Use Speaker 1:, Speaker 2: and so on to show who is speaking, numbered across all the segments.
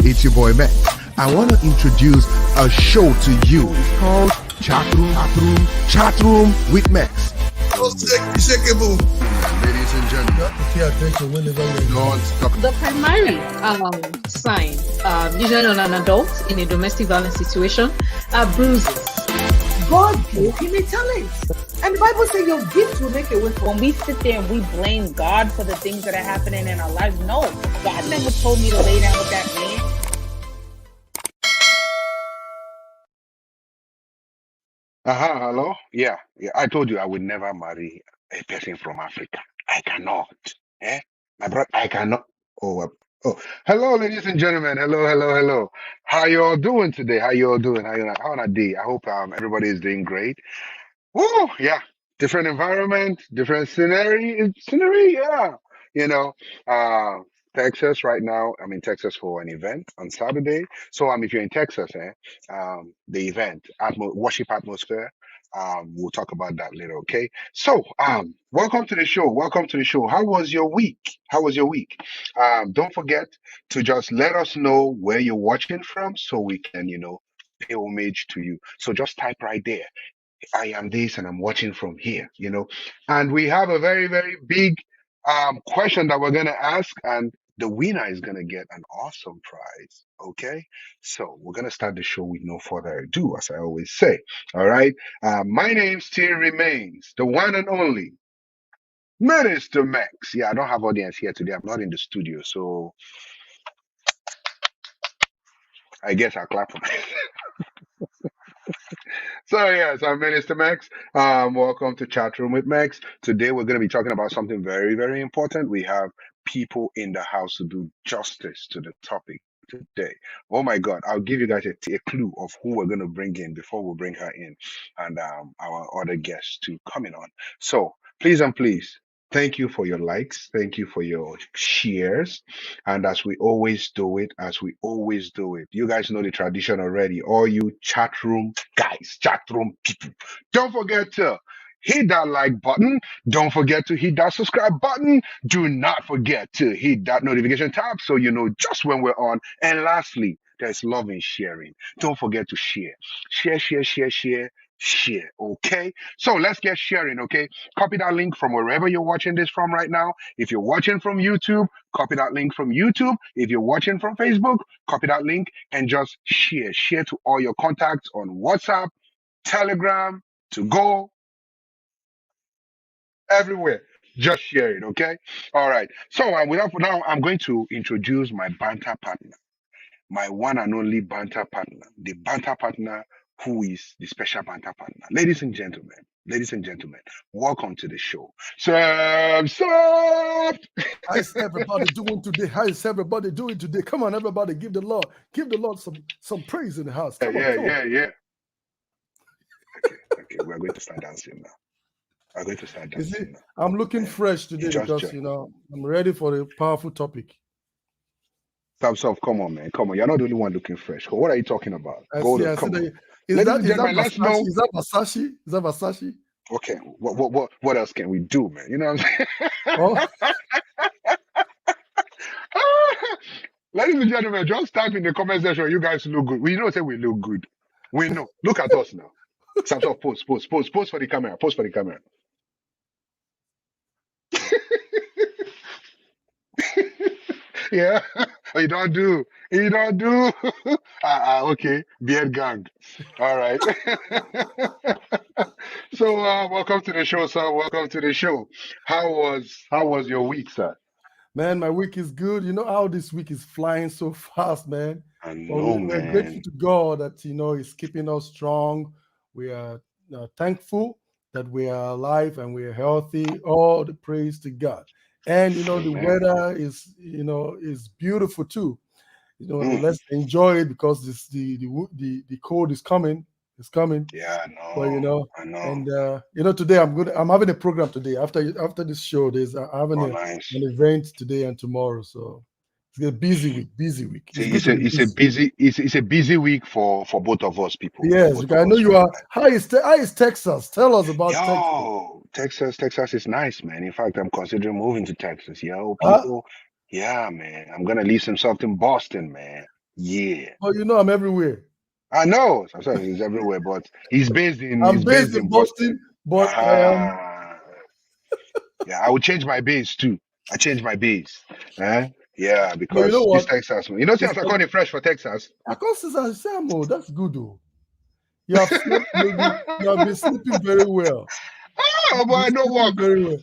Speaker 1: It's your boy Max. I want to introduce a show to you. It's called Chat Room with Max.
Speaker 2: Shake it, boom.
Speaker 1: Ladies and gentlemen,
Speaker 2: Pay attention whenever you're
Speaker 1: don't stop.
Speaker 3: The primary sign, usually on an adult in a domestic violence situation, are bruises.
Speaker 4: God gave him a talent. And the Bible says your gift will make a way for
Speaker 5: When we sit there and we blame God for the things that are happening in our lives, no, God never told me to lay down with that man.
Speaker 6: Hello? Yeah, I told you I would never marry a person from Africa. I cannot. Eh? My brother, I cannot. Hello, ladies and gentlemen. Hello. How you all doing today? How you all doing? How on a day? I hope everybody is doing great. Woo, yeah. Different environment, different scenery, yeah. You know, uh, Texas right now, I'm in Texas for an event on Saturday. So, if you're in Texas, the event, worship atmosphere, we'll talk about that later, okay? So, welcome to the show. Welcome to the show. How was your week? How was your week? Don't forget to just let us know where you're watching from so we can, pay homage to you. So just type right there. I am this and I'm watching from here, And we have a very, very big question that we're going to ask, and the winner is going to get an awesome prize. Okay. So we're going to start the show with no further ado, as I always say. All right. My name still remains the one and only Minister Max. Yeah, I don't have audience here today. I'm not in the studio. So I guess I'll clap for myself. So yes, I'm Minister Max. Welcome to Chat Room with Max. Today we're going to be talking about something very, very important. We have people in the house to do justice to the topic today. Oh my God, I'll give you guys a clue of who we're going to bring in before we bring her in, and our other guests to coming on. So please and please, thank you for your likes. Thank you for your shares. And as we always do it, you guys know the tradition already. All you chat room guys, chat room people, don't forget to hit that like button. Don't forget to hit that subscribe button. Do not forget to hit that notification tab so you know just when we're on. And lastly, there's love in sharing. Don't forget to share. Share. Okay? So let's get sharing, okay? Copy that link from wherever you're watching this from right now. If you're watching from YouTube, copy that link from YouTube. If you're watching from Facebook, copy that link and just share. Share to all your contacts on WhatsApp, Telegram, to go, everywhere. Just share it, okay? All right. So without now, I'm going to introduce my banter partner, my one and only banter partner, the banter partner who is the special banter partner. Ladies and gentlemen, welcome to the show. Sam.
Speaker 2: How is everybody doing today? How is everybody doing today? Come on, everybody, give the Lord some praise in the house. Come on.
Speaker 6: Yeah. Okay, we're going to start dancing now.
Speaker 2: You see, I'm looking fresh today because I'm ready for the powerful topic.
Speaker 6: So come on, man. Come on. You're not the only one looking fresh. What are you talking about?
Speaker 2: Is that Versace? Is that Versace?
Speaker 6: Okay. What else can we do, man? You know what I'm saying?
Speaker 2: Oh.
Speaker 6: Ladies and gentlemen, just type in the comment section. You guys look good. We know say we look good. We know. Look at us now. Samson, post for the camera. Post for the camera. Yeah. You don't do. Okay. Beard gang. All right. So welcome to the show, sir. Welcome to the show. How was your week, sir?
Speaker 2: Man, my week is good. You know how this week is flying so fast, man.
Speaker 6: I know, man.
Speaker 2: We're grateful to God that He's keeping us strong. We are thankful that we are alive and we are healthy. All the praise to God. And the weather is beautiful too. Let's enjoy it because the cold is coming. It's coming.
Speaker 6: Yeah, I know.
Speaker 2: But
Speaker 6: I know.
Speaker 2: And today I'm having a program today. After this show, I'm having an event today and tomorrow. So it's a busy week.
Speaker 6: It's a busy week for both of us people.
Speaker 2: Yes, I know you are. How is Texas? Tell us about
Speaker 6: Texas. Texas is nice, man. In fact, I'm considering moving to Texas. People. Yeah, man. I'm gonna leave some stuff in Boston, man. Yeah.
Speaker 2: But you know I'm everywhere.
Speaker 6: I know. I'm sorry, he's everywhere, but
Speaker 2: I'm
Speaker 6: he's
Speaker 2: based
Speaker 6: based
Speaker 2: in
Speaker 6: in Boston.
Speaker 2: Boston, but
Speaker 6: Ah, yeah, I will change my base too. I change my base. Eh? Yeah,
Speaker 2: you know
Speaker 6: because this
Speaker 2: what?
Speaker 6: Texas, you know, see,
Speaker 2: It's
Speaker 6: as I call it fresh for Texas.
Speaker 2: I can't say Samo. That's good though. You have slept, you have been sleeping very well.
Speaker 6: Oh,
Speaker 2: You've
Speaker 6: boy,
Speaker 2: been
Speaker 6: I know
Speaker 2: sleeping
Speaker 6: work.
Speaker 2: very well.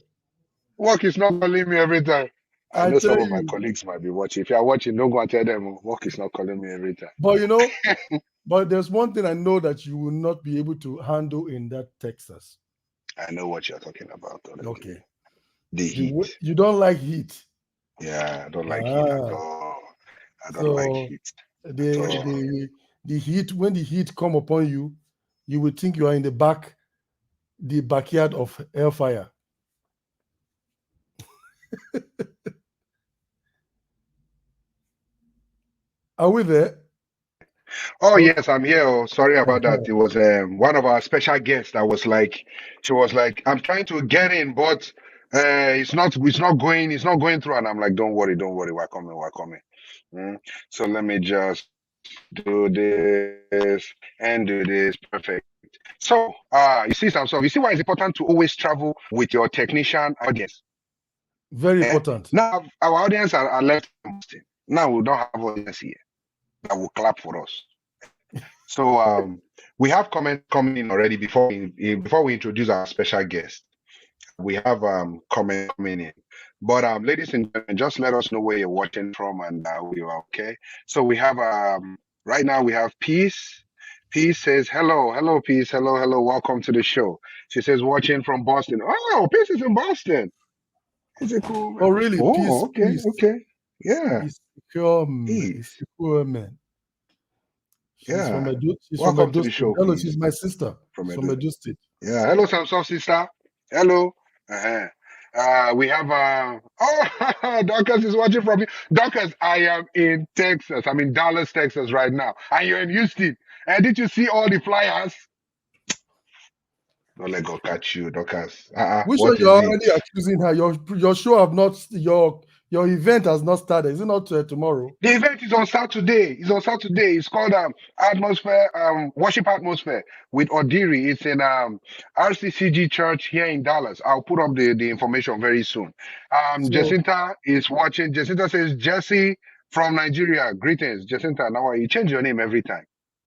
Speaker 6: Work is not calling me every time. I
Speaker 2: I
Speaker 6: know
Speaker 2: tell
Speaker 6: some of my
Speaker 2: you.
Speaker 6: colleagues might be watching. If you are watching, don't go and tell them work is not calling me every time.
Speaker 2: But you know, but there's one thing I know that you will not be able to handle in that Texas.
Speaker 6: I know what you're talking about already.
Speaker 2: Okay.
Speaker 6: The heat.
Speaker 2: You don't like heat.
Speaker 6: Yeah, I don't like heat at
Speaker 2: Ah,
Speaker 6: all. I don't like
Speaker 2: so
Speaker 6: heat at
Speaker 2: the
Speaker 6: all.
Speaker 2: the heat, when the heat come upon you, you will think you are in the backyard of hellfire. Are we there?
Speaker 6: Oh
Speaker 2: Oh,
Speaker 6: yes, I'm here. Oh, sorry about that. It was one of our special guests that was like, she was like, I'm trying to get in, but it's not going through. And I'm like, don't worry, we're coming. Mm. So let me just do this and do this. Perfect. So, you see some stuff. You see why it's important to always travel with your technician audience.
Speaker 2: very
Speaker 6: Eh?
Speaker 2: important.
Speaker 6: Now our audience are left in Boston. Now we don't have audience here that will clap for us. So we have comments coming in already before we introduce our special guest. We have comments coming in. But ladies and gentlemen, just let us know where you're watching from and we are okay. So we have right now we have Peace. Peace says hello, hello, Peace, hello, hello, welcome to the show. She says watching from Boston. Oh, Peace is in Boston. Is it cool,
Speaker 2: Oh,
Speaker 6: man?
Speaker 2: really?
Speaker 6: Oh, okay,
Speaker 2: Peace.
Speaker 6: okay. Yeah,
Speaker 2: He's secure, man. He's
Speaker 6: Peace.
Speaker 2: secure, man. She's from
Speaker 6: Yeah.
Speaker 2: Edo. She's from
Speaker 6: Welcome to
Speaker 2: Edo
Speaker 6: the
Speaker 2: State.
Speaker 6: show,
Speaker 2: Hello,
Speaker 6: Peace.
Speaker 2: she's my sister.
Speaker 6: From
Speaker 2: She's from
Speaker 6: Edo.
Speaker 2: Edo State.
Speaker 6: Yeah. Hello, Samson sister. Hello. Uh-huh. We have oh Dorcas is watching from me. Dorcas, I am in Texas. I'm in Dallas, Texas right now. And you're in Houston. And did you see all the flyers? Don't let God catch you, Dorcas.
Speaker 2: Which one
Speaker 6: What
Speaker 2: you're
Speaker 6: is it?
Speaker 2: already accusing her? Your show have not your event has not started. Is it not tomorrow?
Speaker 6: The event is on Saturday. It's on Saturday. It's called Atmosphere, Worship Atmosphere with Odiri. It's in RCCG Church here in Dallas. I'll put up the information very soon.
Speaker 2: So
Speaker 6: Jacinta is watching. Jacinta says, Jesse from Nigeria. Greetings, Jacinta. Now you change your name every time.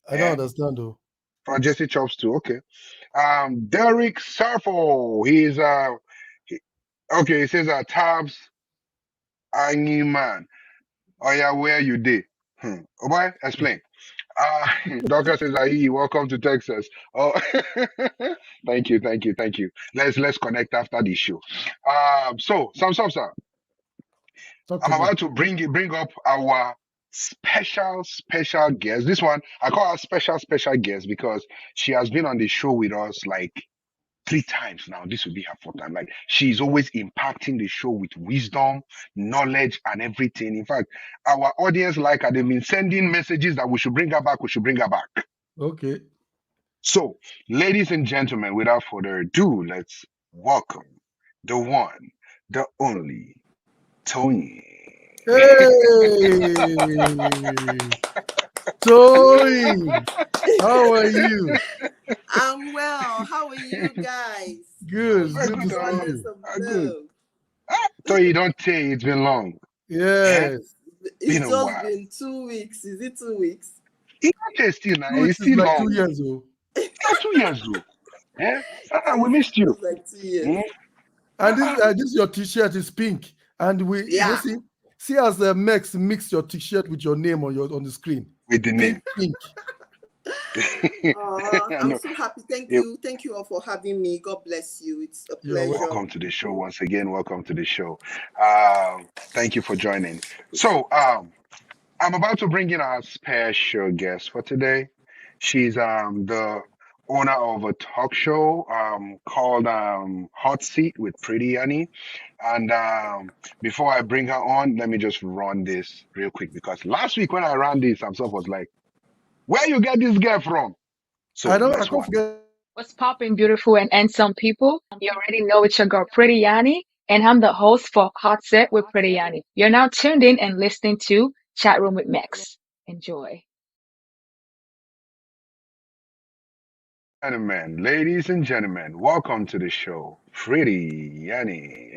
Speaker 2: I don't
Speaker 6: Eh?
Speaker 2: understand though.
Speaker 6: From Jesse Chops too. Okay. Derek Sarfo. He's okay. He says Tabs Angiman. Oh yeah, where you did? Oh boy, explain. Uh, Doctor says, "Aye, welcome to Texas." Oh, thank you. Let's connect after the show. So sir,
Speaker 2: Talk
Speaker 6: I'm
Speaker 2: to me.
Speaker 6: about to bring up our special guest. This one I call her special guest because she has been on the show with us like 3 times now. This will be her 4th time. Like she's always impacting the show with wisdom, knowledge, and everything. In fact, our audience like her. They've been sending messages that we should bring her back. We should bring her back.
Speaker 2: Okay.
Speaker 6: So, ladies and gentlemen, without further ado, let's welcome the one, the only Tony.
Speaker 2: Hey, Toy, how are you?
Speaker 7: I'm well. How are you guys?
Speaker 2: Good.
Speaker 7: How are
Speaker 2: Good
Speaker 7: you,
Speaker 2: to see
Speaker 7: daughters
Speaker 2: you.
Speaker 7: of
Speaker 6: Good.
Speaker 7: love?
Speaker 6: Tony, don't say it's been long. Eh?
Speaker 2: Yes.
Speaker 6: Been
Speaker 7: It's
Speaker 6: a
Speaker 7: just
Speaker 6: while.
Speaker 7: been 2 weeks. Is it 2 weeks?
Speaker 6: It's still now.
Speaker 2: 2 weeks
Speaker 6: It's
Speaker 2: is
Speaker 6: still
Speaker 2: like
Speaker 6: long.
Speaker 2: 2 years old.
Speaker 6: Yeah, 2 years though. Eh? We
Speaker 7: Yes,
Speaker 6: missed
Speaker 7: it
Speaker 6: you.
Speaker 7: feels like 2 years.
Speaker 6: Hmm?
Speaker 2: And this your t-shirt is pink. And we
Speaker 7: Yeah.
Speaker 2: see as the Mex mix your t-shirt with your name on the screen.
Speaker 6: With the name.
Speaker 2: Pink.
Speaker 6: I
Speaker 7: I'm
Speaker 6: know.
Speaker 7: so happy. Thank
Speaker 6: Yep.
Speaker 7: you. Thank you all for having me. God bless you. It's a
Speaker 2: You're
Speaker 7: pleasure.
Speaker 6: Welcome to the show once again. Welcome to the show. Thank you for joining. So, I'm about to bring in our special guest for today. She's the owner of a talk show called Hot Seat with Pretty Annie. And before I bring her on, let me just run this real quick because last week when I ran this, some stuff was like, "Where you get this girl from?" So
Speaker 2: I
Speaker 6: let's
Speaker 2: can't
Speaker 6: watch.
Speaker 2: forget.
Speaker 3: What's popping, beautiful and handsome people? You already know it's your girl, Pretty Yanni, and I'm the host for Hot Set with Pretty Yanni. You're now tuned in and listening to Chat Room with Max. Enjoy.
Speaker 6: Gentlemen, ladies and gentlemen, welcome to the show. Pretty Yanni.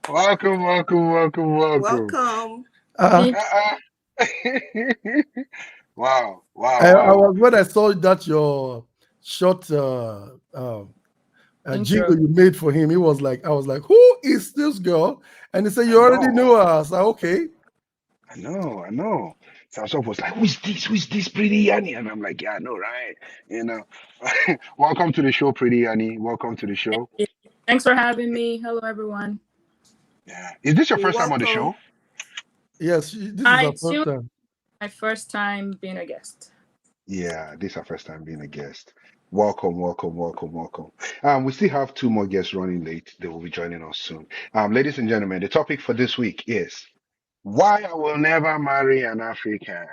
Speaker 6: Welcome, welcome, welcome, welcome.
Speaker 7: Welcome.
Speaker 2: Uh,
Speaker 6: Uh-uh. Wow, wow,
Speaker 2: I
Speaker 6: wow.
Speaker 2: was when I saw that your short
Speaker 8: Intro.
Speaker 2: jingle you made for him, he was like, I was like, who is this girl? And he said,
Speaker 6: I
Speaker 2: you already
Speaker 6: know,
Speaker 2: knew her. I was like, okay.
Speaker 6: I know, I know. Samsung was like, who's this? Who's this Pretty Yanni? And I'm like, yeah, I know, right? You know. Welcome to the show, Pretty Yanni. Welcome to the show.
Speaker 8: Thanks for having me. Hello, everyone.
Speaker 6: Yeah. Is this your
Speaker 7: You're
Speaker 6: first time on the
Speaker 7: welcome.
Speaker 6: show?
Speaker 2: Yes, this is
Speaker 8: I
Speaker 2: our first
Speaker 8: too
Speaker 2: time.
Speaker 8: my first time being a guest.
Speaker 6: Yeah, this is our first time being a guest. Welcome, welcome, welcome, welcome. We still have two more guests running late. They will be joining us soon. Ladies and gentlemen, the topic for this week is why I will never marry an African.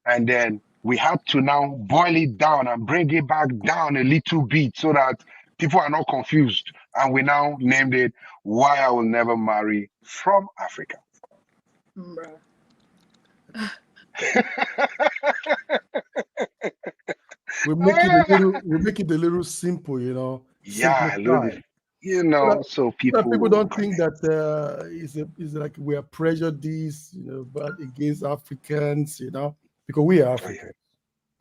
Speaker 6: And then we had to now boil it down and bring it back down a little bit so that people are not confused. And we now named it Why I Will Never Marry from Africa.
Speaker 8: Bruh.
Speaker 2: We make it a little simple,
Speaker 6: Yeah, a little bit,
Speaker 2: simplified.
Speaker 6: so
Speaker 2: So that people
Speaker 6: people
Speaker 2: don't think
Speaker 6: connect.
Speaker 2: that is like we are prejudiced, but against Africans, because we are
Speaker 6: Oh, yeah.
Speaker 2: Africans.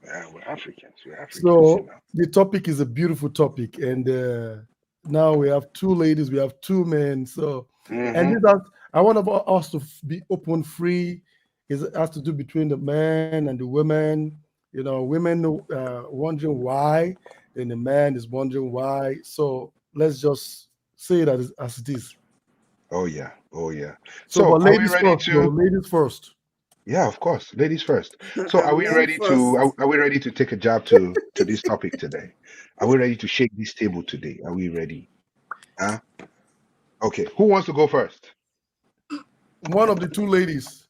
Speaker 6: Yeah, we're Africans. We're Africans,
Speaker 2: So the topic is a beautiful topic, and now we have two ladies, we have two men. So, and
Speaker 6: Hmm.
Speaker 2: I want us to be open, free. It has to do between the men and the women. Women wondering why, and the man is wondering why. So let's just say that as it is.
Speaker 6: Oh yeah. Oh yeah.
Speaker 2: So,
Speaker 6: So
Speaker 2: but
Speaker 6: are we
Speaker 2: ladies
Speaker 6: ready
Speaker 2: first, though.
Speaker 6: to?
Speaker 2: Ladies first.
Speaker 6: Yeah, of course. Ladies first. So are we
Speaker 7: Men
Speaker 6: ready to?
Speaker 7: first.
Speaker 6: Are we ready to take a jab to this topic today? Are we ready to shake this table today? Are we ready? Huh? Okay. Who wants to go first?
Speaker 2: One of the two ladies.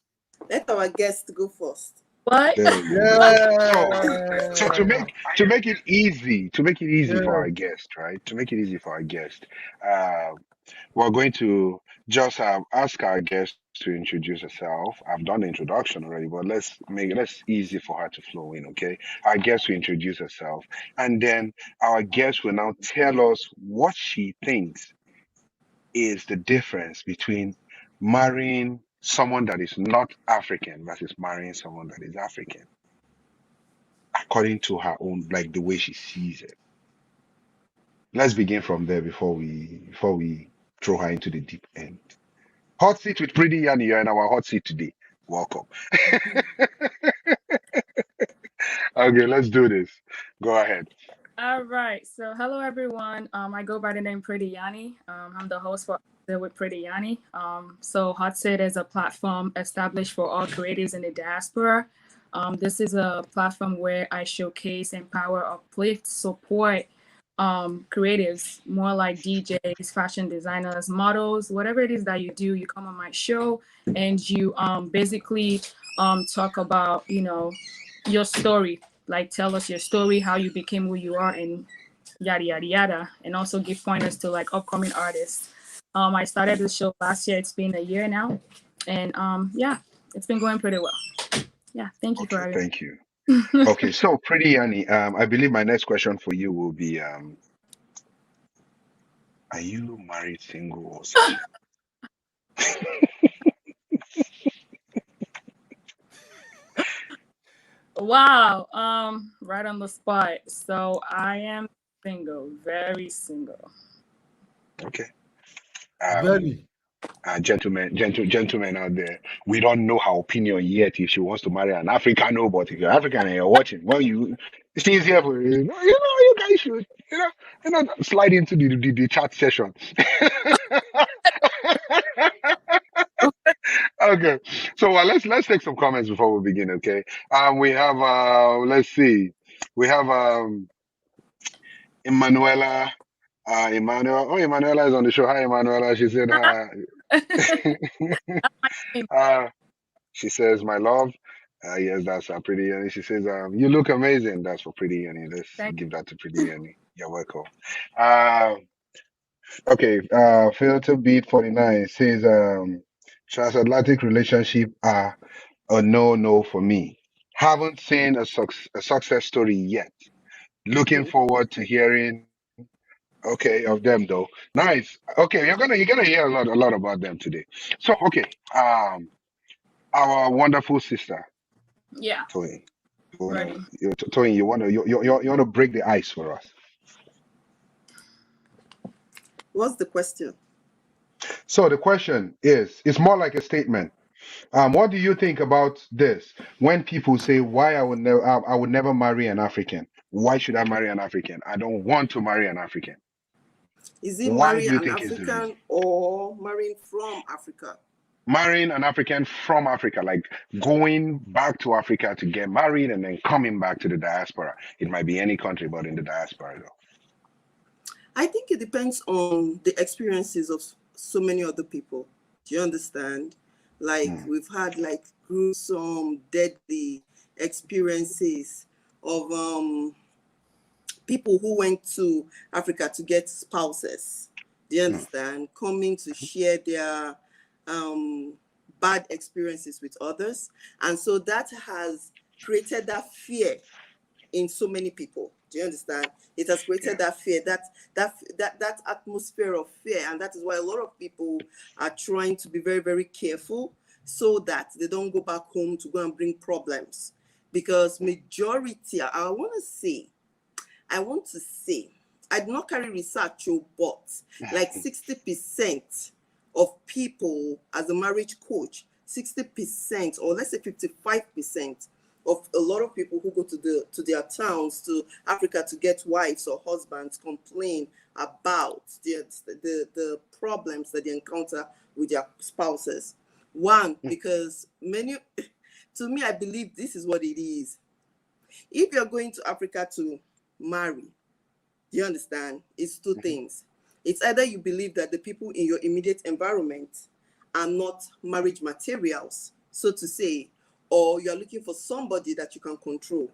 Speaker 7: Let our guest go first.
Speaker 8: What?
Speaker 6: There you go. So
Speaker 2: Yeah.
Speaker 6: to make it easy, for
Speaker 2: Yeah.
Speaker 6: our guest, right? To make it easy for our guest, uh, we're going to just ask our guest to introduce herself. I've done the introduction already, but let's easy for her to flow in, okay? Our guest will introduce herself, and then our guest will now tell us what she thinks is the difference between marrying someone that is not African versus marrying someone that is African, according to her own, like the way she sees it. Let's begin from there before we throw her into the deep end. Hot seat with Pretty Yanni. You're in our hot seat today. Welcome. Okay, let's do this. Go ahead.
Speaker 8: All right. So, hello, everyone. I go by the name Pretty Yanni. I'm the host for Hot Sit with Pretty Yanni. So, Hot Sit is a platform established for all creatives in the diaspora. This is a platform where I showcase, empower, uplift, support creatives, more like DJs, fashion designers, models, whatever it is that you do. You come on my show and you basically talk about, your story, like tell us your story, how you became who you are, and yada yada yada, and also give pointers to like upcoming artists. I started the show last year. It's been a year now, and yeah, it's been going pretty well. Yeah, thank you for
Speaker 6: Okay,
Speaker 8: having
Speaker 6: thank you.
Speaker 8: me.
Speaker 6: Okay, so Pretty Yanni, I believe my next question for you will be, are you married, single, or single?
Speaker 8: Wow, right on the spot. So I am single, very single.
Speaker 6: Okay. Um,
Speaker 2: Very.
Speaker 6: gentlemen out there, we don't know her opinion yet if she wants to marry an African. No, but if you're African and you're watching, well, it's easier for you. You guys should, slide into the chat session. Okay, so let's take some comments before we begin. Okay, we have let's see, we have Emanuela. Emanuela is on the show. Hi, Emanuela. She said hi. uh, she says, "My love." Yes, that's Pretty Annie. She says, "You look amazing." That's for Pretty Annie. Let's
Speaker 8: Thank
Speaker 6: give that to Pretty Annie. You're welcome. Uh, Okay, Filter Beat 49 says transatlantic relationship are a no for me. Haven't seen a success story yet. Looking
Speaker 7: Mhm.
Speaker 6: forward to hearing okay of them though. Nice. Okay, you're gonna hear a lot about them today. So okay, our wonderful sister
Speaker 8: Yeah,
Speaker 6: Toyin.
Speaker 8: ready.
Speaker 6: Toyin, you wanna break the ice for us.
Speaker 7: What's the question?
Speaker 6: So the question is, it's more like a statement. What do you think about this? When people say, "Why I would never marry an African. Why should I marry an African? I don't want to marry an African."
Speaker 7: Is it
Speaker 6: Why
Speaker 7: marry
Speaker 6: do you
Speaker 7: an
Speaker 6: think is the reason?
Speaker 7: African or marrying from Africa?
Speaker 6: Marrying an African from Africa, like going back to Africa to get married and then coming back to the diaspora. It might be any country, but in the diaspora, though.
Speaker 7: I think it depends on the experiences of so many other people. Do you understand? Like
Speaker 6: Mm,
Speaker 7: we've had like gruesome, deadly experiences of people who went to Africa to get spouses. Do you
Speaker 6: mm,
Speaker 7: understand? Coming to share their um, bad experiences with others. And so that has created that fear in so many people. Do you understand? It has created
Speaker 6: yeah.
Speaker 7: that fear, that atmosphere of fear, and that is why a lot of people are trying to be very, very careful so that they don't go back home to go and bring problems. Because majority, I want to say, I did not carry research, but like 60% of people as a marriage coach, 60% or let's say 55% of a lot of people who go to their towns to Africa to get wives or husbands complain about the problems that they encounter with their spouses. One,
Speaker 6: Mm,
Speaker 7: because many to me, I believe this is what it is. If you're going to Africa to marry, do you understand? It's two
Speaker 6: mhm,
Speaker 7: things. It's either you believe that the people in your immediate environment are not marriage materials, so to say, or you're looking for somebody that you can control.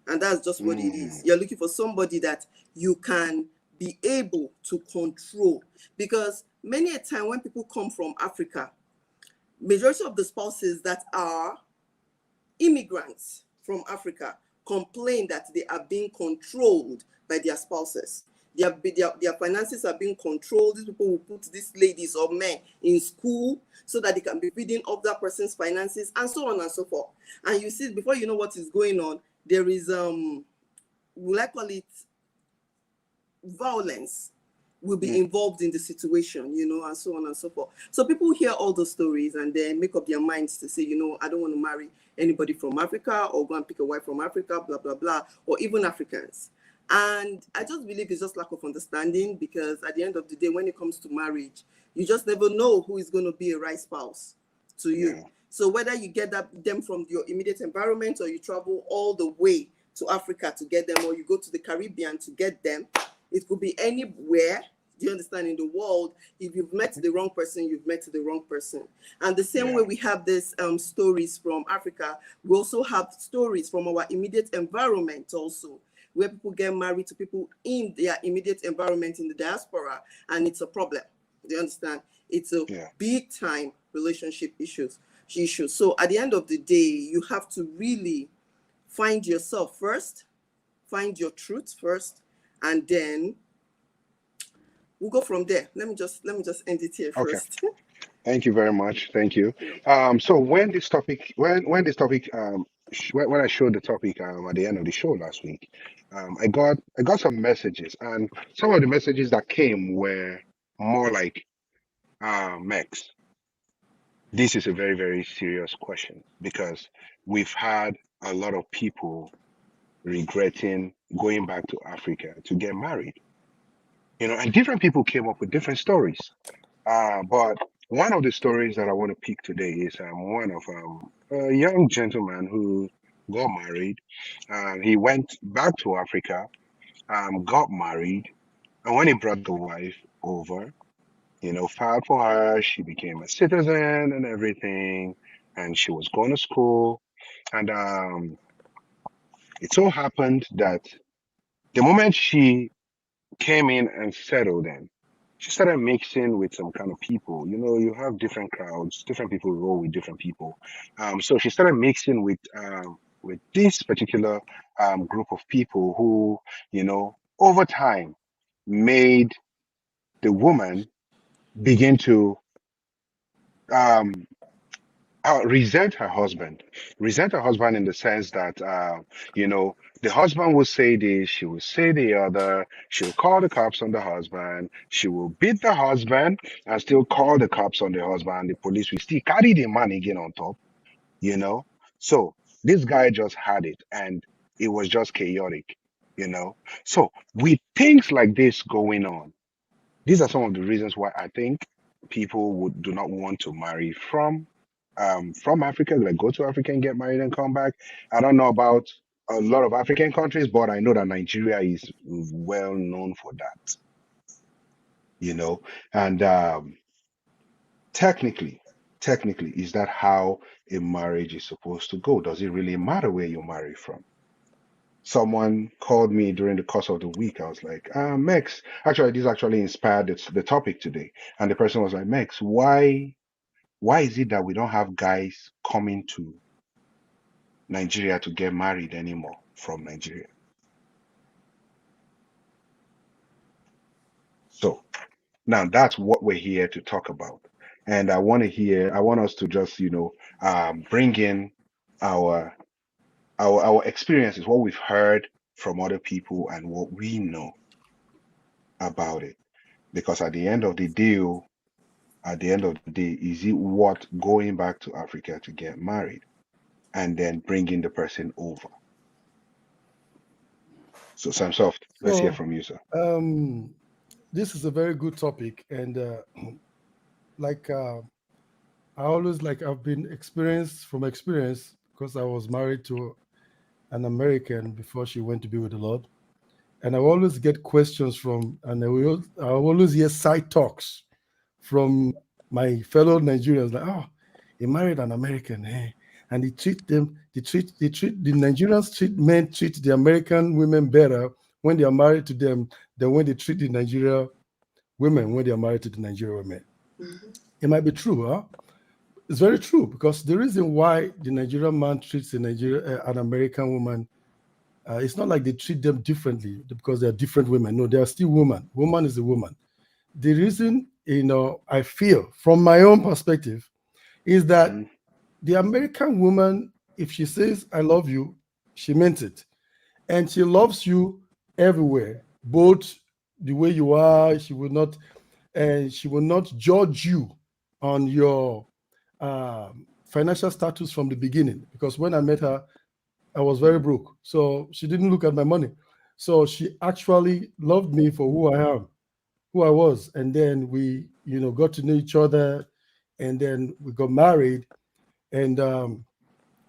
Speaker 7: And that's just what it is.
Speaker 6: mm,
Speaker 7: You're looking for somebody that you can be able to control. Because many a time when people come from Africa, majority of the spouses that are immigrants from Africa complain that they are being controlled by their spouses. Their finances are being controlled. These people will put these ladies or men in school so that they can be feeding off that person's finances and so on and so forth. And you see, before you know what is going on, there is will I call it violence will be
Speaker 6: mm,
Speaker 7: involved in the situation, and so on and so forth. So people hear all those stories and then make up their minds to say, I don't want to marry anybody from Africa or go and pick a wife from Africa, blah, blah, blah, or even Africans. And I just believe it's just lack of understanding because at the end of the day, when it comes to marriage, you just never know who is going to be a right spouse to you.
Speaker 6: yeah.
Speaker 7: So whether you get them from your immediate environment or you travel all the way to Africa to get them or you go to the Caribbean to get them, it could be anywhere. Do you understand? In the world, if you've met the wrong person, you've met the wrong person. And the same
Speaker 6: Yeah.
Speaker 7: way we have these stories from Africa, we also have stories from our immediate environment also, where people get married to people in their immediate environment in the diaspora, and it's a problem. Do you understand? It's a
Speaker 6: Yeah.
Speaker 7: big time relationship issues. So at the end of the day, you have to really find yourself first, find your truth first, and then we'll go from there. Let me just end it here
Speaker 6: Okay.
Speaker 7: first.
Speaker 6: Thank you very much. Thank you.
Speaker 7: Yeah.
Speaker 6: So when this topic when I showed the topic at the end of the show last week, I got some messages, and some of the messages that came were more like, Mex, this is a very, very serious question because we've had a lot of people regretting going back to Africa to get married, and different people came up with different stories. But one of the stories that I want to pick today is one of a young gentleman who got married. He went back to Africa, got married, and when he brought the wife over, filed for her, she became a citizen and everything, and she was going to school. And it so happened that the moment she came in and settled in, she started mixing with some kind of people. You know, you have different crowds, different people roll with different people. So she started mixing with this particular group of people who, you know, over time made the woman begin to um resent her husband in the sense that you know, the husband will say this, she will say the other, she'll call the cops on the husband, she will beat the husband and still call the cops on the husband, the police will still carry the man again on top, you know. So this guy just had it, and it was just chaotic, you know. So with things like this going on, these are some of the reasons why I think people would do not want to marry from Africa, like go to Africa and get married and come back. I don't know about a lot of African countries, but I know that Nigeria is well known for that, you know. And technically, technically, is that how a marriage is supposed to go? Does it really matter where you marry from? Someone called me during the course of the week. I was like, Mex, actually, this actually inspired the topic today. And the person was like, Mex, why is it that we don't have guys coming to Nigeria to get married anymore from Nigeria? So now that's what we're here to talk about. And I want us to just, you know, bring in our our experiences, what we've heard from other people and what we know about it. Because at the end of the deal, at the end of the day, is it worth going back to Africa to get married and then bringing the person over? So, Sam Soft, let's hear
Speaker 2: So,
Speaker 6: from you, sir.
Speaker 2: this is a very good topic, and like I always like I've been experienced from experience because I was married to an American before she went to be with the Lord, and I always get questions from, and I always hear side talks from my fellow Nigerians like, oh, he married an American, eh? And the Nigerians treat the American women better when they are married to them than when they treat the Nigeria women when they are married to the Nigerian women.
Speaker 7: Mhm.
Speaker 2: It might be true, huh? It's very true because the reason why the Nigerian man treats an American woman, it's not like they treat them differently because they are different women. No, they are still women. Woman is a woman. The reason, I feel from my own perspective is that
Speaker 6: Mhm.
Speaker 2: the American woman, if she says, I love you, she meant it. And she loves you everywhere, both the way you are. She will not judge you on your financial status from the beginning. Because when I met her, I was very broke. So she didn't look at my money. So she actually loved me for who I am, who I was. And then we, got to know each other, and then we got married. And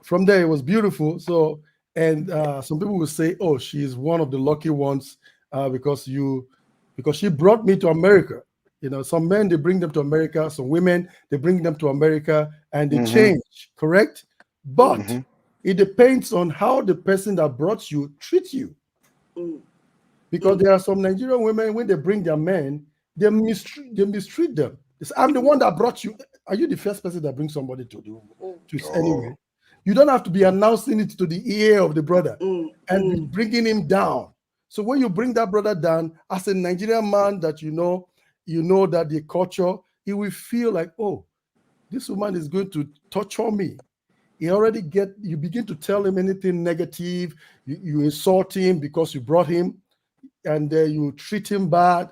Speaker 2: from there, it was beautiful. So, and some people will say, "Oh, she is one of the lucky ones because she brought me to America." Some men they bring them to America, some women they bring them to America, and they
Speaker 6: Mhm.
Speaker 2: change. Correct, but
Speaker 6: Mhm.
Speaker 2: it depends on how the person that brought you treats you.
Speaker 7: Mm.
Speaker 2: Because there are some Nigerian women when they bring their men, they mistreat them. They say, I'm the one that brought you. Are you the first person that brings somebody to
Speaker 6: Oh.
Speaker 2: anywhere? You don't have to be announcing it to the ear of the brother
Speaker 7: Mm.
Speaker 2: and be
Speaker 7: Mm.
Speaker 2: bringing him down. So when you bring that brother down, as a Nigerian man that you know that the culture, he will feel like, oh, this woman is going to torture me. You begin to tell him anything negative, you insult him because you brought him, and you treat him bad.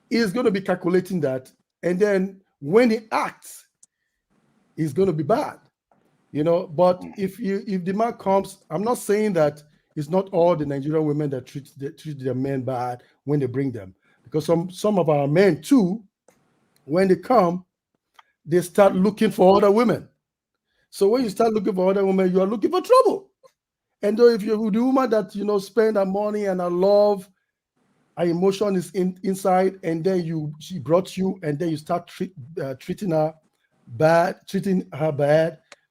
Speaker 2: He's going to be calculating that, and then when he acts, he's going to be bad. But if the man comes, I'm not saying that it's not all the Nigerian women that treat their men bad when they bring them, because some of our men too, when they come, they start looking for other women. So when you start looking for other women, you are looking for trouble. And though if you're the woman that spend her money and her love, her emotion is inside, and then she brought you, and then you start treating her bad,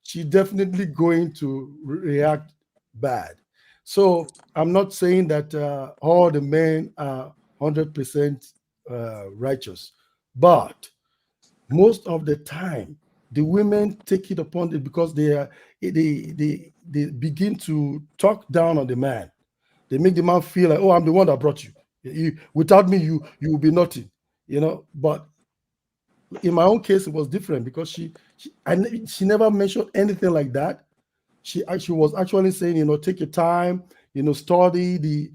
Speaker 2: she's definitely going to react bad. So I'm not saying that all the men are 100% righteous. But most of the time, the women take it upon it because they begin to talk down on the man. They make the man feel like, oh, I'm the one that brought you. Without me, you will be nothing, But in my own case, it was different because she never mentioned anything like that. She was actually saying, take your time, study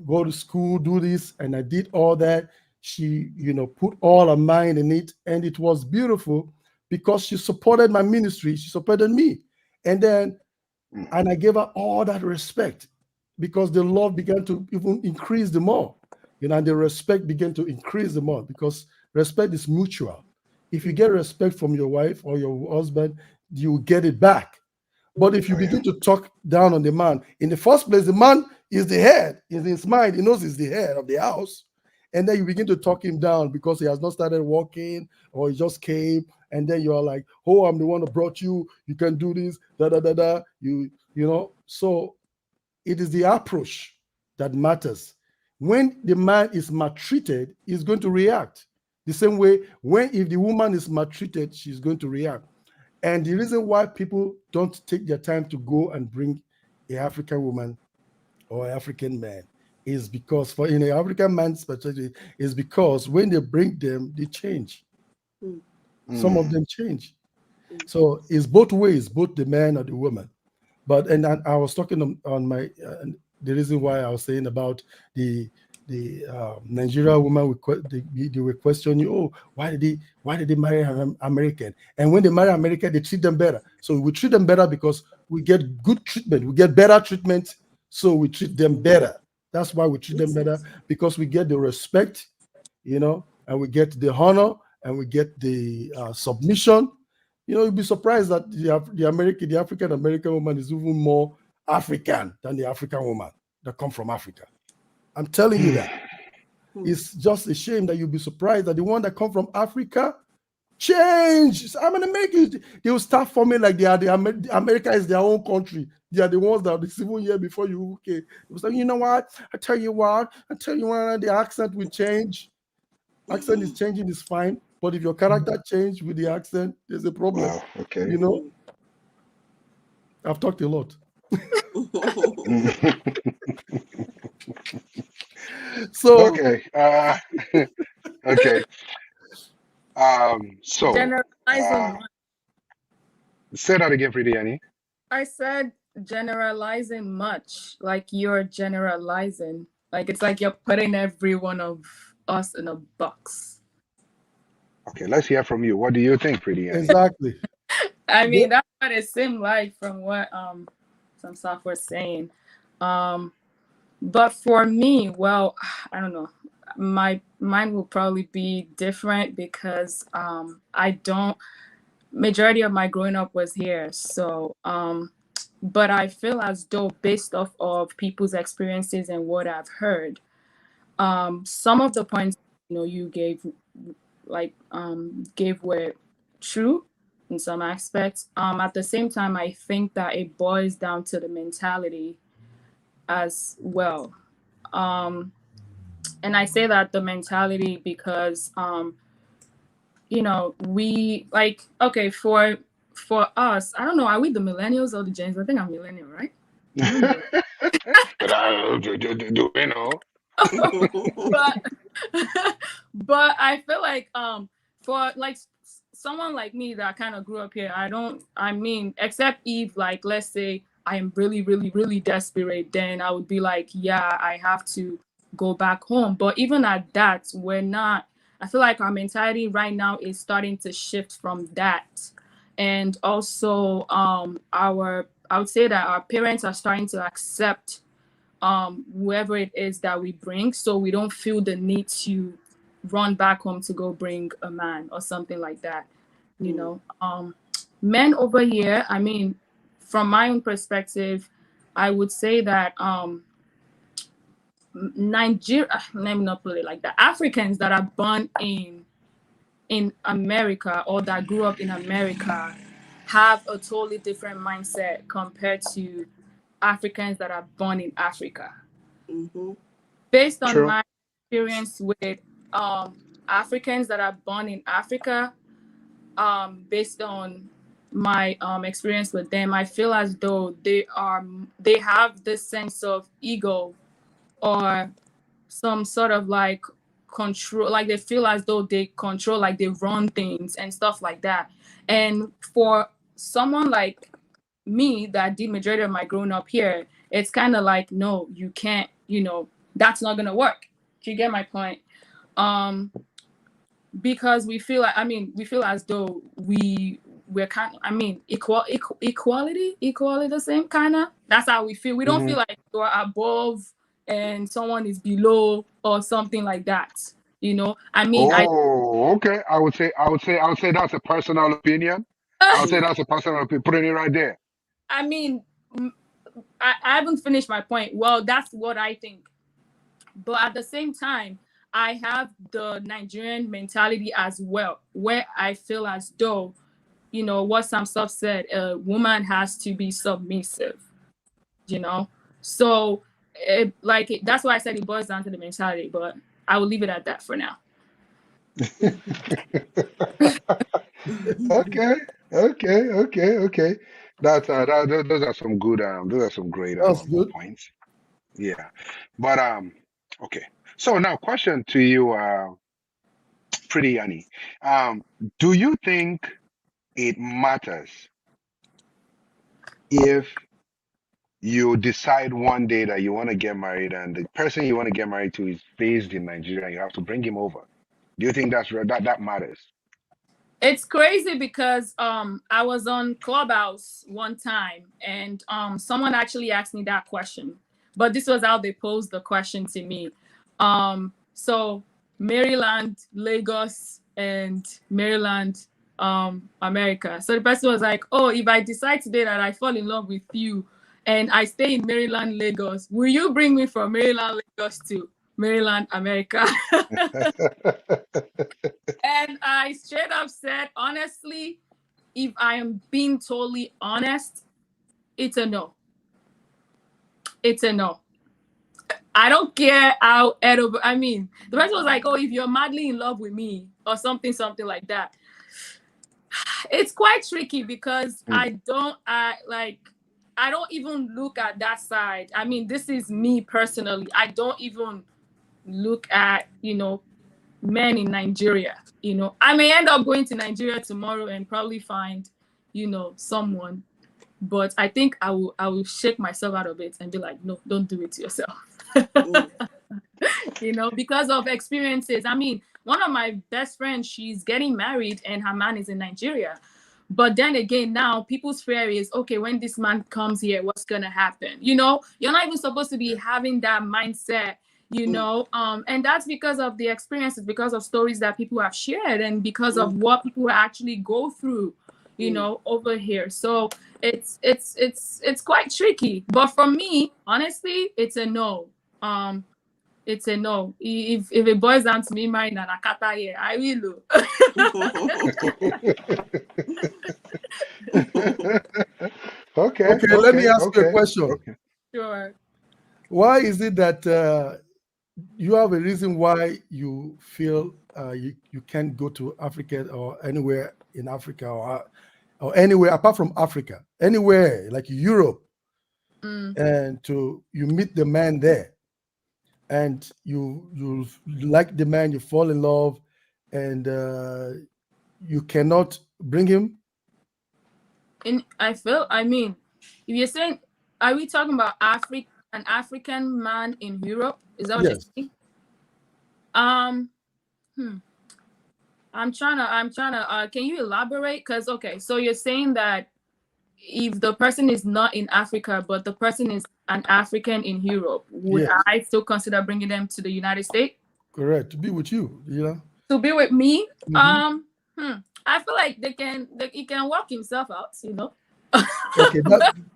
Speaker 2: go to school, do this, and I did all that. She, put all her mind in it, and it was beautiful because she supported my ministry. She supported me, and I gave her all that respect because the love began to even increase the more, and the respect began to increase the more because respect is mutual. If you get respect from your wife or your husband, you get it back. But if you begin to talk down on the man, in the first place, the man is the head. In his mind, he knows he's the head of the house. And then you begin to talk him down because he has not started walking or he just came. And then you are like, oh, I'm the one that brought you. You can do this, da da da da. So it is the approach that matters. When the man is maltreated, he's going to react. The same way, if the woman is maltreated, she's going to react. And the reason why people don't take their time to go and bring an African woman or African man is because, for in an African man's perspective, is because when they bring them, they change. Some of them change. So it's both ways, both the man or the woman. But I was talking on my the reason why I was saying about the Nigerian woman, they were questioning, oh, why did they marry an American? And when they marry American, they treat them better. So we treat them better because we get good treatment, we get better treatment, so we treat them better. That's why we treat them better, because we get the respect, and we get the honor, and we get the submission. You'd be surprised that the African American woman is even more African than the African woman that come from Africa. I'm telling you that. It's just a shame that you'll be surprised that the one that come from Africa change. I'm an American. They will start forming like America is their own country. They are the ones that are the civil year before you. Okay, it was like, you know what? I tell you what. The accent will change. Accent is changing is fine, but if your character change with the accent, there's a problem.
Speaker 6: Wow, okay.
Speaker 2: I've talked a lot. So
Speaker 6: okay. Okay. So
Speaker 8: Generalizing.
Speaker 6: say that again, Pretty Annie.
Speaker 8: I said generalizing much, like you're generalizing. Like it's like you're putting every one of us in a box.
Speaker 6: Okay, let's hear from you. What do you think, Pretty Annie?
Speaker 2: Exactly.
Speaker 8: I mean, that's what it seemed like from what some stuff was saying. But for me, well, I don't know. Mine will probably be different because majority of my growing up was here. So but I feel as though based off of people's experiences and what I've heard, some of the points you gave were true in some aspects. At the same time, I think that it boils down to the mentality as well. And I say that the mentality because we okay, for us, I don't know, are we the millennials or the Gen Z? I think I'm millennial, right?
Speaker 6: Do we know?
Speaker 8: but I feel like for like someone like me that kind of grew up here, except if like let's say I am really, really, really desperate, then I would be like, yeah, I have to go back home. But even at that, I feel like our mentality right now is starting to shift from that. And also I would say that our parents are starting to accept whoever it is that we bring, so we don't feel the need to run back home to go bring a man or something like that. Men over here, I mean, from my own perspective, I would say that Nigeria, let me not put it like that, Africans that are born in America or that grew up in America have a totally different mindset compared to Africans that are born in Africa. Based on my experience with Africans that are born in Africa, based on my experience with them, I feel as though they have this sense of ego or some sort of like control, like they feel as though they control, like they run things and stuff like that. And for someone like me that did majority of my growing up here, it's kind of like, no, you can't, that's not gonna work. Do you get my point? Because we feel like, we feel as though we're kind of, equality the same kind of. That's how we feel. We don't feel like you're above and someone is below or something like that.
Speaker 6: Oh, okay. I would say that's a personal opinion. I would say that's a personal opinion. Putting it right there.
Speaker 8: I haven't finished my point. Well, that's what I think. But at the same time, I have the Nigerian mentality as well, where I feel as though, what Sam Stuff said, a woman has to be submissive, So, that's why I said it boils down to the mentality, but I will leave it at that for now.
Speaker 6: Okay. That's those are some good great points. Yeah, but okay. So now, question to you, Pretty Yanni. Do you think it matters if you decide one day that you want to get married and the person you want to get married to is based in Nigeria and you have to bring him over? Do you think that matters?
Speaker 8: It's crazy because I was on Clubhouse one time and someone actually asked me that question, but this was how they posed the question to me. So Maryland, Lagos, and Maryland, America. So the person was like, oh, if I decide today that I fall in love with you and I stay in Maryland, Lagos, will you bring me from Maryland, Lagos to Maryland, America? And I straight up said, honestly, if I am being totally honest, it's a no. It's a no. I don't care how the person was like, oh, if you're madly in love with me or something like that. It's quite tricky because I don't even look at that side. This is me personally. I don't even look at, men in Nigeria. I may end up going to Nigeria tomorrow and probably find, someone, but I think I will shake myself out of it and be like, no, don't do it to yourself. Because of experiences. One of my best friends, she's getting married and her man is in Nigeria. But then again, now people's fear is, okay, when this man comes here, what's going to happen? You're not even supposed to be having that mindset, and that's because of the experiences, because of stories that people have shared and because of what people actually go through, over here. So it's quite tricky. But for me, honestly, it's a no. It's a no. If it boils down to me marrying an Akata here, I will.
Speaker 6: Okay.
Speaker 2: Let me ask you a question.
Speaker 6: Okay.
Speaker 8: Sure.
Speaker 2: Why is it that you have a reason why you feel you can't go to Africa or anywhere in Africa or anywhere apart from Africa, anywhere like Europe, and you meet the man there, and you like the man, you fall in love, and you cannot bring him?
Speaker 8: If you're saying, are we talking about an African man in Europe? Is that what you're saying? I'm trying to can you elaborate? Because so you're saying that if the person is not in Africa, but the person is an African in Europe, would I still consider bringing them to the United States?
Speaker 2: Correct. To be with you,
Speaker 8: To be with me? I feel like he can work himself out,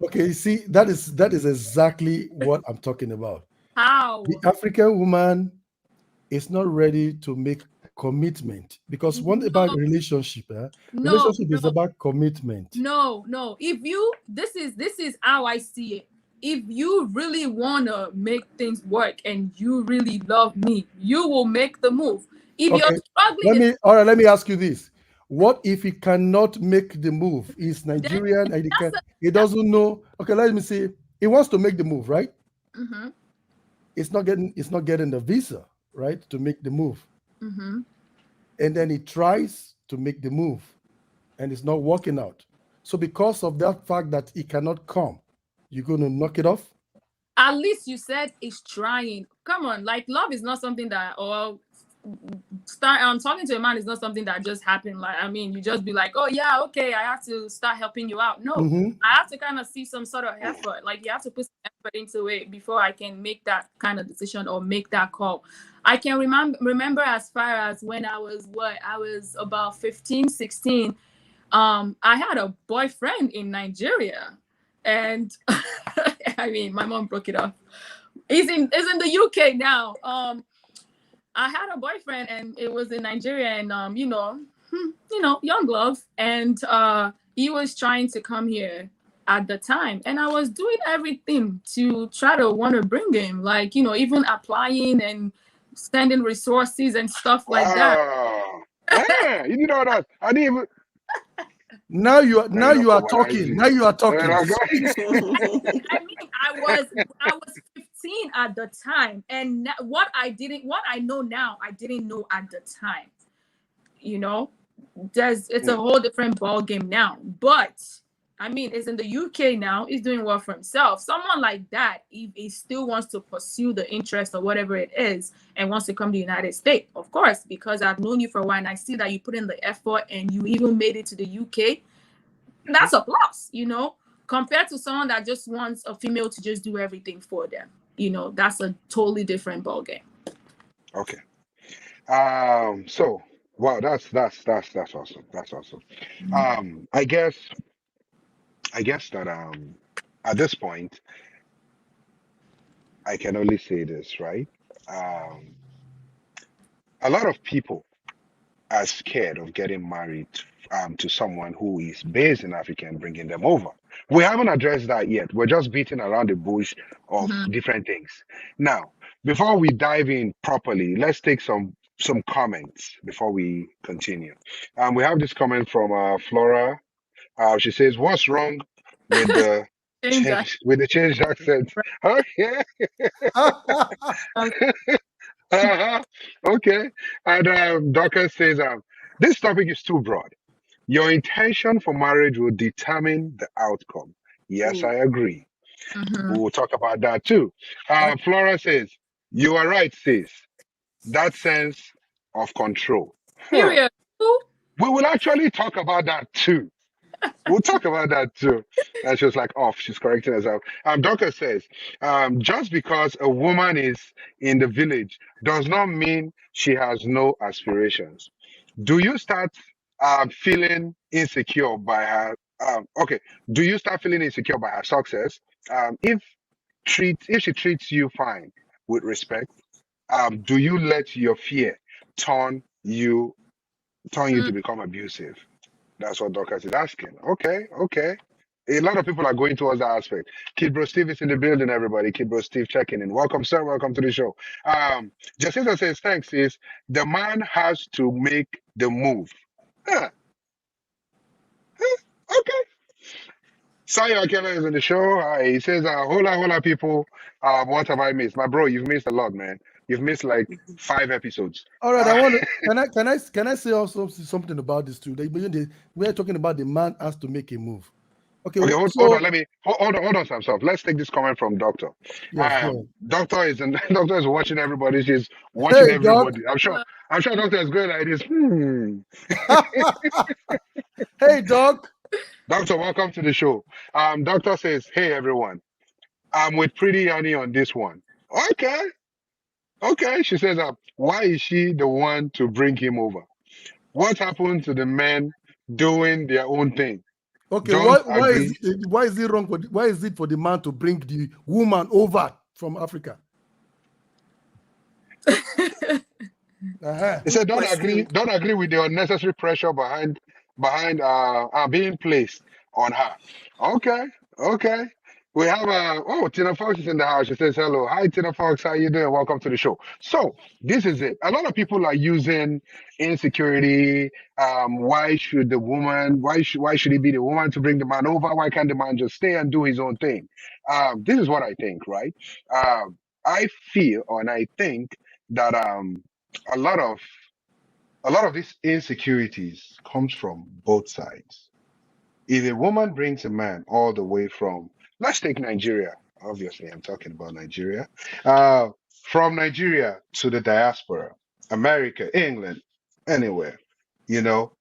Speaker 2: Okay, see, that is exactly what I'm talking about.
Speaker 8: How?
Speaker 2: The African woman is not ready to make commitment, because one about relationship is about commitment.
Speaker 8: No. If you this is how I see it. If you really want to make things work and you really love me, you will make the move. If
Speaker 2: Okay.
Speaker 8: you're struggling,
Speaker 2: Let me ask you this. What if he cannot make the move? He's Nigerian and he doesn't know. Okay, let me see. He wants to make the move, right?
Speaker 8: Mm-hmm.
Speaker 2: It's not getting the visa, right? To make the move.
Speaker 8: Mm-hmm.
Speaker 2: And then he tries to make the move and it's not working out. So because of that fact that he cannot come, you're gonna knock it off?
Speaker 8: At least you said he's trying. Come on, like love is not something that, or start talking to a man is not something that just happened. Like, I mean, you just be like, oh yeah, okay, I have to start helping you out. No,
Speaker 2: Mhm.
Speaker 8: I have to kind of see some sort of effort. Like, you have to put some effort into it before I can make that kind of decision or make that call. I can remember as far as when I was about 15, 16. I had a boyfriend in Nigeria, and I mean, my mom broke it off. He's in the UK now. I had a boyfriend, and it was in Nigeria, and young love, and he was trying to come here at the time, and I was doing everything to try to want to bring him, like, even applying and sending resources and stuff like that.
Speaker 6: Wow. Yeah, you did all that. I didn't even.
Speaker 2: Now you are
Speaker 6: Cobalize
Speaker 2: talking.
Speaker 6: you.
Speaker 2: Now you are talking.
Speaker 6: Like,
Speaker 8: I mean, I was 15 at the time, and what I know now, I didn't know at the time. It's a whole different ball game now. But I mean, it's in the UK now. He's doing well for himself. Someone like that, if he still wants to pursue the interest or whatever it is, and wants to come to the United States, of course, because I've known you for a while and I see that you put in the effort and you even made it to the UK. That's a plus, compared to someone that just wants a female to just do everything for them. That's a totally different ballgame.
Speaker 6: okay. So wow, that's awesome. That's awesome. I guess that at this point I can only say this, right? Um, a lot of people are scared of getting married to someone who is based in Africa and bringing them over. We haven't addressed that yet. We're just beating around the bush of different things. Now, before we dive in properly, let's take some comments before we continue. We have this comment from Flora. She says, "What's wrong with the changed accent?" Okay. Uh-huh. Okay. And Dorcas says, this topic is too broad. Your intention for marriage will determine the outcome. Yes, I agree. We will talk about that too. Flora says, you are right, sis. That sense of control.
Speaker 8: Period.
Speaker 6: We will actually talk about that too. We'll talk about that too. And she was like, off. She's correcting herself. Doctor says, just because a woman is in the village does not mean she has no aspirations. Do you start feeling insecure by her? Okay. Do you start feeling insecure by her success? If she treats you fine with respect, do you let your fear turn you to become abusive? That's what Dorcas is asking. Okay. A lot of people are going towards that aspect. Kid Bro Steve is in the building, everybody. Kid Bro Steve checking in. Welcome, sir. Welcome to the show. Jacinta says, thanks, sis. The man has to make the move. Huh. Okay. Sayo Akela is in the show. He says, hola, people. What have I missed? My bro, you've missed a lot, man. You've missed like 5 episodes.
Speaker 2: All right, I want to. Can I say also something about this too? We are talking about the man has to make a move. Okay,
Speaker 6: hold on. Hold on, Sam. Let's take this comment from Doctor.
Speaker 2: Yes,
Speaker 6: Doctor is watching everybody. She's watching everybody.
Speaker 2: Doc.
Speaker 6: I'm sure Doctor is going like this.
Speaker 2: Hey, Doc.
Speaker 6: Doctor, welcome to the show. Doctor says, hey everyone, I'm with Pretty Annie on this one. Okay. She says, why is she the one to bring him over? What happened to the men doing their own thing?
Speaker 2: Okay, why is it wrong? Why is it for the man to bring the woman over from Africa?
Speaker 6: He said, don't agree with the unnecessary pressure behind being placed on her. Okay. We have Tina Fox is in the house. She says hello. Hi, Tina Fox. How you doing? Welcome to the show. So this is it. A lot of people are using insecurity. Why should the woman? Why should it be the woman to bring the man over? Why can't the man just stay and do his own thing? This is what I think, right? I feel and I think that a lot of these insecurities comes from both sides. If a woman brings a man all the way from, let's take Nigeria. Obviously, I'm talking about Nigeria. From Nigeria to the diaspora, America, England, anywhere, you know,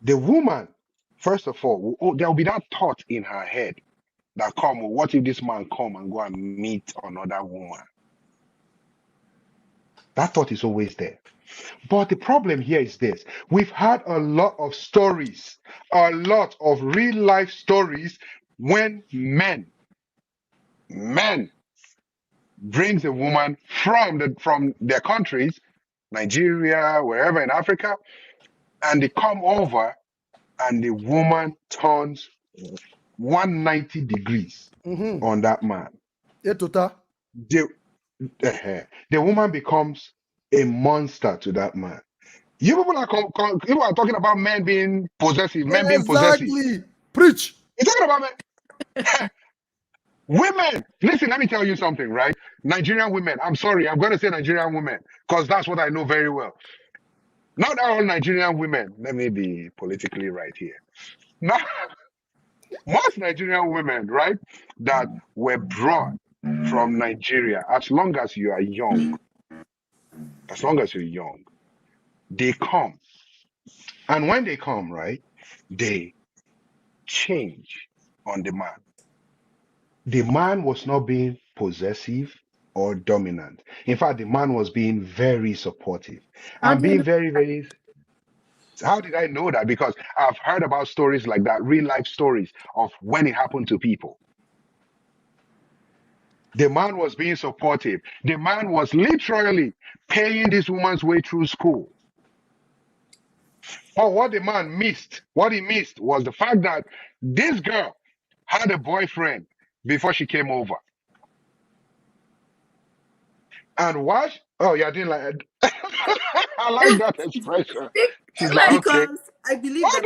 Speaker 6: the woman, first of all, there'll be that thought in her head that come, what if this man come and go and meet another woman? That thought is always there. But the problem here is this. We've had a lot of stories, a lot of real life stories when men brings a woman from their countries, Nigeria, wherever in Africa, and they come over and the woman turns 190 degrees on that man.
Speaker 2: Tota.
Speaker 6: The woman becomes a monster to that man. You people are talking about men being possessive, men being possessive.
Speaker 2: Exactly. Preach.
Speaker 6: You're talking about men. Women, listen, let me tell you something, right? Nigerian women, I'm sorry, I'm going to say Nigerian women because that's what I know very well. Not all Nigerian women, let me be politically right here. Not, most Nigerian women, right, that were brought from Nigeria, as long as you are young, they come. And when they come, right, they change on the man. The man was not being possessive or dominant. In fact, the man was being very supportive and being very, very. How did I know that? Because I've heard about stories like that, real life stories of when it happened to people. The man was being supportive. The man was literally paying this woman's way through school. But what the man missed, what he missed was the fact that this girl had a boyfriend before she came over. And what? Oh, yeah, I didn't like it. I like that expression. She's like, okay.
Speaker 7: Because I believe that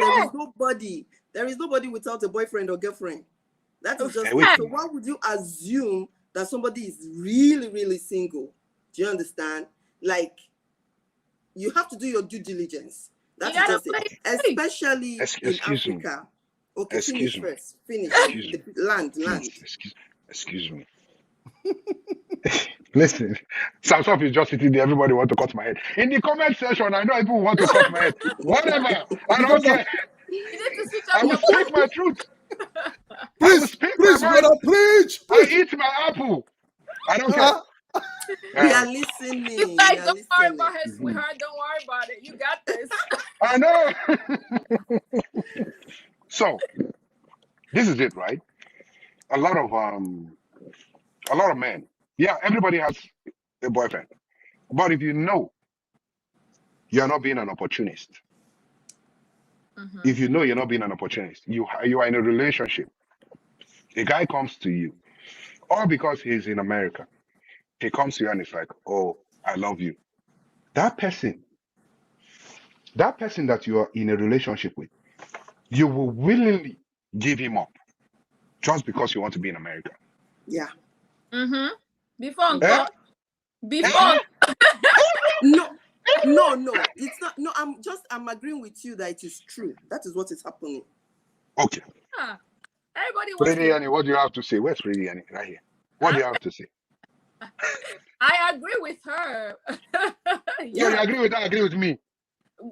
Speaker 7: there is nobody without a boyfriend or girlfriend. That is just it. So why would you assume that somebody is really, really single? Do you understand? Like, you have to do your due diligence. That's just it. Especially in Africa. Okay, finish first. Finish. Land.
Speaker 6: Excuse me. Listen, Samsung is just sitting there. Everybody want to cut my head. In the comment section, I know people want to cut my head. Whatever. I don't care. I will speak my truth.
Speaker 2: Preach, brother, preach.
Speaker 6: I eat my apple. I don't care.
Speaker 7: We are listening.
Speaker 8: You guys don't worry about his sweetheart. Don't worry about it. You got this.
Speaker 6: I know. So, this is it, right? A lot of men. Yeah, everybody has a boyfriend. But if you know you're not being an opportunist, if you know you're not being an opportunist, you are in a relationship. A guy comes to you, all because he's in America. He comes to you and it's like, oh, I love you. That person that you are in a relationship with, you will willingly give him up just because you want to be in America.
Speaker 7: Yeah.
Speaker 8: Before.
Speaker 7: No, it's not. No, I'm agreeing with you that it is true. That is what is happening.
Speaker 6: Okay.
Speaker 8: Everybody
Speaker 6: wants Pretty Annie, what do you have to say? Where's Pretty Annie? Right here. What do you have to say?
Speaker 8: I agree with her.
Speaker 7: Yeah,
Speaker 6: you agree with that? Agree with me?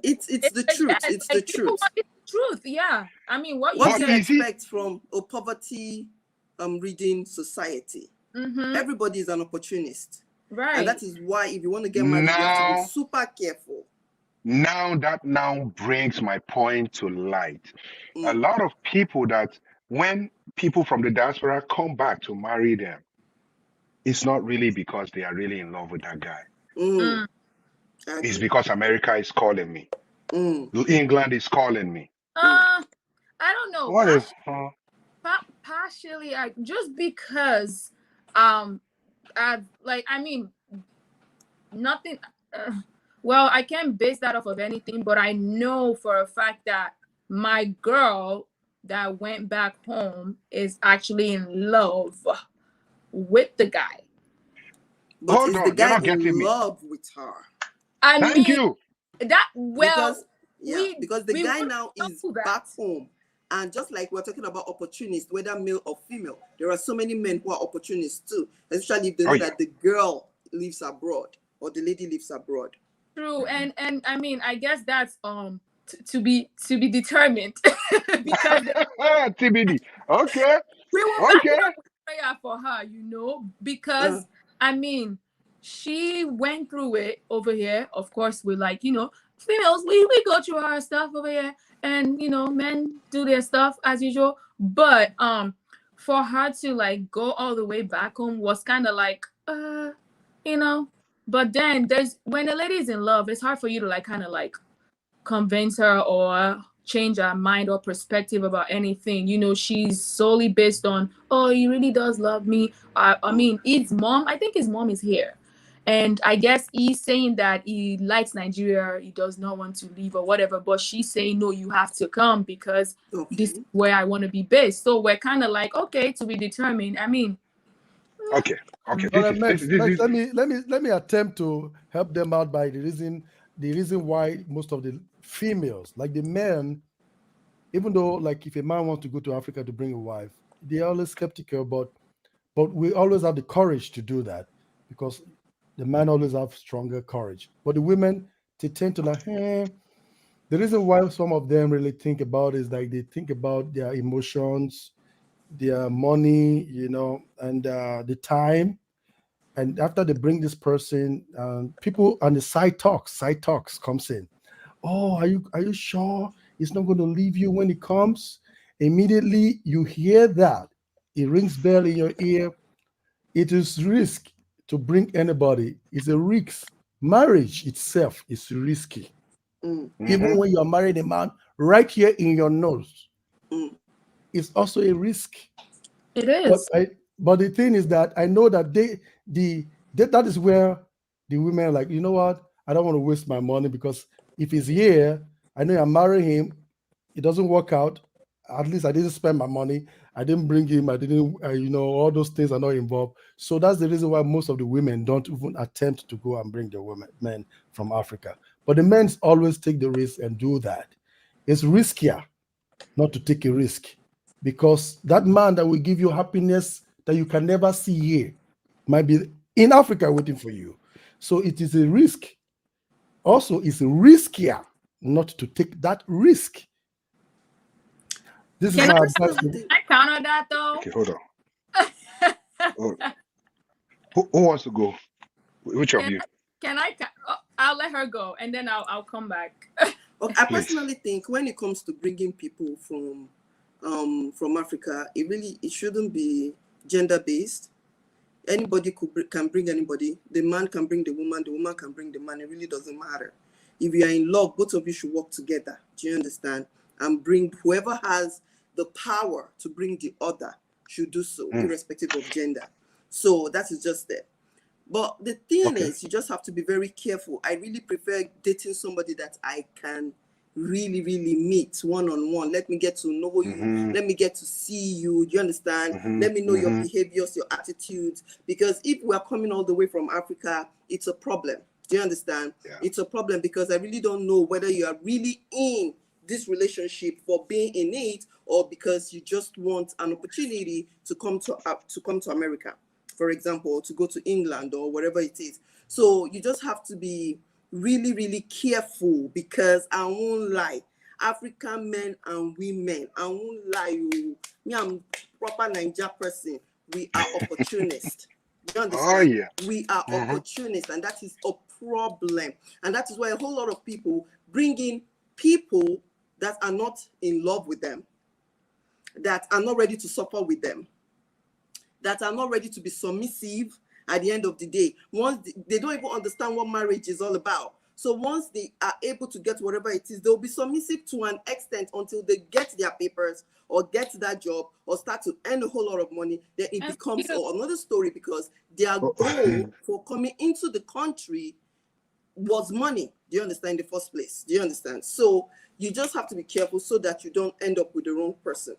Speaker 7: It's the truth. It's the truth.
Speaker 8: Truth, yeah. I mean, what
Speaker 7: do you expect from a poverty reading society? Everybody is an opportunist.
Speaker 8: Right.
Speaker 7: And that is why if you want to get married, you have to be super careful.
Speaker 6: Now brings my point to light. A lot of people that when people from the diaspora come back to marry them, it's not really because they are really in love with that guy. It's because America is calling me. England is calling me.
Speaker 8: I don't know.
Speaker 6: What is
Speaker 8: partially, just because, nothing. Well, I can't base that off of anything, but I know for a fact that my girl that went back home is actually in love with the guy.
Speaker 7: But
Speaker 6: Hold
Speaker 7: is the
Speaker 6: on, you're
Speaker 7: guy
Speaker 6: not getting
Speaker 7: in
Speaker 6: me.
Speaker 7: love with her?
Speaker 8: I
Speaker 6: Thank
Speaker 8: mean,
Speaker 6: you.
Speaker 7: Because
Speaker 8: we
Speaker 7: because the guy
Speaker 8: would
Speaker 7: now is
Speaker 8: know that.
Speaker 7: back home, and just like we're talking about opportunists, whether male or female, there are so many men who are opportunists too, especially if they know
Speaker 6: Oh yeah.
Speaker 7: that the girl lives abroad or the lady lives abroad.
Speaker 8: True, and I mean, I guess that's to be determined because
Speaker 6: TBD. Okay.
Speaker 8: we will back
Speaker 6: Okay.
Speaker 8: up prayer for her, because I mean, she went through it over here. Of course, we're like, females, we go through our stuff over here, and men do their stuff as usual. But for her to like go all the way back home was kind of like, you know. But then when a lady is in love, it's hard for you to like kind of like convince her or change her mind or perspective about anything. She's solely based on, oh, he really does love me. I mean, I think his mom is here. And I guess he's saying that he likes Nigeria, he does not want to leave or whatever. But she's saying, no, you have to come because this is where I want to be based. So we're kind of like, okay, to be determined. I mean,
Speaker 6: Okay.
Speaker 2: Max, let me attempt to help them out by the reason why most of the females, like the men, even though like if a man wants to go to Africa to bring a wife, they're always skeptical, but we always have the courage to do that because the men always have stronger courage. But the women, they tend to like, The reason why some of them really think about is like they think about their emotions, their money, and the time. And after they bring this person, people on the side talks comes in. Oh, are you sure he's not going to leave you when he comes? Immediately you hear that, it rings bell in your ear. It is risk to bring anybody. It's a risk. Marriage itself is risky. Even when you are married a man, right here in your nose, it's also a risk.
Speaker 8: it is.
Speaker 2: But the thing is that I know that that is where the women are like, you know what? I don't want to waste my money because if he's here, I know I'm marrying him. It doesn't work out. At least I didn't spend my money. I didn't bring him. I didn't, all those things are not involved. So that's the reason why most of the women don't even attempt to go and bring the men from Africa. But the men always take the risk and do that. It's riskier not to take a risk because that man that will give you happiness that you can never see here might be in Africa waiting for you. So it is a risk. Also, it's riskier not to take that risk. This is my advice.
Speaker 8: I counter that though.
Speaker 6: Okay, hold on. Who wants to go? Which of you?
Speaker 8: I'll let her go and then I'll come back.
Speaker 7: Okay, I personally think when it comes to bringing people from Africa, it shouldn't be gender based. Anybody can bring anybody. The man can bring the woman can bring the man. It really doesn't matter. If you are in love, both of you should work together. Do you understand? And bring whoever has the power to bring the other should do so, irrespective of gender. So that is just it. But the thing is, you just have to be very careful. I really prefer dating somebody that I can really, really meet one-on-one. Let me get to know you. Let me get to see you. Do you understand? Let me know your behaviors, your attitudes. Because if we are coming all the way from Africa, it's a problem. Do you understand? Yeah. It's a problem because I really don't know whether you are really in this relationship for being in it or because you just want an opportunity to come to America, for example, to go to England or wherever it is. So you just have to be really, really careful because I won't lie. African men and women, I won't lie. Me, I'm proper Niger person. We are opportunists. You understand?
Speaker 6: Oh, yeah.
Speaker 7: We are opportunists, and that is a problem. And that is why a whole lot of people bring in people that are not in love with them, that are not ready to suffer with them, that are not ready to be submissive at the end of the day. Once they don't even understand what marriage is all about. So once they are able to get whatever it is, they'll be submissive to an extent until they get their papers or get that job or start to earn a whole lot of money. Then it becomes another story, because their goal for coming into the country was money. Do you understand? In the first place, do you understand? So you just have to be careful so that you don't end up with the wrong person.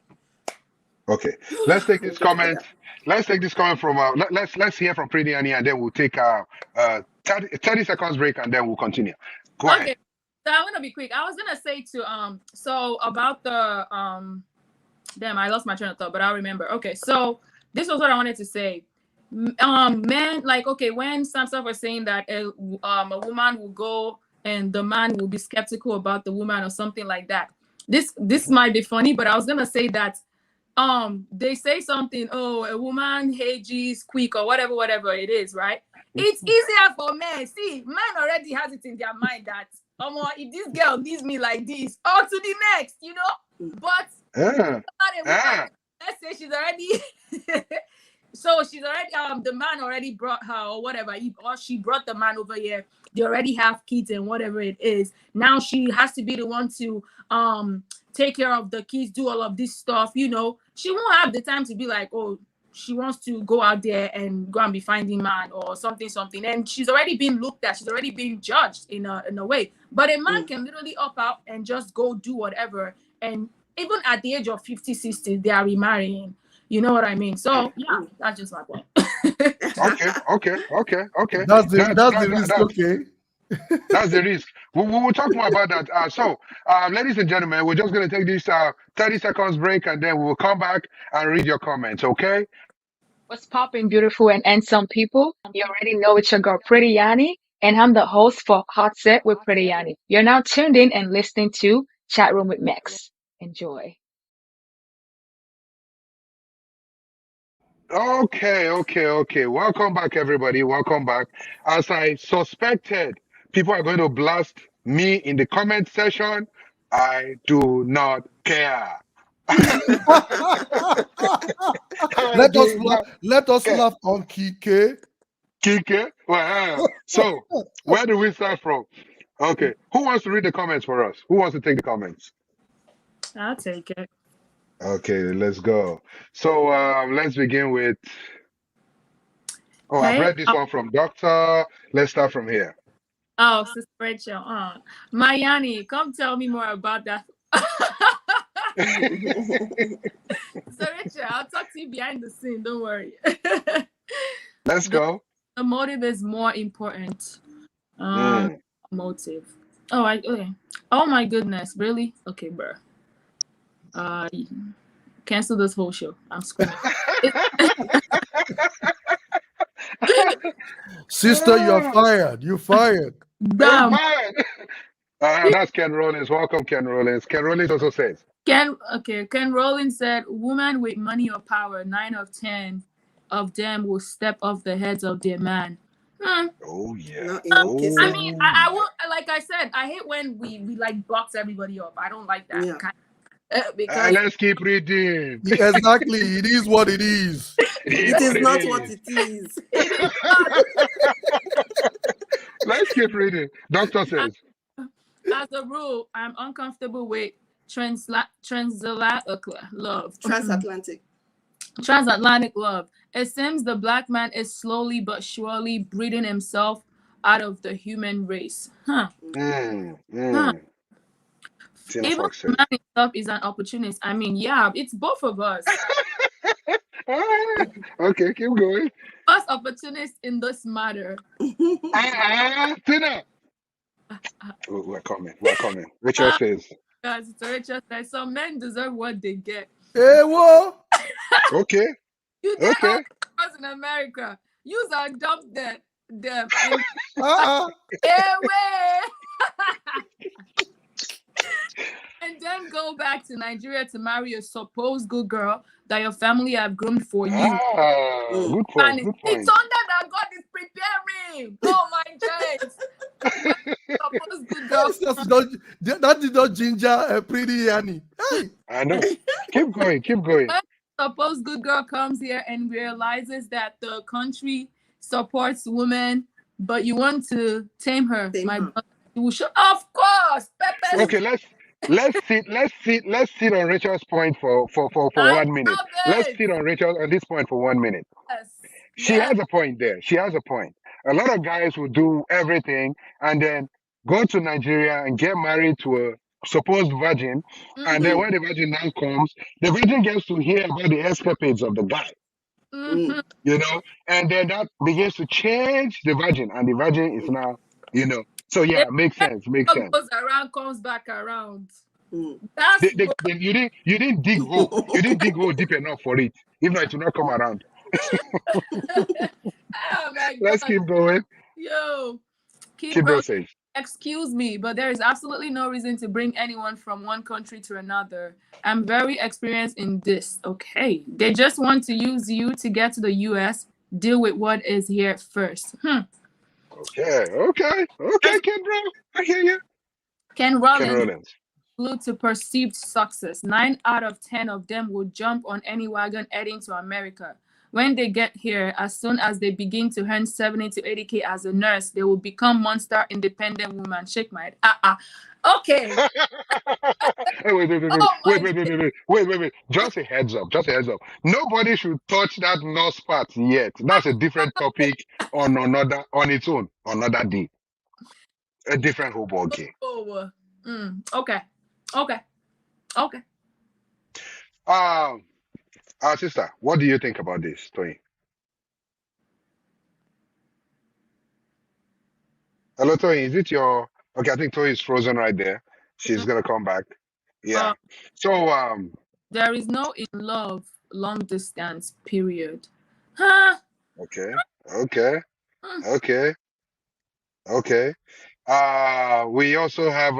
Speaker 6: Okay, let's take this comment. Let's take this comment from let's hear from Pretty Annie, and then we'll take 30 seconds break, and then we'll continue. Go ahead.
Speaker 8: So I'm gonna be quick. I was gonna say to so about the damn, I lost my train of thought, but I'll remember. Okay, so this was what I wanted to say. Men, like, okay, when some stuff was saying that a woman will go and the man will be skeptical about the woman or something like that. This might be funny, but I was gonna say that they say something, oh, a woman ages quick or whatever it is, right? It's easier for men. See, men already has it in their mind that if this girl needs me like this, on to the next, you know. But not a woman, let's say she's already so she's already the man already brought her or whatever, or she brought the man over here. They already have kids and whatever it is. Now she has to be the one to take care of the kids, do all of this stuff, you know. She won't have the time to be like, oh, she wants to go out there and go and be finding man or something. And she's already been looked at. She's already been judged in a way. But a man can literally up out and just go do whatever. And even at the age of 50, 60, they are remarrying. You know what I mean? So yeah, that's just my point.
Speaker 6: Okay.
Speaker 2: That's the risk. Okay.
Speaker 6: That's the risk. We will talk more about that. So, ladies and gentlemen, we're just going to take this 30 seconds break, and then we will come back and read your comments, okay?
Speaker 9: What's popping, beautiful and handsome people? You already know it's your girl, Pretty Yanni, and I'm the host for Hot Set with Pretty Yanni. You're now tuned in and listening to Chat Room with Max. Enjoy.
Speaker 6: Okay. Welcome back, everybody. Welcome back. As I suspected, people are going to blast me in the comment section. I do not care.
Speaker 2: Let us laugh on Kike.
Speaker 6: Kike? Well, so where do we start from? Okay. Who wants to read the comments for us? Who wants to take the comments?
Speaker 8: I'll take it.
Speaker 6: Okay, let's go. So let's begin with. Oh, I've read this one from Doctor. Let's start from here.
Speaker 8: Oh, Sister Rachel. Mayani, come tell me more about that. So Rachel, I'll talk to you behind the scene. Don't worry.
Speaker 6: Let's go.
Speaker 8: The motive is more important. Motive. Oh, okay. Oh my goodness, really? Okay, bro. Cancel this whole show. I'm screaming.
Speaker 2: Sister, you're fired. You're fired.
Speaker 8: Damn.
Speaker 6: That's Ken Rollins. Welcome, Ken Rollins. Ken Rollins also says.
Speaker 8: Ken Rollins said, woman with money or power, 9 of 10 of them will step off the heads of their man.
Speaker 6: Oh yeah.
Speaker 8: I mean, I will, like I said, I hate when we like box everybody up. I don't like that kind of, because
Speaker 6: let's keep reading.
Speaker 2: Exactly. It is what it is.
Speaker 7: It is not what it is.
Speaker 6: Let's keep reading. Doctor says.
Speaker 8: As a rule, I'm uncomfortable with transatlantic love. Transatlantic love. It seems the black man is slowly but surely breeding himself out of the human race. Even the man himself is an opportunist. I mean, yeah, it's both of us.
Speaker 6: Okay, keep going.
Speaker 8: First opportunist in this matter.
Speaker 6: Tina. We're coming. Rachel says.
Speaker 8: Guys, Rachel says some men deserve what they get.
Speaker 2: Hey, what?
Speaker 6: Okay.
Speaker 8: You did all in America. You are dumped them. And then go back to Nigeria to marry a supposed good girl that your family have groomed for you.
Speaker 6: Good point.
Speaker 8: It's under that God is preparing. Oh my days. Supposed good girl.
Speaker 2: That did not ginger Pretty Yanni. Hey.
Speaker 6: I know. Keep going.
Speaker 8: Suppose good girl comes here and realizes that the country supports women, but you want to tame her. You will show, of course, Pepe.
Speaker 6: Okay, let's sit on Rachel's point for
Speaker 8: I
Speaker 6: 1 minute.
Speaker 8: love
Speaker 6: Let's
Speaker 8: it.
Speaker 6: sit on Rachel on this point for 1 minute.
Speaker 8: Yes.
Speaker 6: She
Speaker 8: Yes.
Speaker 6: has a point there. She has a point. A lot of guys will do everything and then go to Nigeria and get married to a supposed virgin, and then when the virgin now comes, the virgin gets to hear about the escapades of the guy.
Speaker 8: Mm-hmm.
Speaker 6: And then that begins to change the virgin, and the virgin is now, So yeah, makes sense. Makes
Speaker 8: What
Speaker 6: sense.
Speaker 8: goes around comes back around.
Speaker 7: Mm.
Speaker 8: That's
Speaker 6: You didn't dig hole. You didn't dig hole deep enough for it. If not, it will not come around.
Speaker 8: oh my
Speaker 6: Let's
Speaker 8: god.
Speaker 6: keep going.
Speaker 8: Yo,
Speaker 6: Keep
Speaker 8: bro.
Speaker 6: those safe.
Speaker 8: Excuse me, but there is absolutely no reason to bring anyone from one country to another. I'm very experienced in this. Okay. They just want to use you to get to the US. Deal with what is here first.
Speaker 6: Okay, kid, bro. I hear you.
Speaker 8: Ken
Speaker 6: Ken
Speaker 8: Rollins
Speaker 6: Rollins.
Speaker 8: flew to perceived success. 9 out of 10 of them will jump on any wagon heading to America. When they get here, as soon as they begin to earn 70 to 80K as a nurse, they will become monster independent woman. Shake my head. Okay.
Speaker 6: Hey,
Speaker 8: Oh my
Speaker 6: wait. Just a heads up. Nobody should touch that nurse part yet. That's a different topic on its own, another day. A different whole ball game.
Speaker 8: Okay.
Speaker 6: Our sister, what do you think about this, Toyin? Hello, Toyin. Is it your? Okay, I think Toyin is frozen right there. She's gonna come back. Yeah. So
Speaker 8: There is no in love long distance period. Huh?
Speaker 6: Okay.
Speaker 8: Mm.
Speaker 6: We also have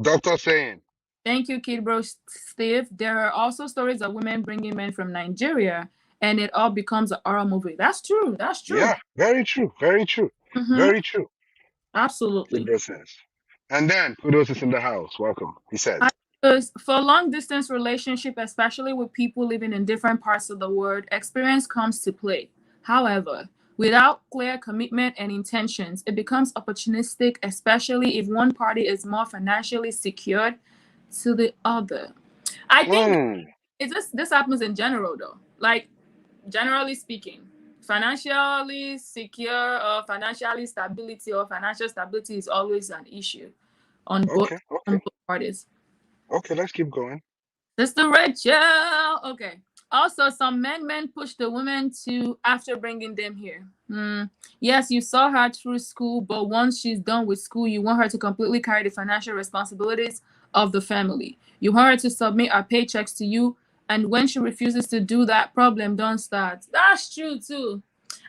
Speaker 6: Doctor saying.
Speaker 8: Thank you, Kid Bro Steve. There are also stories of women bringing men from Nigeria, and it all becomes a horror movie. That's true.
Speaker 6: Yeah, very true.
Speaker 8: Mm-hmm.
Speaker 6: Very true.
Speaker 8: Absolutely.
Speaker 6: Kid Bro says. And then Kudos is in the house. Welcome. He says.
Speaker 8: For long distance relationship, especially with people living in different parts of the world, experience comes to play. However, without clear commitment and intentions, it becomes opportunistic, especially if one party is more financially secured to the other. I think this happens in general though. Like generally speaking, financially secure or financially stability or financial stability is always an issue on both parties.
Speaker 6: Okay, let's keep going.
Speaker 8: Sister Rachel. Okay. Also, some men push the women to after bringing them here. Yes, you saw her through school, but once she's done with school, you want her to completely carry the financial responsibilities of the family. You want her to submit her paychecks to you, and when she refuses to do that, problem don't start. That's true too.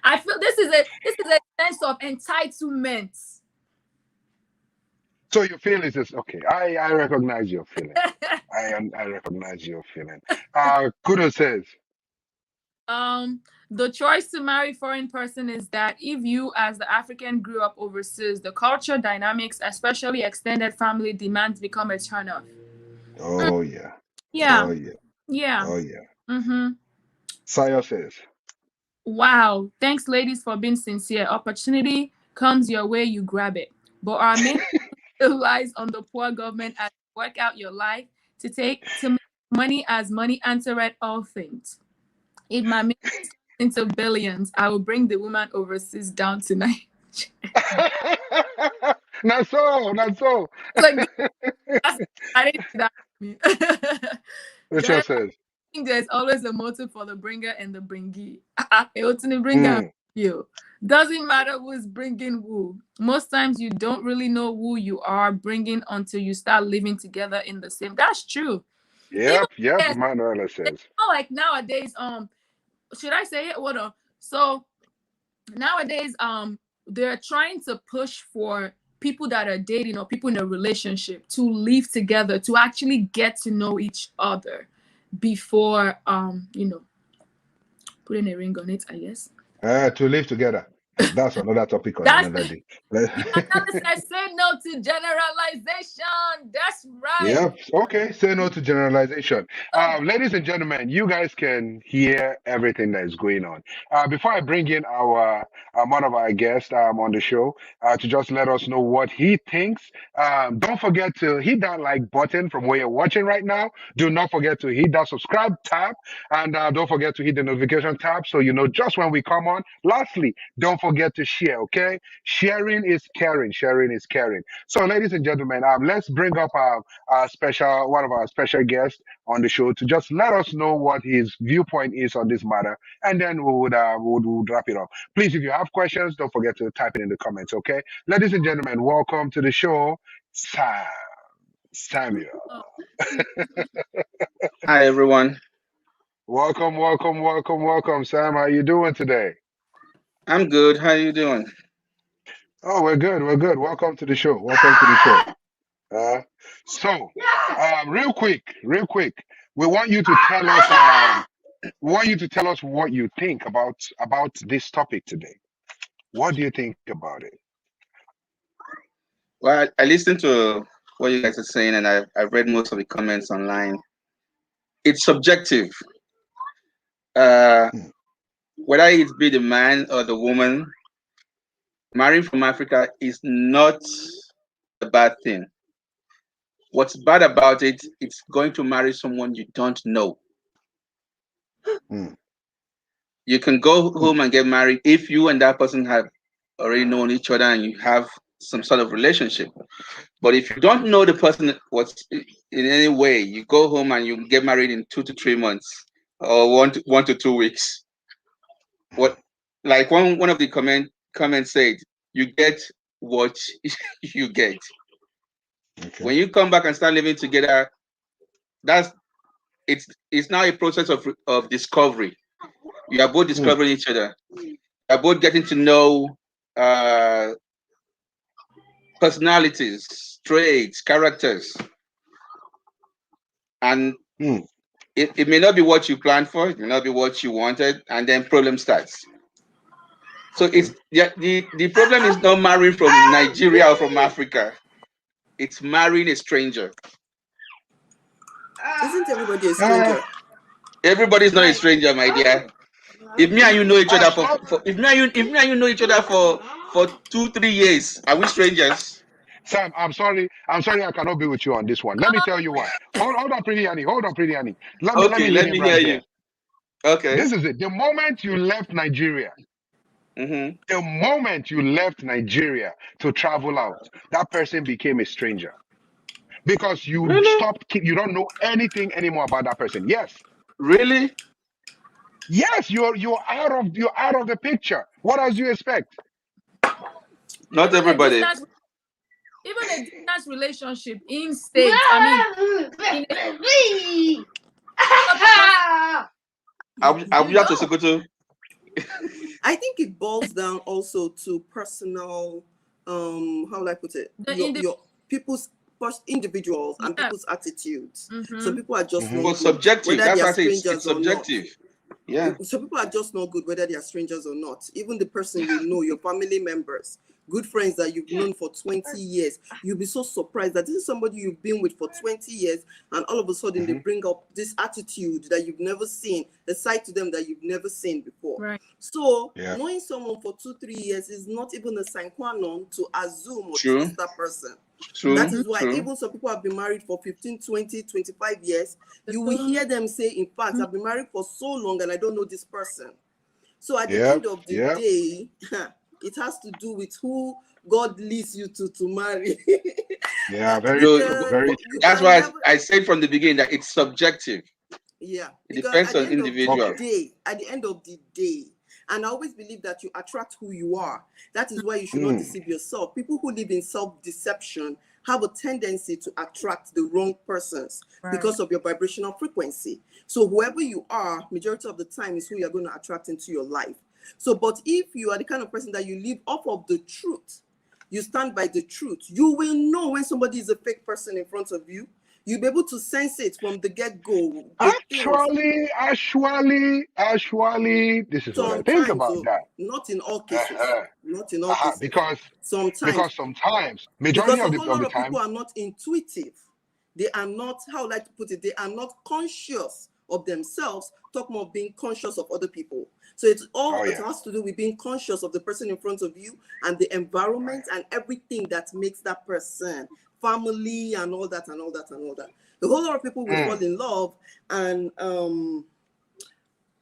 Speaker 8: I feel this is a sense of entitlement.
Speaker 6: So you feel it is okay. I recognize your feeling. I recognize your feeling. Kudos says.
Speaker 8: The choice to marry foreign person is that if you as the African grew up overseas, the culture dynamics, especially extended family demands become a turnoff.
Speaker 6: Oh yeah.
Speaker 8: Yeah.
Speaker 6: Oh yeah.
Speaker 8: Yeah.
Speaker 6: Oh yeah.
Speaker 8: Mm-hmm.
Speaker 6: Sayo says.
Speaker 8: Wow. Thanks, ladies, for being sincere. Opportunity comes your way, you grab it. But our main lies on the poor government as you work out your life to make money as money answereth all things. If my millions into billions, I will bring the woman overseas down tonight.
Speaker 6: Not so.
Speaker 8: Like, I didn't see that.
Speaker 6: Rachel says.
Speaker 8: I think there's always a motive for the bringer and the bringee. You. Doesn't matter who's bringing who. Most times you don't really know who you are bringing until you start living together in the same. That's true.
Speaker 6: Yep. Manuela says.
Speaker 8: Like nowadays, should I say it? Hold on. So nowadays, they're trying to push for people that are dating or people in a relationship to live together, to actually get to know each other before putting a ring on it, I guess.
Speaker 6: To live together. That's another topic on another day.
Speaker 8: I say no. no to generalization. That's right.
Speaker 6: Yep. Okay. Say no to generalization.
Speaker 8: Oh,
Speaker 6: Ladies and gentlemen, you guys can hear everything that is going on. Before I bring in our one of our guests on the show to just let us know what he thinks, don't forget to hit that like button from where you're watching right now. Do not forget to hit that subscribe tab, and don't forget to hit the notification tab so you know just when we come on. Lastly, don't forget to share. Okay, sharing is caring. Sharing is caring. So, ladies and gentlemen, let's bring up one of our special guests on the show to just let us know what his viewpoint is on this matter, and then we would wrap it up. Please, if you have questions, don't forget to type it in the comments. Okay, ladies and gentlemen, welcome to the show, Samuel.
Speaker 8: oh.
Speaker 10: Hi everyone.
Speaker 6: Welcome, welcome, welcome, welcome, Sam. How you doing today?
Speaker 10: I'm good. How you doing?
Speaker 6: Oh, we're good. We're good. Welcome to the show. Welcome to the show. So, real quick, we want you to tell us. We want you to tell us what you think about this topic today. What do you think about it?
Speaker 10: Well, I listened to what you guys are saying, and I've read most of the comments online. It's subjective. Whether it be the man or the woman, marrying from Africa is not a bad thing. What's bad about it, it's going to marry someone you don't know.
Speaker 6: Mm.
Speaker 10: You can go home and get married if you and that person have already known each other and you have some sort of relationship. But if you don't know the person what's in any way, you go home and you get married in 2 to 3 months or 1 to 2 weeks. What, like one of the comments said, you get what you get.
Speaker 6: Okay.
Speaker 10: When you come back and start living together, it's now a process of discovery. You are both discovering each other. You are both getting to know personalities, traits, characters. And it may not be what you planned for, it may not be what you wanted, and then problem starts. So it's the problem is not marrying from Nigeria or from Africa. It's marrying a stranger.
Speaker 7: Isn't everybody a stranger?
Speaker 10: Everybody's not a stranger, my dear. If me and you know each other if me and you know each other for 2-3 years, are we strangers?
Speaker 6: Sam, I'm sorry. I cannot be with you on this one. Let me tell you why. Hold on, pretty Annie. Hold on, pretty Annie. Let me
Speaker 10: Let
Speaker 6: hit
Speaker 10: me
Speaker 6: him
Speaker 10: hear
Speaker 6: right
Speaker 10: you.
Speaker 6: there.
Speaker 10: Okay.
Speaker 6: This is it. The moment you left Nigeria, the moment you left Nigeria to travel out, that person became a stranger because you you don't know anything anymore about that person. Yes.
Speaker 10: Really?
Speaker 6: Yes, you're out of the picture. What else do you expect?
Speaker 10: Not everybody.
Speaker 8: Even a distance relationship in states. I mean,
Speaker 10: I'll have to Sokoto.
Speaker 7: I think it boils down also to personal, how will I put it? Your people's individuals and people's attitudes. So people are just not good,
Speaker 10: subjective.
Speaker 7: whether
Speaker 10: That's
Speaker 7: they are
Speaker 10: why
Speaker 7: strangers
Speaker 10: it's subjective. Yeah.
Speaker 7: So people are just not good, whether they are strangers or not. Even the person you know, your family members, good friends that you've known for 20 years, you'll be so surprised that this is somebody you've been with for 20 years, and all of a sudden they bring up this attitude that you've never seen, a side to them that you've never seen before.
Speaker 8: Right.
Speaker 7: So knowing someone for 2-3 years is not even a sine qua non to assume or trust that person. That is why even some people have been married for 15, 20, 25 years. You will hear them say, in fact, I've been married for so long and I don't know this person. So at the end of the day, it has to do with who God leads you to marry.
Speaker 10: Very. That's why I said from the beginning that it's subjective.
Speaker 7: Yeah.
Speaker 10: It depends on individual.
Speaker 7: At the end of the day, and I always believe that you attract who you are. That is why you should not deceive yourself. People who live in self-deception have a tendency to attract the wrong persons because of your vibrational frequency. So whoever you are, majority of the time is who you're going to attract into your life. So, but if you are the kind of person that you live off of the truth, you stand by the truth, you will know when somebody is a fake person in front of you. You'll be able to sense it from the get-go.
Speaker 6: Actually, this is what I think
Speaker 7: Sometimes,
Speaker 6: about
Speaker 7: so
Speaker 6: that.
Speaker 7: not in all cases, not in all cases.
Speaker 6: Because sometimes,
Speaker 7: because
Speaker 6: majority
Speaker 7: a
Speaker 6: of
Speaker 7: whole lot
Speaker 6: the
Speaker 7: of people
Speaker 6: time,
Speaker 7: are not intuitive. They are not, how would I like to put it, they are not conscious of themselves, talk more of being conscious of other people. So it's all, it has to do with being conscious of the person in front of you and the environment and everything that makes that person, family and all that and all that and all that. A whole lot of people will fall in love and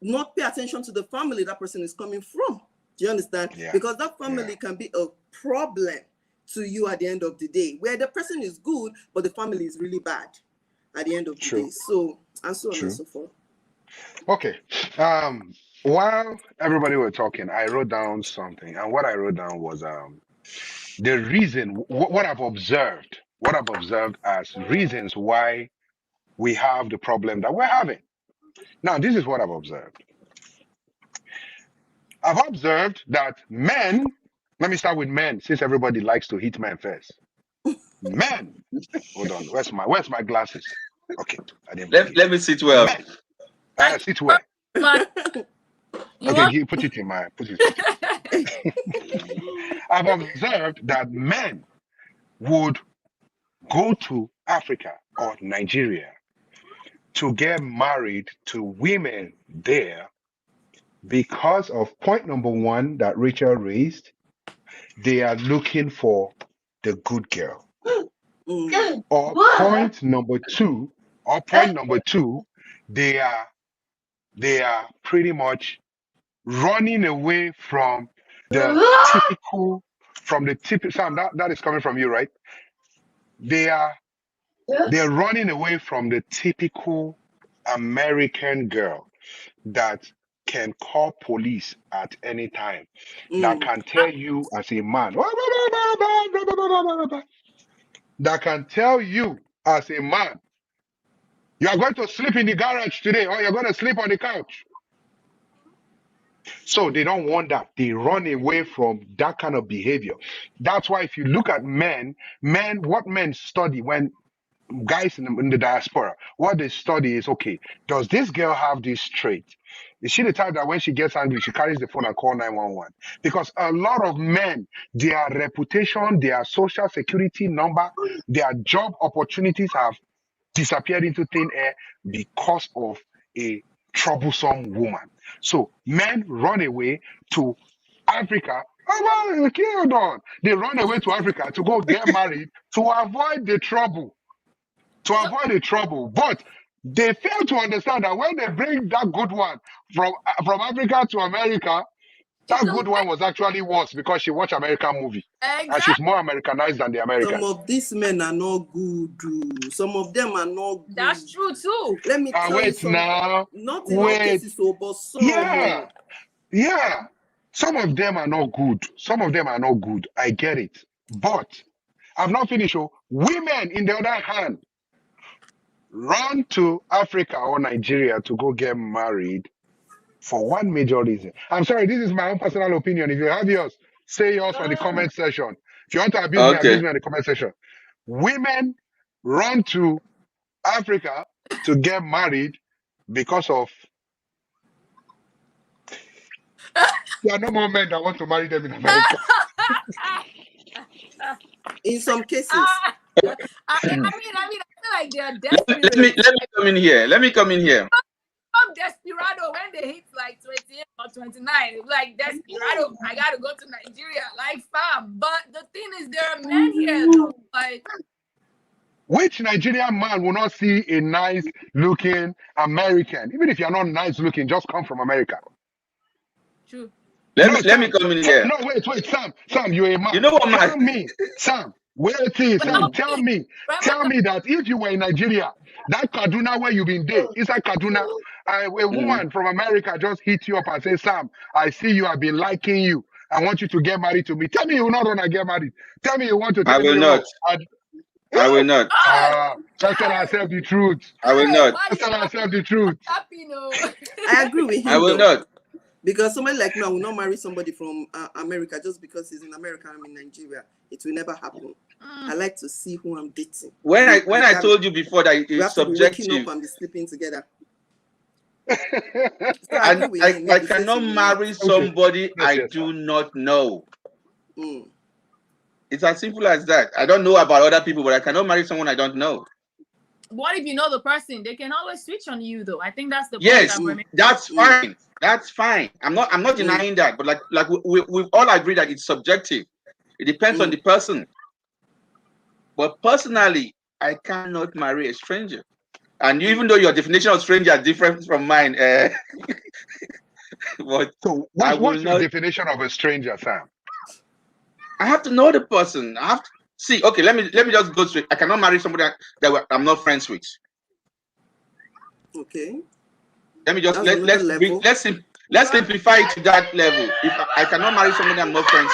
Speaker 7: not pay attention to the family that person is coming from. Do you understand? Because that family can be a problem to you at the end of the day, where the person is good, but the family is really bad at the end of the day. So, and so on and so forth.
Speaker 6: Okay. While everybody were talking, I wrote down something, and what I wrote down was the reason, what I've observed as reasons why we have the problem that we're having. Now, this is what I've observed. I've observed that men, let me start with men, since everybody likes to hit men first. Men, hold on, where's my glasses? Okay, I didn't bring it.
Speaker 10: Let me sit well.
Speaker 6: Men, sit well. Okay, put it in my. I've observed that men would go to Africa or Nigeria to get married to women there because of point number one that Rachel raised. They are looking for the good girl. Or point number two, they are pretty much running away from the typical, Sam, that is coming from you, right? They're running away from the typical American girl that can call police at any time, that can tell you as a man, that can tell you as a man, you are going to sleep in the garage today or you're going to sleep on the couch. So they don't want that. They run away from that kind of behavior. That's why if you look at men, what men study when guys in the diaspora, what they study is, okay, does this girl have this trait? Is she the type that when she gets angry, she carries the phone and call 911? Because a lot of men, their reputation, their social security number, their job opportunities have disappeared into thin air because of a troublesome woman. So men run away to Africa. Hold on. They run away to Africa to go get married to avoid the trouble. But they fail to understand that when they bring that good one from Africa to America, that good one was actually worse because she watched American movie. Exactly. And she's more Americanized than the Americans.
Speaker 7: Some of these men are not good. Some of them are not good.
Speaker 8: That's true too.
Speaker 7: Let me tell you something. Not in all cases, but some.
Speaker 6: Yeah. Some of them are not good. I get it. But I'm not finished. Women, in the other hand, run to Africa or Nigeria to go get married for one major reason. I'm sorry, this is my own personal opinion. If you have yours, say yours on the comment section. If you want to abuse me in the comment section. Women run to Africa to get married because of there are no more men that want to marry them in America.
Speaker 7: In some cases.
Speaker 8: I mean, I feel like they are desperate.
Speaker 10: Let me come in here.
Speaker 8: I'm desperado when they hit like 28 or 29. Like desperado, I gotta go to Nigeria, like fam. But the thing is, there are men here though. Like,
Speaker 6: which Nigerian man will not see a nice looking American? Even if you're not nice looking, just come from America.
Speaker 8: True.
Speaker 10: Let me come in here.
Speaker 6: No, wait, Sam, you're a man.
Speaker 10: You know what, man?
Speaker 6: Tell me, Sam, tell me that if you were in Nigeria, that Kaduna where you've been there, inside Kaduna, a woman from America just hit you up and say, Sam, I see you, I've been liking you. I want you to get married to me. Tell me you will not want to get married. Tell me you want to tell me.
Speaker 10: I will not.
Speaker 6: Just tell ourselves the truth.
Speaker 10: I will not.
Speaker 6: Just tell ourselves the truth.
Speaker 7: I agree with him.
Speaker 10: I will not.
Speaker 7: Because somebody like me, I will not marry somebody from America just because he's in America. I'm in Nigeria. It will never happen. I like to see who I'm dating.
Speaker 10: When I told you before that
Speaker 7: we
Speaker 10: it's
Speaker 7: have to be waking
Speaker 10: subjective,
Speaker 7: up and be sleeping together. So I agree with him.
Speaker 10: I cannot marry somebody I do not know.
Speaker 7: Mm.
Speaker 10: It's as simple as that. I don't know about other people, but I cannot marry someone I don't know.
Speaker 8: What if you know the person? They can always switch on you, though. I think that's the
Speaker 10: Yes,
Speaker 8: point that we're making.
Speaker 10: that's fine. That's fine. I'm not denying that, but like we've all agreed that it's subjective. It depends on the person. But personally, I cannot marry a stranger. And even though your definition of stranger is different from mine, but
Speaker 6: so what's your definition of a stranger, Sam?
Speaker 10: I have to know the person. I have to see. Okay, let me just go straight. I cannot marry somebody that I'm not friends with.
Speaker 7: Okay.
Speaker 10: Let me just let's simplify it to that level. If I cannot marry somebody I'm not friends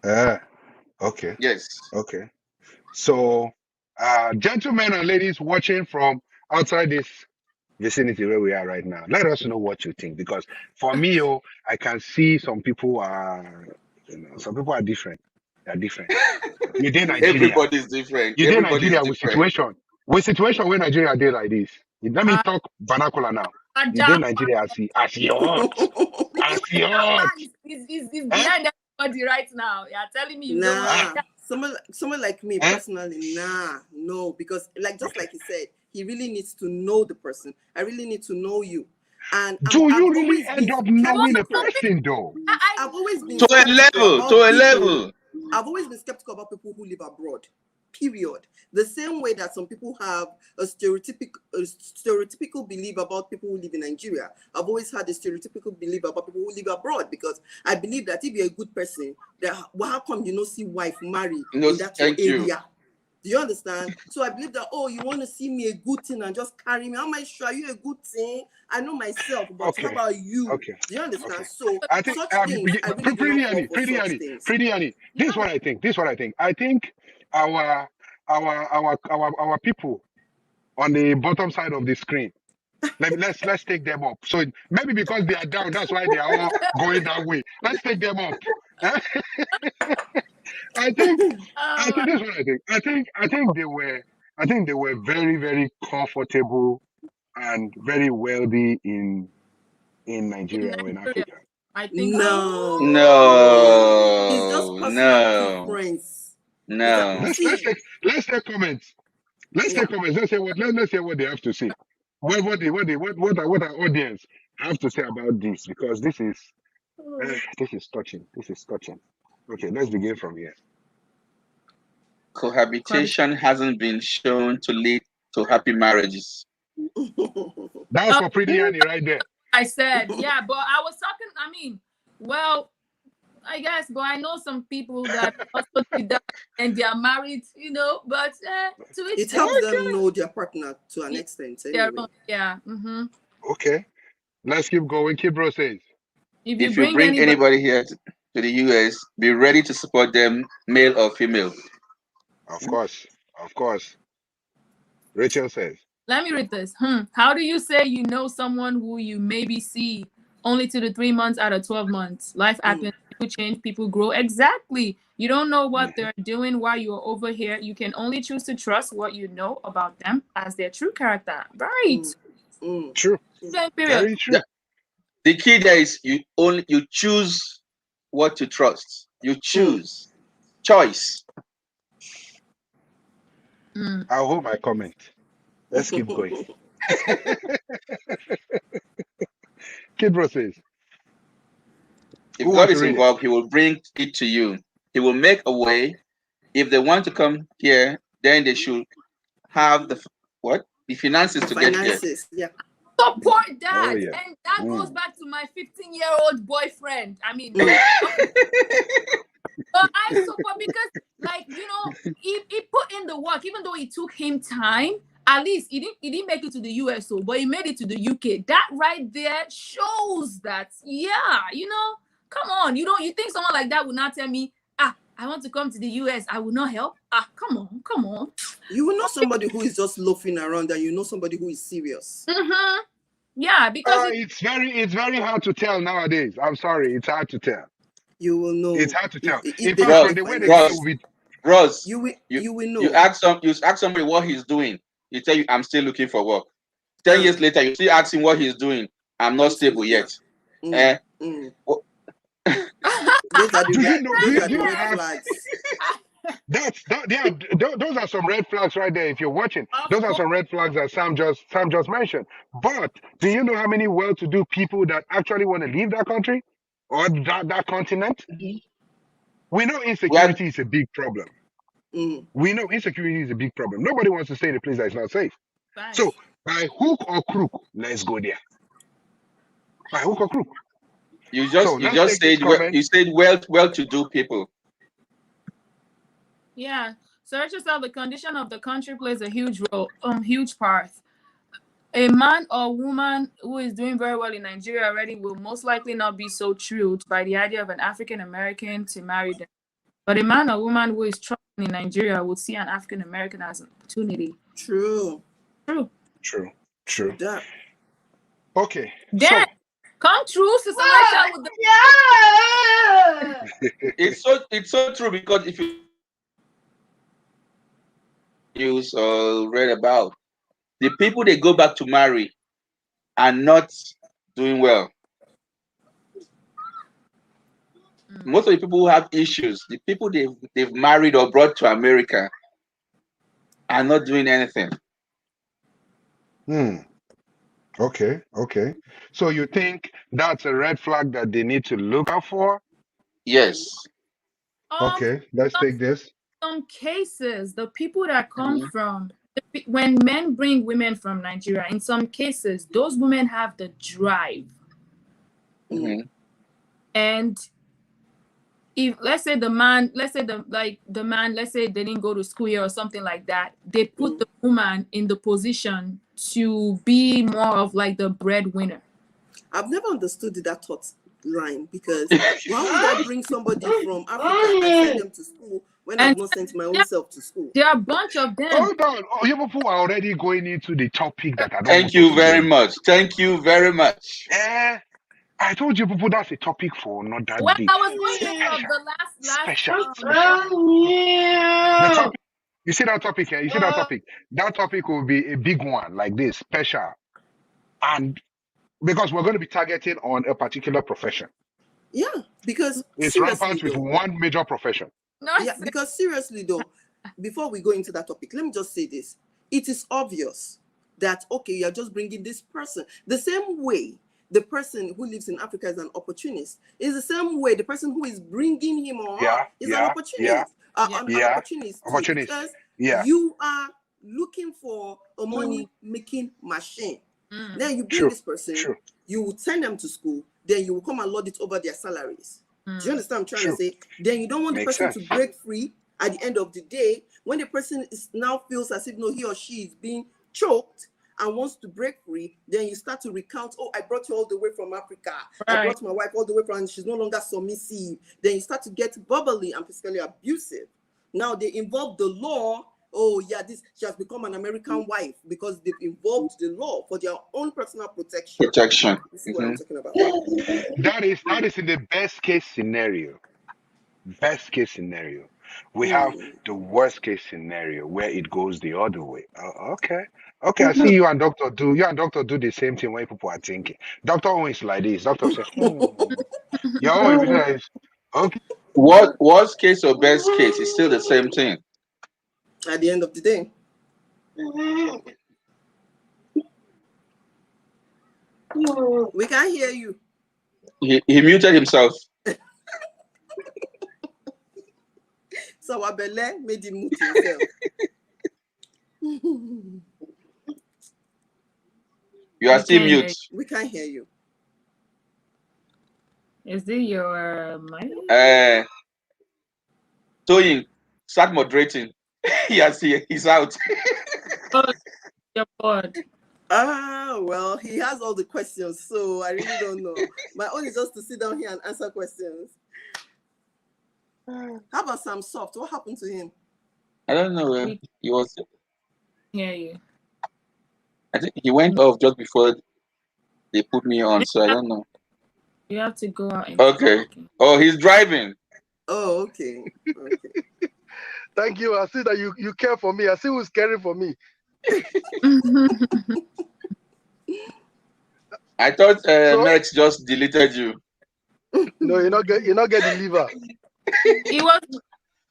Speaker 10: with.
Speaker 6: Okay.
Speaker 10: Yes.
Speaker 6: Okay. So, gentlemen and ladies watching from outside this vicinity where we are right now, let us know what you think. Because for me, I can see some people are, some people are different. They're different. You did Nigeria.
Speaker 10: Everybody's different.
Speaker 6: You did Nigeria with situation where Nigeria did like this. Let me talk vernacular now. You did Nigeria as yacht. As yacht.
Speaker 8: He's behind everybody right now. You're telling me you don't
Speaker 7: know. Someone like me personally, no, because just like he said, he really needs to know the person. I really need to know you. And
Speaker 6: do you really end up knowing a person though?
Speaker 7: I've always been
Speaker 10: to a level.
Speaker 7: I've always been skeptical about people who live abroad. Period. The same way that some people have a stereotypical belief about people who live in Nigeria, I've always had a stereotypical belief about people who live abroad, because I believe that if you're a good person, how come you don't see wife marry in that area? Do you understand? So I believe that, you want to see me a good thing and just carry me. How am I sure you a good thing? I know myself, but how about you?
Speaker 6: Okay.
Speaker 7: Do you understand?
Speaker 6: Okay.
Speaker 7: So
Speaker 6: I think Pretty Annie, this is what I think. I think our people on the bottom side of the screen, let's take them up. So maybe because they are down, that's why they are all going that way. Let's take them up. I think this is what I think. I think they were very, very comfortable and very wealthy in Nigeria or in Africa.
Speaker 8: I think
Speaker 10: no.
Speaker 7: It's just personal preference.
Speaker 10: No.
Speaker 6: Let's take comments. Let's take comments. Let's hear what they have to say. What our audience have to say about this, because this is touching. This is touching. Okay, let's begin from here.
Speaker 10: Cohabitation hasn't been shown to lead to happy marriages.
Speaker 6: That's for Pretty Annie right there.
Speaker 8: I said, yeah, but I was talking, I guess, but I know some people that also did that and they are married, but
Speaker 7: it helps them know their partner to an extent. Anyway.
Speaker 8: Yeah. Mm-hmm.
Speaker 6: Okay, let's keep going. Kibro says,
Speaker 10: if you bring anybody here to the US, be ready to support them, male or female.
Speaker 6: Of course. Rachel says,
Speaker 8: let me read this. How do you say you know someone who you maybe see only 2 to 3 months out of 12 months? Life happens, people change, people grow. Exactly. You don't know what they're doing while you're over here. You can only choose to trust what you know about them as their true character. Right.
Speaker 6: True. Very true.
Speaker 10: Yeah. The key there is you choose what to trust. You choose. Choice.
Speaker 6: I'll hold my comment. Let's keep going. Kidbro says,
Speaker 10: if God is involved, he will bring it to you. He will make a way. If they want to come here, then they should have the finances to get here.
Speaker 7: Yeah.
Speaker 8: Support that. And that goes back to my 15-year-old boyfriend. But I support because, he put in the work, even though it took him time. At least he didn't make it to the US, but he made it to the UK. That right there shows that, come on. You think someone like that would not tell me, I want to come to the US, I will not help? Come on.
Speaker 7: You will know somebody who is just loafing around, and you know somebody who is serious.
Speaker 8: Mm-hmm. Yeah, because
Speaker 6: It's very hard to tell nowadays. I'm sorry, it's hard to tell.
Speaker 7: You will know.
Speaker 6: It's hard to tell.
Speaker 7: If
Speaker 6: In
Speaker 7: they
Speaker 6: fact,
Speaker 7: have
Speaker 6: from
Speaker 7: the
Speaker 6: the way they say it
Speaker 7: finance,
Speaker 6: will be.
Speaker 10: Ross,
Speaker 7: you will
Speaker 10: you
Speaker 7: know.
Speaker 10: ask somebody what he's doing. He tell you, I'm still looking for work. 10 years later, you still ask him what he's doing. I'm not stable yet.
Speaker 7: Mm. Those are the
Speaker 6: Do you
Speaker 7: red,
Speaker 6: know?
Speaker 7: those
Speaker 6: Do
Speaker 7: are the
Speaker 6: you
Speaker 7: red
Speaker 6: have?
Speaker 7: flags.
Speaker 6: Those are some red flags right there. If you're watching, those are some red flags that Sam just mentioned. But do you know how many well-to-do people that actually want to leave that country or that continent? We know insecurity is a big problem. We know insecurity is a big problem. Nobody wants to stay in a place that is not safe. So by hook or crook, let's go there. By hook or crook.
Speaker 10: You just said well-to-do people.
Speaker 8: Yeah. So it's just how the condition of the country plays a huge role, huge part. A man or woman who is doing very well in Nigeria already will most likely not be so thrilled by the idea of an African American to marry them. But a man or woman who is struggling in Nigeria would see an African American as an opportunity.
Speaker 7: True.
Speaker 6: That. Okay.
Speaker 8: Then come true, Sister Rachel, with the
Speaker 10: It's so true, because if you news or read about, the people they go back to marry are not doing well. Most of the people who have issues, the people they've married or brought to America, are not doing anything.
Speaker 6: Okay. So you think that's a red flag that they need to look out for?
Speaker 10: Yes.
Speaker 6: Okay, let's take this.
Speaker 8: Some cases, the people that come from, when men bring women from Nigeria, in some cases, those women have the drive. And if let's say the man, let's say they didn't go to school here or something like that, they put the woman in the position to be more of like the breadwinner.
Speaker 7: I've never understood that thought line, because why would I bring somebody from Africa and send them to school when I've not sent my own self to school?
Speaker 8: There are a bunch of them.
Speaker 6: Hold on. You people are already going into the topic that I don't.
Speaker 10: Thank you very much. Thank you very much.
Speaker 6: I told you people that's a topic for another
Speaker 8: Well,
Speaker 6: day.
Speaker 8: I was going to the last
Speaker 6: Special. The topic. You see that topic here? You see that topic? That topic will be a big one, like this, special. And because we're going to be targeting on a particular profession.
Speaker 7: Yeah, because
Speaker 6: it's rampant with one major profession.
Speaker 7: Yeah, because seriously though, before we go into that topic, let me just say this. It is obvious that, okay, you're just bringing this person. The same way the person who lives in Africa is an opportunist is the same way the person who is bringing him or her is an opportunist. An opportunist. Because you are looking for a money-making machine. Then you bring this person, you will send them to school, then you will come and lord it over their salaries. Do you understand what I'm trying to say? Then you don't want the person to break free at the end of the day. When the person now feels as if he or she is being choked and wants to break free, then you start to recount, oh, I brought you all the way from Africa. I brought my wife all the way from, and she's no longer submissive. Then you start to get bubbly and physically abusive. Now they involve the law. Oh yeah, she has become an American wife because they've involved the law for their own personal protection. This is what I'm talking about.
Speaker 6: That is in the best case scenario. Best case scenario. We have the worst case scenario where it goes the other way. Okay. I see you and Doctor do the same thing when people are thinking. Doctor always like this. Doctor says, your own is okay.
Speaker 10: What worst case or best case is still the same thing.
Speaker 7: At the end of the day. We can't hear you.
Speaker 10: He muted himself.
Speaker 7: So Abele made him mute himself.
Speaker 10: You are still mute.
Speaker 7: We can't hear you.
Speaker 8: Is it your mic?
Speaker 10: Toyin, start moderating. Yes, he's out.
Speaker 8: Oh, you're bored.
Speaker 7: Well, he has all the questions, so I really don't know. My own is just to sit down here and answer questions. How about Sam Soft? What happened to him?
Speaker 10: I don't know. He was.
Speaker 8: Hear you.
Speaker 10: I think he went off just before They put me on, so I don't know.
Speaker 8: You have to go out and
Speaker 10: Okay. Oh, he's driving.
Speaker 7: Oh, okay. Okay.
Speaker 2: Thank you. I see that you care for me. I see who's caring for me.
Speaker 10: I thought
Speaker 2: So-
Speaker 10: Max just deleted you.
Speaker 2: No, you're not get the liver.
Speaker 8: He was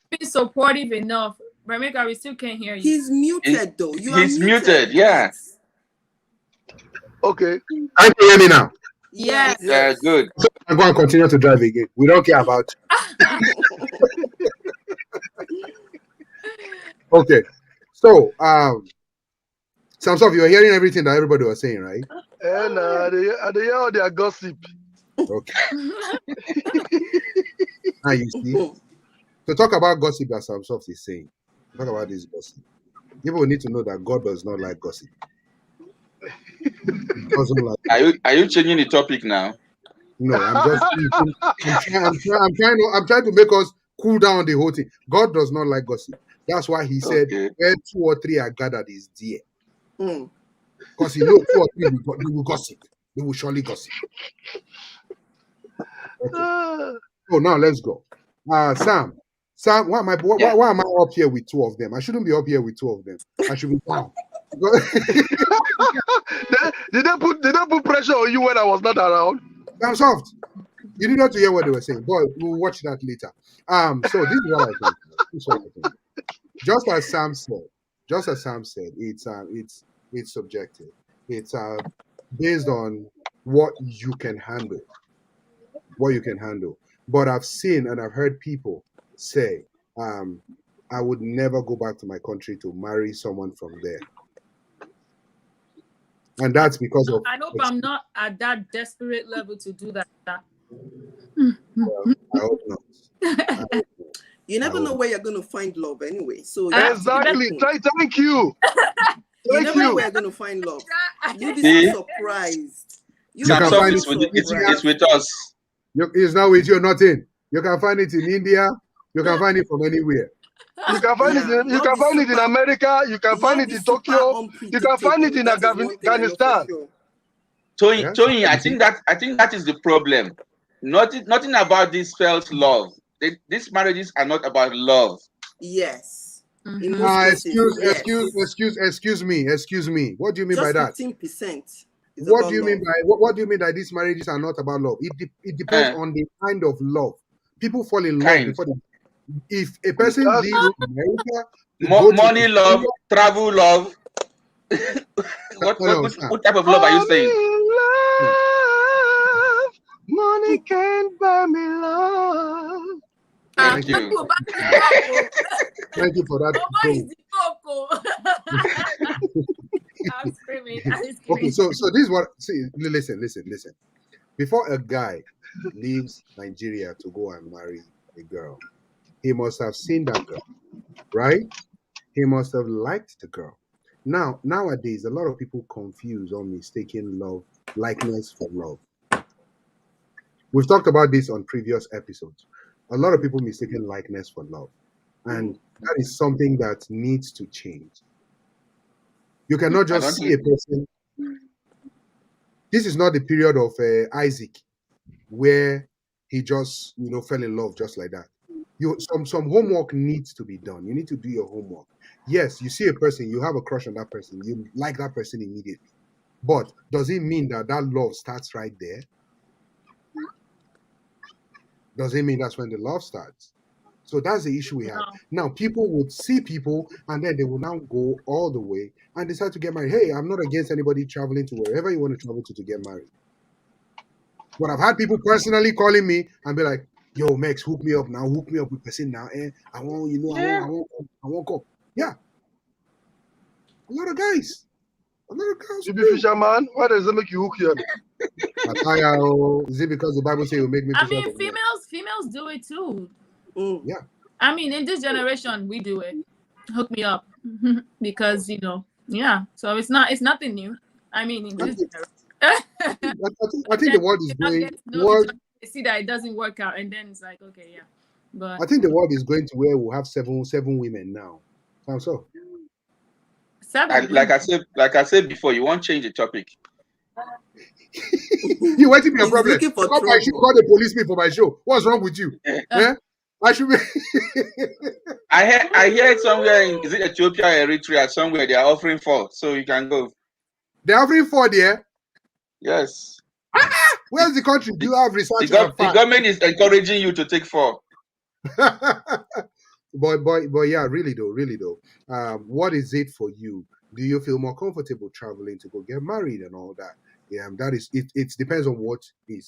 Speaker 8: being supportive enough. Remeka, we still can't hear you.
Speaker 7: He's muted though. You are
Speaker 10: He's muted, yeah.
Speaker 2: Okay.
Speaker 1: Can you hear me now?
Speaker 8: Yes.
Speaker 10: Good.
Speaker 1: So I'm going to continue to drive again. We don't care about. Okay. So, Samsov, you're hearing everything that everybody was saying, right?
Speaker 2: And they hear all their gossip.
Speaker 1: Okay. Now you see. To talk about gossip that Samsov is saying, talk about this gossip. People need to know that God does not like gossip. He doesn't like it.
Speaker 10: Are you changing the topic now?
Speaker 1: No, I'm just I'm trying to make us cool down the whole thing. God does not like gossip. That's why he said, where 2 or 3 are gathered is there. Because he knows 2 or 3 will gossip. They will surely gossip. Okay. So now let's go. Sam, why am I up here with 2 of them? I shouldn't be up here with 2 of them. I should be down.
Speaker 2: Did they put pressure on you when I was not around?
Speaker 1: I'm soft. You didn't have to hear what they were saying, but we'll watch that later. So this is what I think. Just as Sam said, it's subjective. It's based on what you can handle. But I've seen and I've heard people say, I would never go back to my country to marry someone from there. And that's because of.
Speaker 8: I hope I'm not at that desperate level to do that.
Speaker 1: Well, I hope not.
Speaker 7: You never know where you're going to find love anyway. So
Speaker 2: exactly. Thank you.
Speaker 7: You never know where you're going to find love. You'll be so surprised.
Speaker 10: It's with us.
Speaker 1: It's not with you, nothing. You can find it in India. You can find it from anywhere.
Speaker 2: You can find it in America. You can find it in Tokyo. You can find it in Afghanistan.
Speaker 10: Tony, I think that is the problem. Nothing about this spells love. These marriages are not about love.
Speaker 7: Yes.
Speaker 1: Excuse me. What do you mean by that?
Speaker 7: 15%.
Speaker 1: What do you mean by these marriages are not about love? It depends on the kind of love. People fall in love before they. If a person leaves America,
Speaker 10: money love, travel love. What type of love are you saying?
Speaker 2: Love, money can't buy me love.
Speaker 10: Thank you.
Speaker 1: Thank you for that.
Speaker 8: I'm screaming.
Speaker 1: Okay, so this is what. See, listen. Before a guy leaves Nigeria to go and marry a girl, he must have seen that girl, right? He must have liked the girl. Nowadays, a lot of people confuse or mistaken likeness for love. We've talked about this on previous episodes. A lot of people mistaken likeness for love. And that is something that needs to change. You cannot just see a person. This is not the period of Isaac, where he just fell in love just like that. Some homework needs to be done. You need to do your homework. Yes, you see a person, you have a crush on that person, you like that person immediately. But does it mean that love starts right there? Does it mean that's when the love starts? So that's the issue we have. Now, people would see people and then they will now go all the way and decide to get married. Hey, I'm not against anybody traveling to wherever you want to travel to get married. But I've had people personally calling me and be like, yo, Max, hook me up now. Hook me up with person now. I won't go. Yeah. A lot of guys.
Speaker 2: You be fisherman? Why does it make you hook you up?
Speaker 1: Is it because the Bible says it will make me?
Speaker 8: I mean, females do it too.
Speaker 1: Yeah.
Speaker 8: I mean, in this generation, we do it. Hook me up because yeah. So it's nothing new. I mean, in this generation.
Speaker 1: I think the world is going.
Speaker 8: See that it doesn't work out, and then it's like, okay, yeah. But
Speaker 1: I think the world is going to where we'll have seven women now. So.
Speaker 10: Like I said before, you won't change the topic.
Speaker 1: You waiting for your
Speaker 7: He's
Speaker 1: problem.
Speaker 7: looking for
Speaker 1: Come my show,
Speaker 7: trouble.
Speaker 1: call the police people for my show. What's wrong with you? Eh? I should be.
Speaker 10: I heard somewhere in is it Ethiopia or Eritrea somewhere they are offering 4, so you can go.
Speaker 1: They're offering 4 there.
Speaker 10: Yes.
Speaker 1: Where's the country? Do you have
Speaker 10: The,
Speaker 1: research
Speaker 10: gov-
Speaker 1: and
Speaker 10: the
Speaker 1: fact?
Speaker 10: government is encouraging you to take 4.
Speaker 1: But yeah, really though. What is it for you? Do you feel more comfortable traveling to go get married and all that? Yeah, that is it. It depends on what you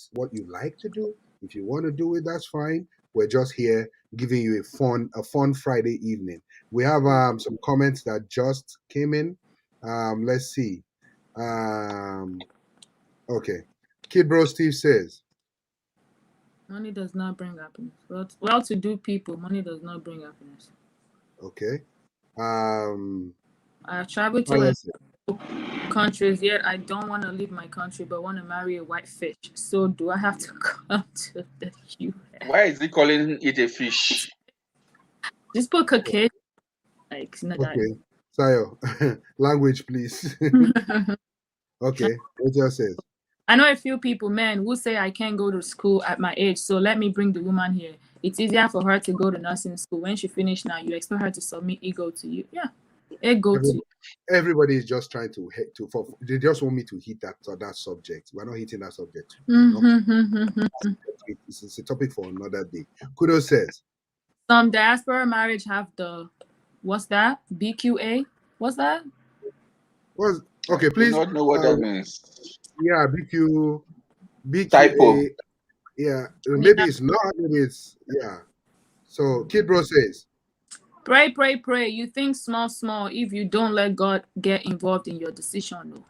Speaker 1: like to do. If you want to do it, that's fine. We're just here giving you a fun Friday evening. We have some comments that just came in. Let's see. Okay. Kid Bro Steve says,
Speaker 8: Money does not bring happiness. Well-to-do people, money does not bring happiness.
Speaker 1: okay.
Speaker 8: I traveled to
Speaker 1: Let's see.
Speaker 8: countries, yet I don't want to leave my country, but want to marry a white fish. So do I have to come to the U.S.?
Speaker 10: Why is he calling it a fish?
Speaker 8: Just put Caucasian. Like, it's not
Speaker 1: Okay. Sayo, language, please. Okay. What else says?
Speaker 8: I know a few people, men, who say I can't go to school at my age, so let me bring the woman here. It's easier for her to go to nursing school. When she finished now, you expect her to submit ego to you. Yeah, ego to you.
Speaker 1: Everybody is just trying to hit they just want me to hit that subject. We're not hitting that subject. It's a topic for another day. Kudo says,
Speaker 8: Some diaspora marriage have the, what's that? BQA? What's that?
Speaker 1: Okay, please.
Speaker 10: I do not know what that means.
Speaker 1: Yeah, BQA.
Speaker 10: Typo.
Speaker 1: Yeah, maybe it's not. Maybe it's So Kid Bro says,
Speaker 8: Pray, pray, pray. You think small if you don't let God get involved in your decision. No.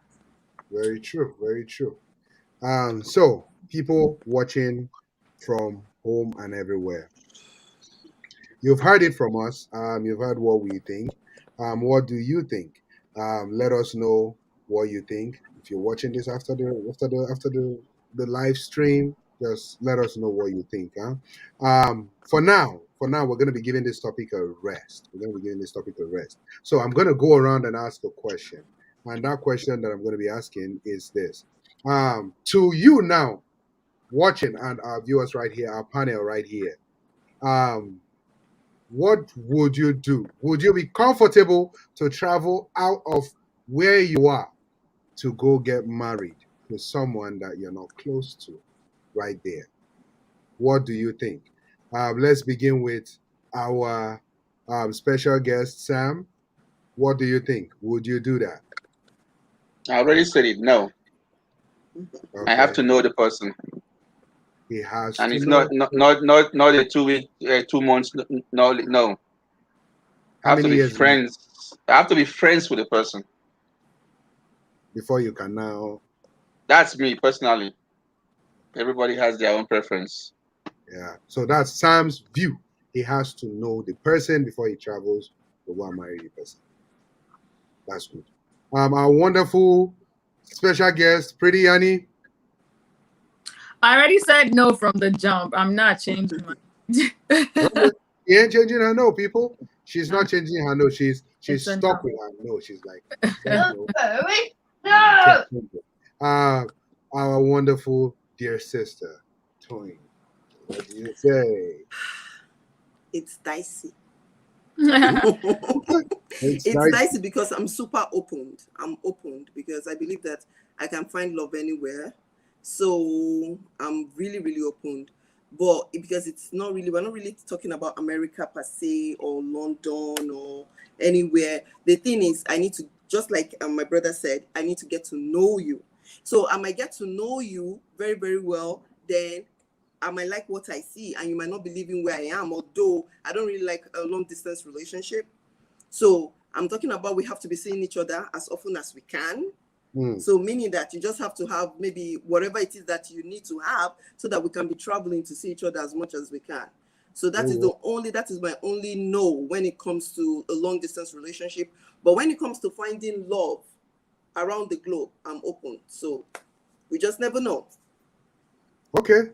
Speaker 1: very true, very true. So people watching from home and everywhere, you've heard it from us. You've heard what we think. What do you think? Let us know what you think. If you're watching this after the live stream, just let us know what you think. For now, we're going to be giving this topic a rest. So I'm going to go around and ask a question, and that question that I'm going to be asking is this: to you now, watching, and our viewers right here, our panel right here. What would you do? Would you be comfortable to travel out of where you are to go get married to someone that you're not close to right there? What do you think? Let's begin with our special guest, Sam. What do you think? Would you do that?
Speaker 10: I already said it. No.
Speaker 1: Okay.
Speaker 10: I have to know the person.
Speaker 1: He has
Speaker 10: and
Speaker 1: to
Speaker 10: it's
Speaker 1: know.
Speaker 10: not a 2 week, 2 months. No. I
Speaker 1: How
Speaker 10: have to
Speaker 1: many
Speaker 10: be
Speaker 1: years
Speaker 10: friends. I have to be friends with the person.
Speaker 1: before you can now?
Speaker 10: That's me personally. Everybody has their own preference.
Speaker 1: Yeah. So that's Sam's view. He has to know the person before he travels to go and marry the person. That's good. Our wonderful special guest, Pretty Annie.
Speaker 8: I already said no from the jump. I'm not changing my.
Speaker 1: Okay. She ain't changing her no, people. She's not changing her no. She's stuck with her no. She's like, no. Our wonderful dear sister, Tony. What do you say?
Speaker 7: It's dicey.
Speaker 1: It's
Speaker 7: dicey because I'm super opened. I'm opened because I believe that I can find love anywhere. So I'm really, really opened. But because we're not really talking about America per se or London or anywhere. The thing is, I need to, just like my brother said, I need to get to know you. So I might get to know you very, very well. Then I might like what I see, and you might not be living where I am, although I don't really like a long distance relationship. So I'm talking about we have to be seeing each other as often as we can. So meaning that you just have to have maybe whatever it is that you need to have so that we can be traveling to see each other as much as we can. So that is my only no when it comes to a long distance relationship. But when it comes to finding love around the globe, I'm open. So we just never know.
Speaker 1: Okay,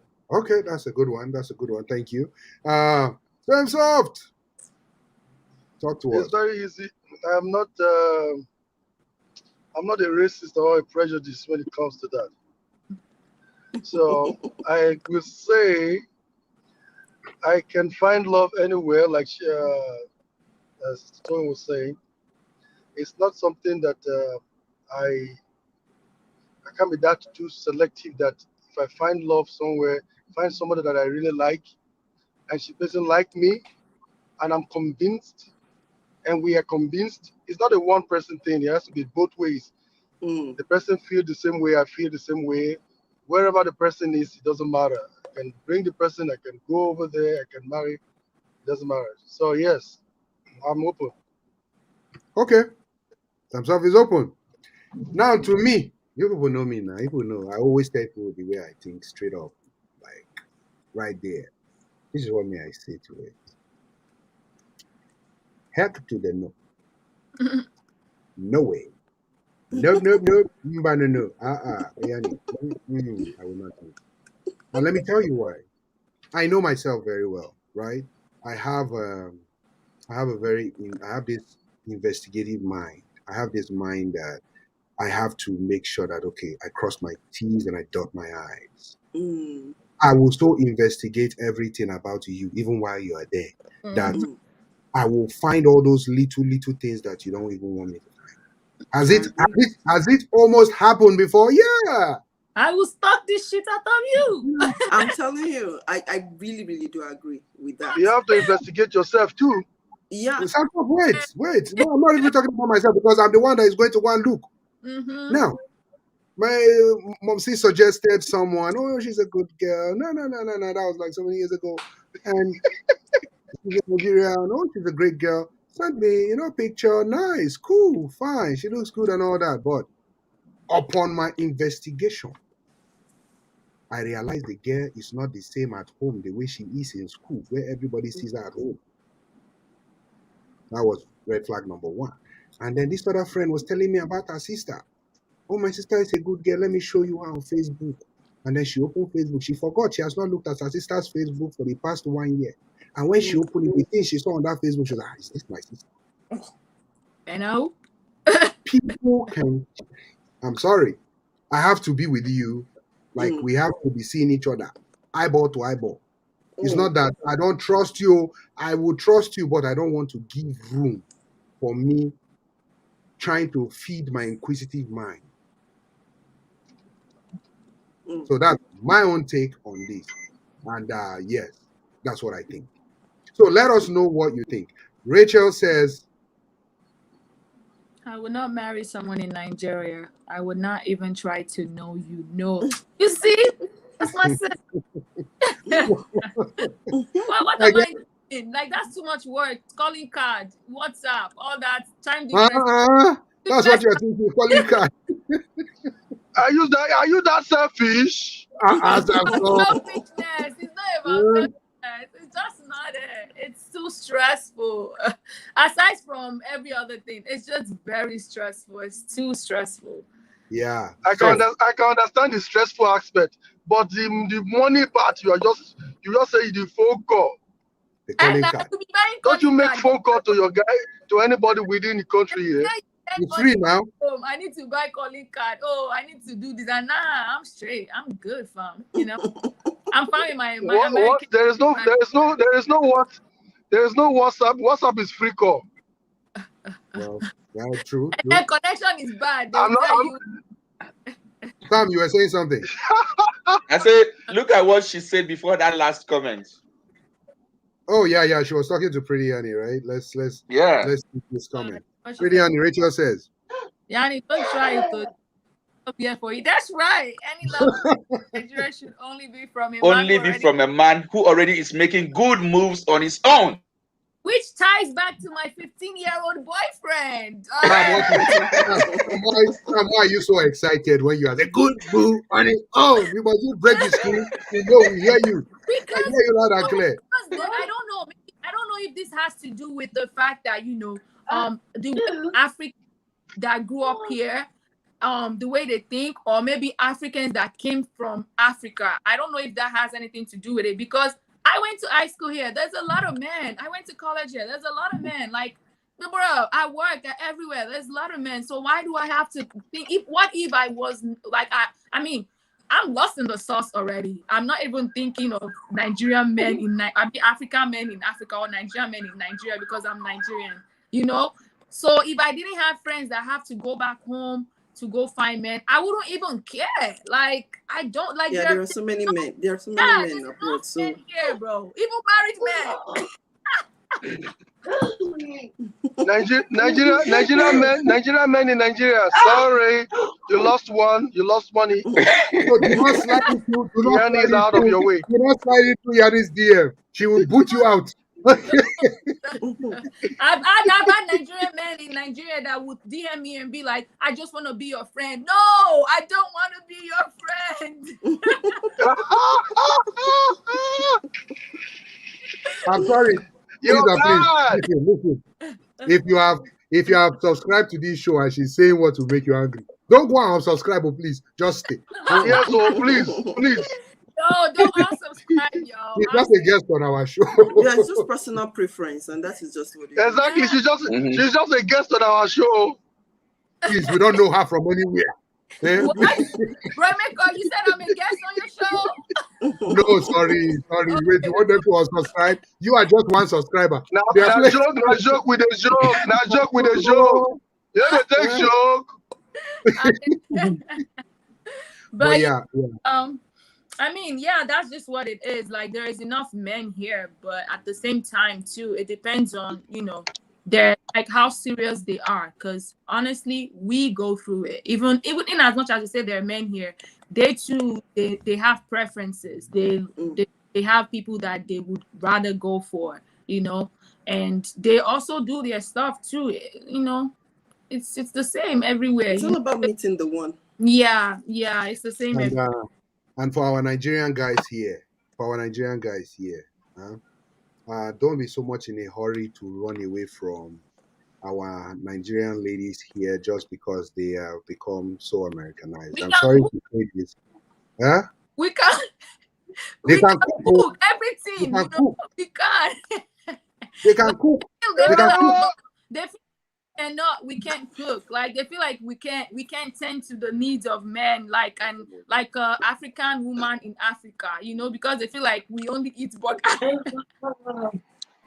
Speaker 1: that's a good one. Thank you. Sam Soft, talk to us.
Speaker 2: It's very easy. I'm not. I'm not a racist or a prejudiced when it comes to that. So I would say I can find love anywhere, like as Tony was saying. It's not something that I can't be that too selective that if I find love somewhere, find somebody that I really like, and she doesn't like me, and I'm convinced, and we are convinced, it's not a one person thing. It has to be both ways.
Speaker 7: Mm.
Speaker 2: The person feel the same way, I feel the same way. Wherever the person is, it doesn't matter. I can bring the person, I can go over there, I can marry, it doesn't matter. So yes, I'm open.
Speaker 1: Okay. Thumbs up is open. Now to me, you people know me now. You people know I always tell people the way I think straight up. Like right there. This is what me I say to it. Heck to the no. No way. Nope, nope, nope. No, no. Yani. I will not do. Now let me tell you why. I know myself very well, right? I have I have I have this investigative mind. I have this mind that I have to make sure that okay, I cross my T's and I dot my I's.
Speaker 7: Mm.
Speaker 1: I will so investigate everything about you, even while you are there, that
Speaker 7: Mm.
Speaker 1: I will find all those little things that you don't even want me to find. Has
Speaker 7: I
Speaker 1: it has
Speaker 7: agree.
Speaker 1: it has it almost happened before? Yeah.
Speaker 8: I will stalk this shit out of you.
Speaker 7: I'm telling you, I really, really do agree with that.
Speaker 2: You have to investigate yourself too.
Speaker 7: Yeah.
Speaker 1: Wait. No, I'm not even talking about myself because I'm the one that is going to go and look.
Speaker 8: Mm-hmm.
Speaker 1: Now, my mom suggested someone. Oh, she's a good girl. No. That was like so many years ago. And she's a Nigerian. Oh, she's a great girl. Send me, picture. Nice, cool, fine. She looks good and all that. But upon my investigation, I realized the girl is not the same at home the way she is in school, where everybody sees her at home. That was red flag number one. And then this other friend was telling me about her sister. Oh, my sister is a good girl. Let me show you her on Facebook. And then she opened Facebook. She forgot she has not looked at her sister's Facebook for the past 1 year. And when she opened it, the thing she saw on that Facebook, she was like, is this my sister?
Speaker 8: You know?
Speaker 1: People can, I'm sorry, I have to be with you. Like
Speaker 7: Mm.
Speaker 1: we have to be seeing each other, eyeball to eyeball. It's
Speaker 7: Mm.
Speaker 1: not that I don't trust you. I will trust you, but I don't want to give room for me trying to feed my inquisitive mind.
Speaker 7: Mm.
Speaker 1: So that's my own take on this. And yes, that's what I think. So let us know what you think. Rachel says,
Speaker 8: I would not marry someone in Nigeria. I would not even try to know you. No. You see? That's my sister. What
Speaker 1: I
Speaker 8: am
Speaker 1: guess,
Speaker 8: I doing? Like, that's too much work. Calling card, WhatsApp, all that. Time difference.
Speaker 1: that's what you're thinking. Calling card.
Speaker 2: Are you that selfish?
Speaker 1: As
Speaker 8: It's
Speaker 1: I've
Speaker 8: not
Speaker 1: gone.
Speaker 8: selfishness. It's not about selfishness. It's just not it. It's too stressful. Aside from every other thing, it's just very stressful. It's too stressful.
Speaker 1: Yeah.
Speaker 2: I
Speaker 1: So
Speaker 2: can understand the stressful aspect, but the money part, you just say the phone call.
Speaker 1: the
Speaker 8: And
Speaker 1: calling
Speaker 8: I
Speaker 1: card.
Speaker 8: will be buying
Speaker 2: Don't you
Speaker 8: calling
Speaker 2: make
Speaker 8: card.
Speaker 2: phone call to your guy, to anybody within the country here?
Speaker 8: Yeah, you send
Speaker 1: It's free
Speaker 8: money
Speaker 1: now.
Speaker 8: home. I need to buy calling card. Oh, I need to do this. And nah, I'm straight. I'm good, fam. You know, I'm fine with my
Speaker 2: What?
Speaker 8: American.
Speaker 2: There is no what? There is no WhatsApp. WhatsApp is free call.
Speaker 1: Well, yeah, true.
Speaker 8: And then connection is bad. They will
Speaker 2: I'm not.
Speaker 8: tell you.
Speaker 1: Sam, you were saying something.
Speaker 10: I said, look at what she said before that last comment.
Speaker 1: Oh yeah. She was talking to Pretty Annie, right? Let's
Speaker 10: Yeah.
Speaker 1: keep this comment.
Speaker 8: What she
Speaker 1: Pretty
Speaker 8: said.
Speaker 1: Annie, Rachel says.
Speaker 8: Yanni, don't try to here for you. That's right. Any love in Nigeria should only be from a man who
Speaker 10: Only be
Speaker 8: already,
Speaker 10: from a man who already is making good moves on his own.
Speaker 8: which ties back to my 15-year-old boyfriend.
Speaker 1: Sam, why are you so excited when you are the good boo on it? Oh, we must just break the screen. We hear you. I
Speaker 8: Because
Speaker 1: hear you loud and clear.
Speaker 8: I don't know. I don't know if this has to do with the fact that the Africans that grew up here, the way they think, or maybe Africans that came from Africa. I don't know if that has anything to do with it because I went to high school here. There's a lot of men. I went to college here. There's a lot of men. Like bro, I work everywhere. There's a lot of men. So why do I have to think? What if I was like I mean, I'm lost in the sauce already. I'm not even thinking of Nigerian men African men in Africa or Nigerian men in Nigeria because I'm Nigerian. You know. So if I didn't have friends that have to go back home to go find men, I wouldn't even care. Like I don't like.
Speaker 7: Yeah, there are so many men. There are so many men
Speaker 8: there's
Speaker 7: abroad.
Speaker 8: no
Speaker 7: So
Speaker 8: men here, bro. Even married men.
Speaker 2: Nigerian men in Nigeria. Sorry, you lost one. You lost money.
Speaker 1: So do not slide into,
Speaker 2: Yanni is out of your way.
Speaker 1: do not slide into Yanni's DM. She will boot you out.
Speaker 8: I've had Nigerian men in Nigeria that would DM me and be like, I just want to be your friend. No, I don't want to be your friend.
Speaker 1: I'm sorry.
Speaker 2: You're
Speaker 1: Please,
Speaker 2: bad.
Speaker 1: listen. If you have subscribed to this show and she's saying what will make you angry, don't go and unsubscribe, please. Just stay.
Speaker 2: Yes, so please.
Speaker 8: No, don't unsubscribe, y'all.
Speaker 1: She's just a guest on our show.
Speaker 7: yeah, it's just personal preference, and that is just what it is.
Speaker 2: Exactly. She's just a guest on our show.
Speaker 1: Please, we don't know her from anywhere. Eh?
Speaker 8: What? Remeko, you said I'm a guest on your show?
Speaker 1: No, sorry. Wait, you want them to unsubscribe? You are just one subscriber.
Speaker 2: Now joke with a joke. Now joke with a joke. Yeah, the take joke.
Speaker 8: But
Speaker 1: yeah.
Speaker 8: I mean, yeah, that's just what it is. Like, there is enough men here, but at the same time, too, it depends on, they're like how serious they are. Because honestly, we go through it. Even in as much as you say there are men here, they too, they have preferences. They have people that they would rather go for, and they also do their stuff too. It's the same everywhere.
Speaker 7: It's all about meeting the one.
Speaker 8: Yeah, it's the same.
Speaker 1: And for our Nigerian guys here, don't be so much in a hurry to run away from our Nigerian ladies here just because they have become so Americanized. I'm sorry to say this. Huh?
Speaker 8: We can't.
Speaker 1: They can
Speaker 8: cook everything.
Speaker 1: They can cook.
Speaker 8: We can't.
Speaker 1: They can cook.
Speaker 8: They feel we can't cook. Like they feel like we can't tend to the needs of men, like a African woman in Africa, because they feel like we only eat burger.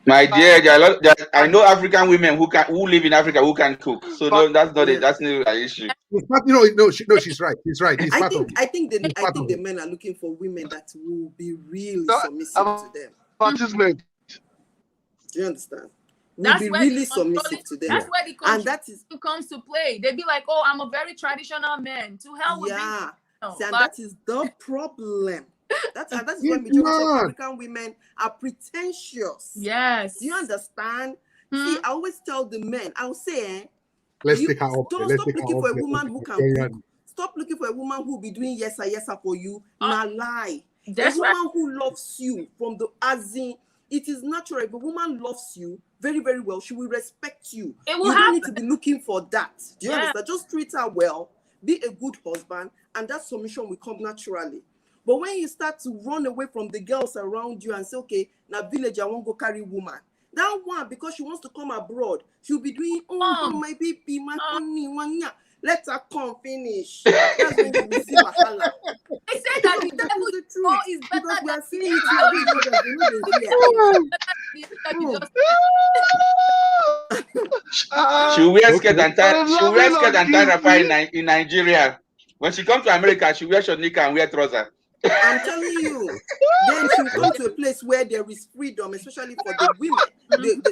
Speaker 10: My dear, I know African women who live in Africa who can cook. So that's not it. That's not an issue.
Speaker 1: She's right. She's right.
Speaker 7: I think the men are looking for women that will be really submissive to them.
Speaker 2: Participant.
Speaker 7: Do you understand? Will be really submissive to them.
Speaker 8: That's where the
Speaker 7: and that is
Speaker 8: comes to play. They'd be like, "Oh, I'm a very traditional man." To hell with me.
Speaker 7: And that is the problem. That is why majority of African women are pretentious.
Speaker 8: Yes.
Speaker 7: Do you understand? See, I always tell the men, I'll say,
Speaker 1: let's take her up.
Speaker 7: Stop looking for a woman who can cook. Stop looking for a woman who will be doing yes sir for you. Not lie. There's a woman who loves you from the azin. It is natural. If a woman loves you very, very well, she will respect you. You don't need to be looking for that. Do you understand? Just treat her well, be a good husband, and that submission will come naturally. But when you start to run away from the girls around you and say, okay, now village, I won't go carry woman. That one, because she wants to come abroad, she'll be doing, my baby, my honey, one year. Let her come finish. That's when you will see wahala.
Speaker 8: They say that the devil
Speaker 7: is true.
Speaker 8: Is better
Speaker 7: because we are seeing
Speaker 10: it. She wears skirt and tie in Nigeria. When she comes to America, she wears shanika and wear trousers.
Speaker 7: I'm telling you. Then she will come to a place where there is freedom, especially for the women.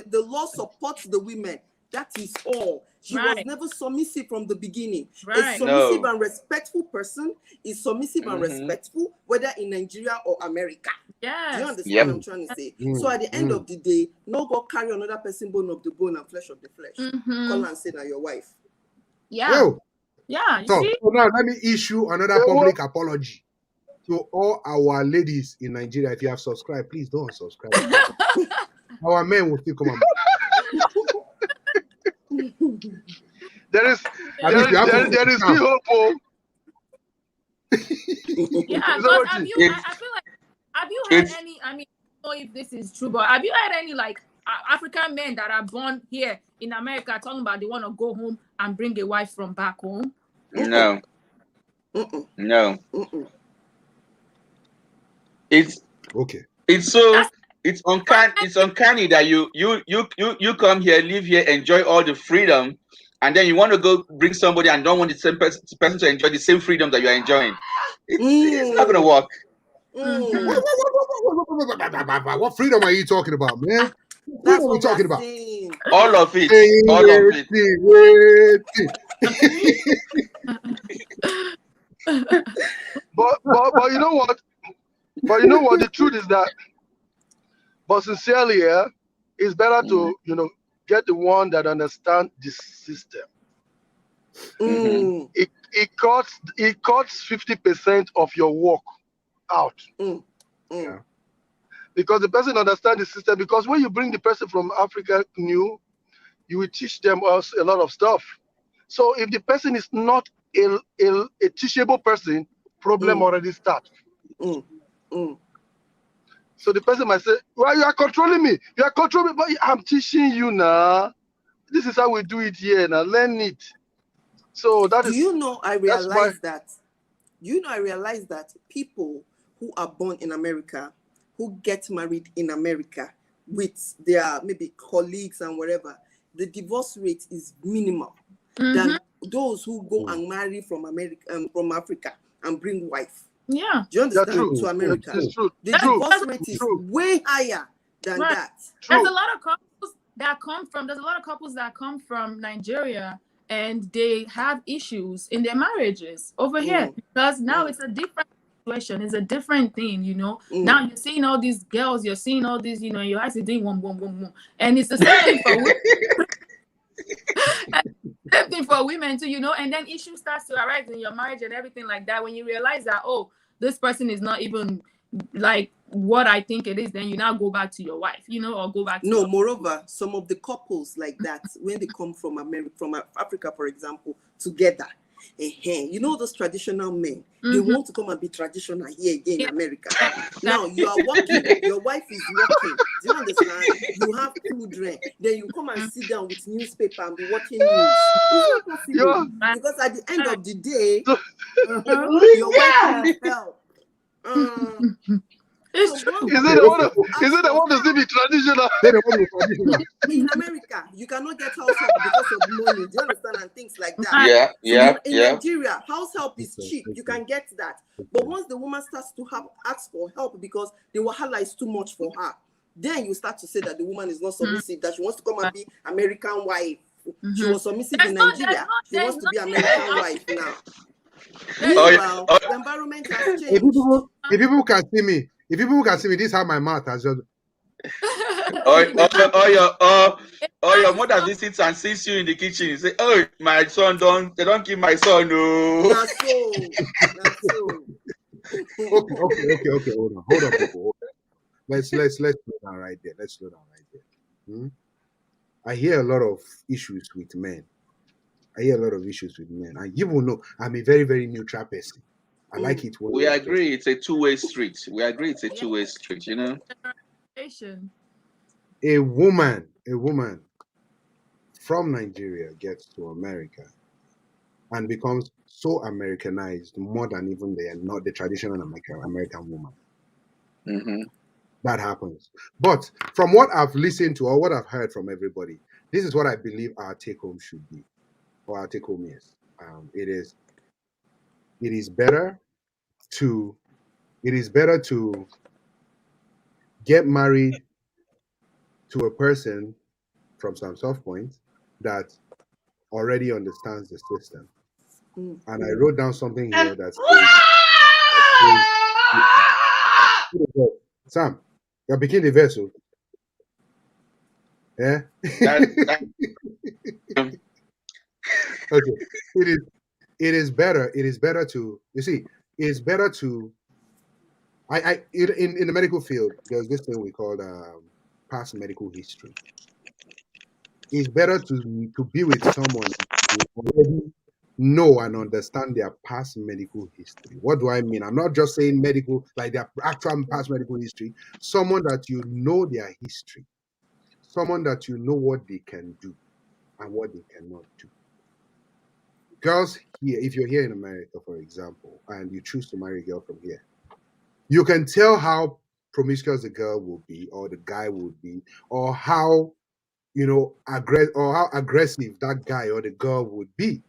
Speaker 7: The law supports the women. That is all. She was never submissive from the beginning. A submissive and respectful person is submissive and respectful, whether in Nigeria or America.
Speaker 8: Yes.
Speaker 7: Do you understand what I'm trying to say? So at the end of the day, no go carry another person bone of the bone and flesh of the flesh. Call and say that your wife.
Speaker 8: Yeah.
Speaker 1: Yo.
Speaker 8: Yeah.
Speaker 1: So now let me issue another public apology to all our ladies in Nigeria. If you have subscribed, please don't subscribe. Our men will still come on.
Speaker 2: There is still hope.
Speaker 8: Yeah, but have you heard any? I mean, I don't know if this is true, but have you heard any like African men that are born here in America talking about they want to go home and bring a wife from back home.
Speaker 10: No,
Speaker 7: Mm-mm.
Speaker 10: no.
Speaker 7: Mm-mm.
Speaker 10: It's
Speaker 1: Okay.
Speaker 10: it's so
Speaker 8: That's
Speaker 10: it's uncanny that you come here, live here, enjoy all the freedom, and then you want to go bring somebody and don't want the same person to enjoy the same freedom that you're enjoying. It's not gonna work.
Speaker 7: Mm.
Speaker 1: What freedom are you talking about, man? What
Speaker 7: That's
Speaker 1: freedom are we
Speaker 7: what
Speaker 1: talking
Speaker 7: we're
Speaker 1: about?
Speaker 7: saying.
Speaker 10: All of it.
Speaker 1: Hey,
Speaker 10: All of it.
Speaker 2: But you know what? But you know what? The truth is that, but sincerely, yeah, it's better to get the one that understands the system.
Speaker 7: Mm.
Speaker 2: It cuts 50% of your work out.
Speaker 7: Mm.
Speaker 1: Yeah.
Speaker 2: Because the person understands the system. Because when you bring the person from Africa new, you will teach them also a lot of stuff. So if the person is not a teachable person, problem already starts.
Speaker 7: Mm. Mm.
Speaker 2: So the person might say, well, you are controlling me. You are controlling me, but I'm teaching you now. This is how we do it here now. Learn it. So that
Speaker 7: Do
Speaker 2: is,
Speaker 7: you know, I
Speaker 2: that's why.
Speaker 7: realized that. You know, I realized that people who are born in America, who get married in America with their maybe colleagues and whatever, the divorce rate is minimal than those who go and marry from Africa and bring wife.
Speaker 8: Yeah.
Speaker 7: Do you understand?
Speaker 2: True.
Speaker 7: To America,
Speaker 2: It's true.
Speaker 7: the
Speaker 8: That's-
Speaker 7: divorce
Speaker 8: that's-
Speaker 7: rate is
Speaker 2: True.
Speaker 7: way higher than
Speaker 8: Right.
Speaker 7: that.
Speaker 2: True.
Speaker 8: There's a lot of couples that come from. There's a lot of couples that come from Nigeria, and they have issues in their marriages over here because now it's a different situation. It's a different thing, you know. Now you're seeing all these girls. You're seeing all these, you know. Your eyes are doing one, and it's the same thing for women. Same thing for women too, you know. And then issue starts to arise in your marriage and everything like that. When you realize that, oh, this person is not even like what I think it is, then you now go back to your wife, you know, or go back to
Speaker 7: No,
Speaker 8: your...
Speaker 7: moreover, some of the couples like that, when they come from Africa, for example, together, you know, those traditional men, they want to come and be traditional here again in America. Now you are working, your wife is working. Do you understand? You have children, then you come and sit down with newspaper and be watching news. It's not possible because at the end of the day, your wife needs help.
Speaker 8: It's true.
Speaker 2: Is it the one to see me traditional?
Speaker 7: In America, you cannot get house help because of money. Do you understand? And things like that. In Nigeria, house help is cheap. You can get that. But once the woman starts to ask for help because the wahala is too much for her, then you start to say that the woman is not submissive, that she wants to come and be American wife. She was submissive in Nigeria. She wants to be American wife now. Meanwhile, the environment has changed.
Speaker 1: If people can see me, this is how my mouth has just.
Speaker 10: or your mother visits and sees you in the kitchen. You say, "Oh, my son, they don't kill my son, no."
Speaker 7: That's so.
Speaker 1: Okay. Hold on, people. Let's slow down right there. I hear a lot of issues with men. And you will know I'm a very, very neutral person. I like it.
Speaker 10: We agree it's a two-way street. You know.
Speaker 1: A woman from Nigeria gets to America and becomes so Americanized more than even they are not the traditional American woman. That happens. But from what I've listened to or what I've heard from everybody, this is what I believe our take home should be, or our take home is. It is better to get married to a person from some soft point that already understands the system. And I wrote down something here that says, Sam, you're picking the vessel. Yeah. Okay. It is better to, you see, it's better to in the medical field, there's this thing we call past medical history. It's better to be with someone who already know and understand their past medical history. What do I mean? I'm not just saying medical, like their actual past medical history. Someone that you know their history. someone that you know what they can do and what they cannot do. Girls here, if you're here in America, for example, and you choose to marry a girl from here, you can tell how promiscuous the girl will be, or the guy will be, or how how aggressive that guy or the girl would be.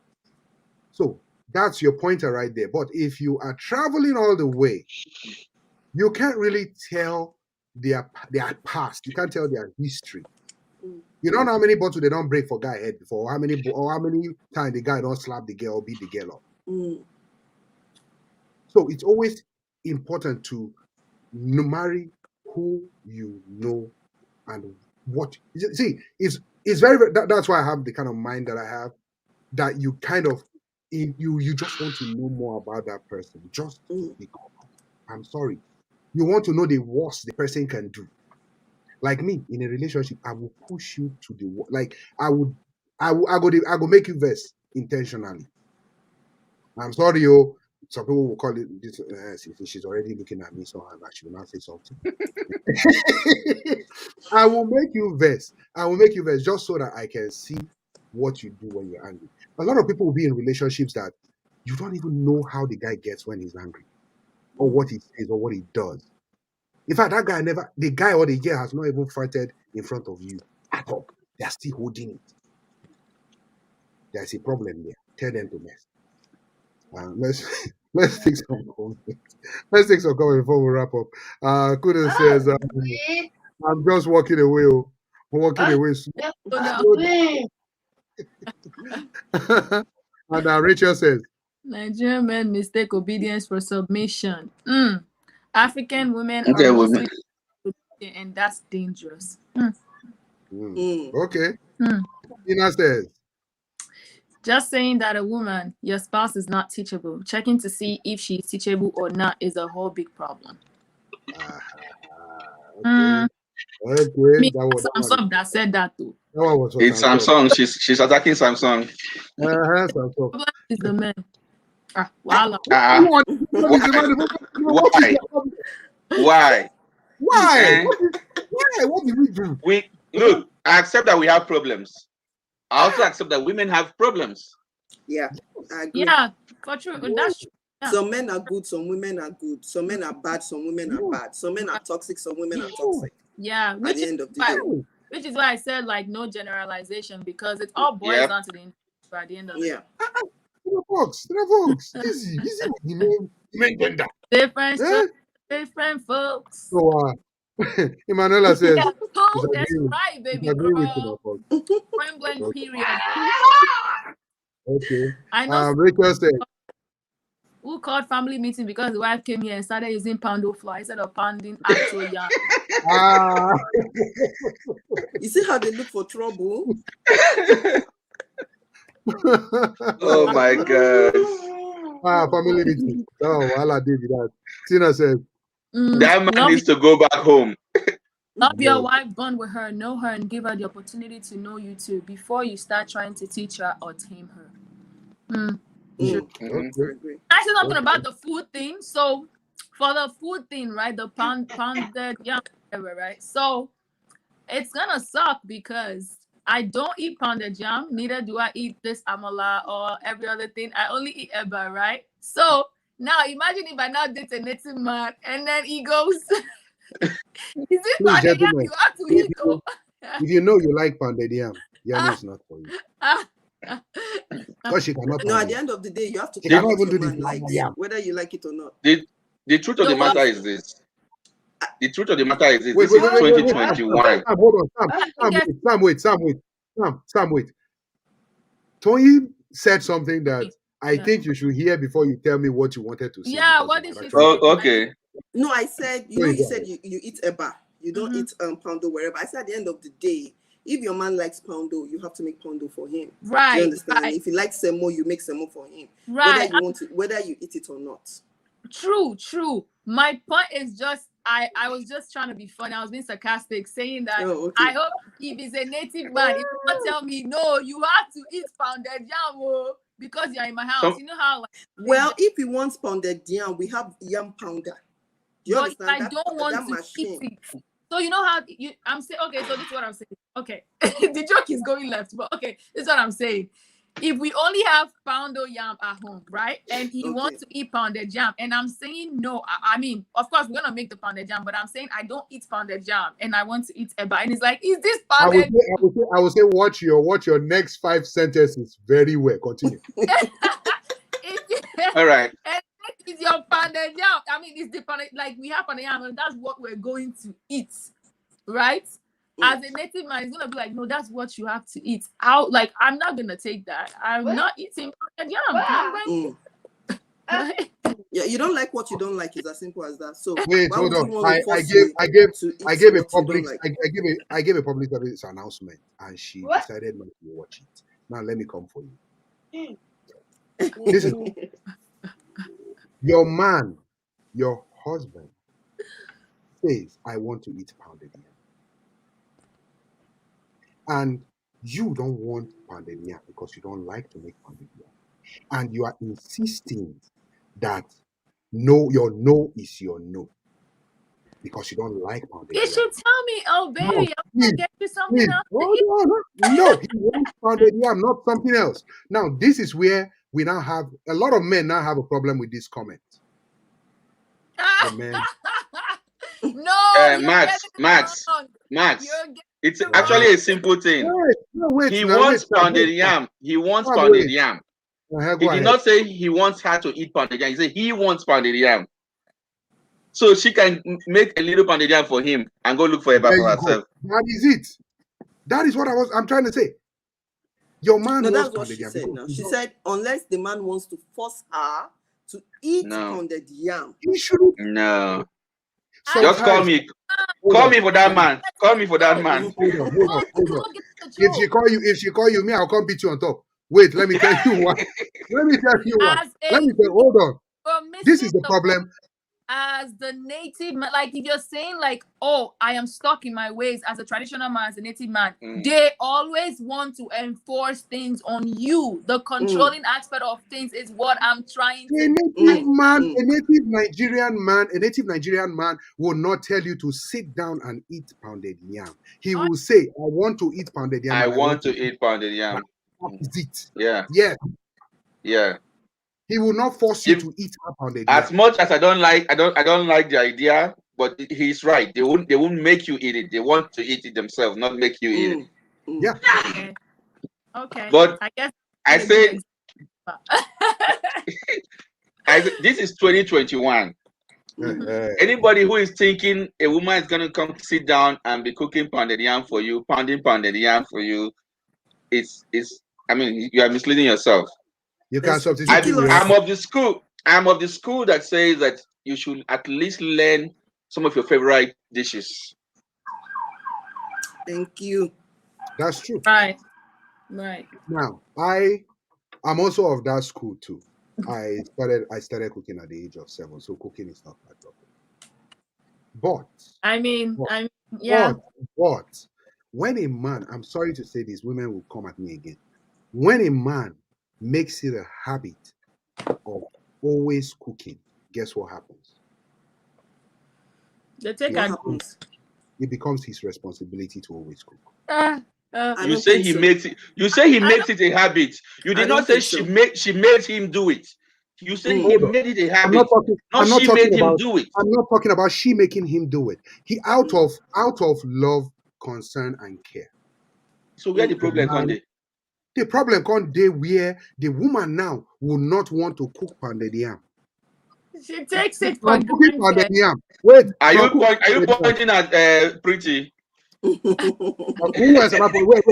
Speaker 1: So that's your pointer right there. But if you are traveling all the way, you can't really tell their past. You can't tell their history. You don't know how many bottles they don't break for guy head before, or how many times the guy don't slap the girl or beat the girl up. So it's always important to marry who you know and what. See, it's very. That's why I have the kind of mind that I have. That you kind of you just want to know more about that person. Just because. I'm sorry, you want to know the worst the person can do. Like me in a relationship, I will push you to the like I go make you vex intentionally. I'm sorry, some people will call it this. She's already looking at me, so she will not say something. I will make you vex. I will make you vex just so that I can see what you do when you're angry. A lot of people will be in relationships that you don't even know how the guy gets when he's angry, or what he says, or what he does. In fact, the guy or the girl has not even farted in front of you at all. They're still holding it. There's a problem there. Tell them to mess. Let's take some comments. Let's take some comments before we wrap up. Kudos says, I'm just walking away. Walking away. And Rachel says,
Speaker 8: Nigerian men mistake obedience for submission. African women
Speaker 10: Okay,
Speaker 8: are
Speaker 10: women.
Speaker 8: mostly obedient, and that's dangerous.
Speaker 1: Okay. Tina says,
Speaker 8: just saying that a woman, your spouse, is not teachable, checking to see if she's teachable or not is a whole big problem.
Speaker 1: Okay.
Speaker 8: Samsung that said that too.
Speaker 1: That one was
Speaker 10: It's Samsung. She's attacking Samsung.
Speaker 1: Samsung.
Speaker 8: Problem is the man. Wow.
Speaker 10: Why?
Speaker 1: Why? What did we do?
Speaker 10: Look. I accept that we have problems. I also accept that women have problems.
Speaker 7: Yeah, I agree.
Speaker 8: Yeah, for true. That's true. Yeah.
Speaker 7: Some men are good, some women are good. Some men are bad, some women are bad. Some men are toxic, some women are toxic.
Speaker 8: Yeah,
Speaker 7: at the end of the day.
Speaker 8: Which is why I said like no generalization, because it all boils down to the individual at the end of the day.
Speaker 1: Folks, easy.
Speaker 8: Different folks.
Speaker 1: So Emanuela says,
Speaker 8: that's right, baby girl. Point period.
Speaker 1: Okay.
Speaker 8: I know.
Speaker 1: Rachel said,
Speaker 8: who called family meeting because the wife came here and started using poundo flour instead of pounding actual yam.
Speaker 7: You see how they look for trouble?
Speaker 10: Oh my God.
Speaker 1: Family meeting. Oh, Allah did that. Tina said,
Speaker 10: that man needs to go back home.
Speaker 8: Love your wife, bond with her, know her, and give her the opportunity to know you too before you start trying to teach her or tame her. I said something about the food thing. So for the food thing, right, the pounded yam, whatever, right? So it's gonna suck because I don't eat pounded yam, neither do I eat this amala or every other thing. I only eat eba, right? So now imagine if I now date a native man and then he goes, is it pounded yam you have to eat?
Speaker 1: If you know you like pounded yam, yam is not for you. Because she cannot.
Speaker 7: No, at the end of the day, you have to
Speaker 1: try what your man likes,
Speaker 7: whether you like it or not.
Speaker 10: The truth of the matter is this. The truth of the matter is this. This is 2021.
Speaker 1: Hold on, Sam, wait. Tony said something that I think you should hear before you tell me what you wanted to say.
Speaker 8: Yeah, what did she say?
Speaker 10: Oh, okay.
Speaker 7: No, I said, you said you eat eba. You don't eat poundo wherever. I said at the end of the day, if your man likes poundo, you have to make poundo for him.
Speaker 8: Right.
Speaker 7: Do you understand? Right. If he likes semo, you make semo for him.
Speaker 8: Right.
Speaker 7: Whether you eat it or not.
Speaker 8: True. My point is just I was just trying to be funny. I was being sarcastic, saying that I hope if he's a native man, he will not tell me no, you have to eat pounded yam because you're in my house. You know how
Speaker 7: well, if he wants pounded yam, we have yam pounder. Do you understand?
Speaker 8: I don't want to eat it. So you know how I'm saying, okay, so this is what I'm saying. Okay. The joke is going left, but okay, this is what I'm saying. If we only have poundo yam at home, right? And he wants to eat pounded yam, and I'm saying no. I mean, of course, we're gonna make the pounded yam, but I'm saying I don't eat pounded yam, and I want to eat eba. And he's like, "Is this
Speaker 1: I
Speaker 8: pounded?"
Speaker 1: would say, watch your next 5 sentences very well. Continue.
Speaker 10: All right.
Speaker 8: And it's your pounded yam. I mean, it's the pounded, like we have pounded yam, and that's what we're going to eat, right? As a native man, it's gonna be like, no, that's what you have to eat. How? Like, I'm not gonna take that. I'm not eating pounded yam.
Speaker 7: Yeah, you don't like what you don't like. It's as simple as that. So
Speaker 1: wait,
Speaker 7: why
Speaker 1: hold
Speaker 7: would
Speaker 1: on.
Speaker 7: you want to force
Speaker 1: I gave a public service announcement, and she decided not to watch it. Now let me come for you. Listen, your man, your husband says, "I want to eat pounded yam," and you don't want pounded yam because you don't like to make pounded yam, and you are insisting that no, your no is your no because you don't like pounded
Speaker 8: You
Speaker 1: yam.
Speaker 8: should tell me, oh baby,
Speaker 1: No,
Speaker 8: I'm gonna get you something
Speaker 1: please,
Speaker 8: else.
Speaker 1: hold on. No, he wants pounded yam, not something else. Now, this is where we now have a lot of men now have a problem with this comment. The men.
Speaker 8: No,
Speaker 10: Max. It's actually a simple thing. He wants pounded yam. He wants pounded yam. He did not say he wants her to eat pounded yam. He said he wants pounded yam. So she can make a little pounded yam for him and go look for eba for herself.
Speaker 1: That is it. That is what I'm trying to say. Your man
Speaker 7: no,
Speaker 1: wants
Speaker 7: that's what
Speaker 1: pounded
Speaker 7: she
Speaker 1: yam.
Speaker 7: said. Now she said unless the man wants to force her to eat pounded yam,
Speaker 1: he shouldn't.
Speaker 10: No.
Speaker 1: Sometimes,
Speaker 10: just call me. Call me for that man. Call me for that man.
Speaker 1: Hold on. If she call you, me, I'll come beat you on top. Wait, let me tell you what. Hold on. This is the problem.
Speaker 8: As the native man, like if you're saying like, oh, I am stuck in my ways as a traditional man, as a native man, they always want to enforce things on you. The controlling aspect of things is what I'm trying to
Speaker 1: A native Nigerian man will not tell you to sit down and eat pounded yam. He will say, I want to eat pounded yam.
Speaker 10: I want to eat pounded yam.
Speaker 1: That is it.
Speaker 10: Yeah.
Speaker 1: Yes.
Speaker 10: Yeah.
Speaker 1: He will not force you to eat pounded yam.
Speaker 10: As much as I don't like the idea, but he's right. They won't make you eat it. They want to eat it themselves, not make you eat it.
Speaker 1: Yeah.
Speaker 8: Okay.
Speaker 10: But
Speaker 8: I guess
Speaker 10: I say this is 2021. Anybody who is thinking a woman is gonna come sit down and be cooking pounded yam for you, pounded yam for you, I mean, you are misleading yourself.
Speaker 1: You can't substitute.
Speaker 10: I'm of the school that says that you should at least learn some of your favorite dishes.
Speaker 7: Thank you.
Speaker 1: That's true.
Speaker 8: Right.
Speaker 1: Now, I'm also of that school too. I started cooking at the age of 7, so cooking is not my problem. But when a man, I'm sorry to say this, women will come at me again. When a man makes it a habit of always cooking, guess what happens? It becomes his responsibility to always cook.
Speaker 10: You say he makes it. You say he makes it a habit. You did not say she made him do it. You say he made it a habit. She made him do it.
Speaker 1: I'm not talking about she making him do it. He out of love, concern, and care.
Speaker 10: So where the problem come there?
Speaker 1: The problem come there where the woman now will not want to cook pounded yam.
Speaker 8: She takes it for
Speaker 1: cooking pounded yam. Wait,
Speaker 10: are you pointing at Pretty?
Speaker 1: Who else am I wait.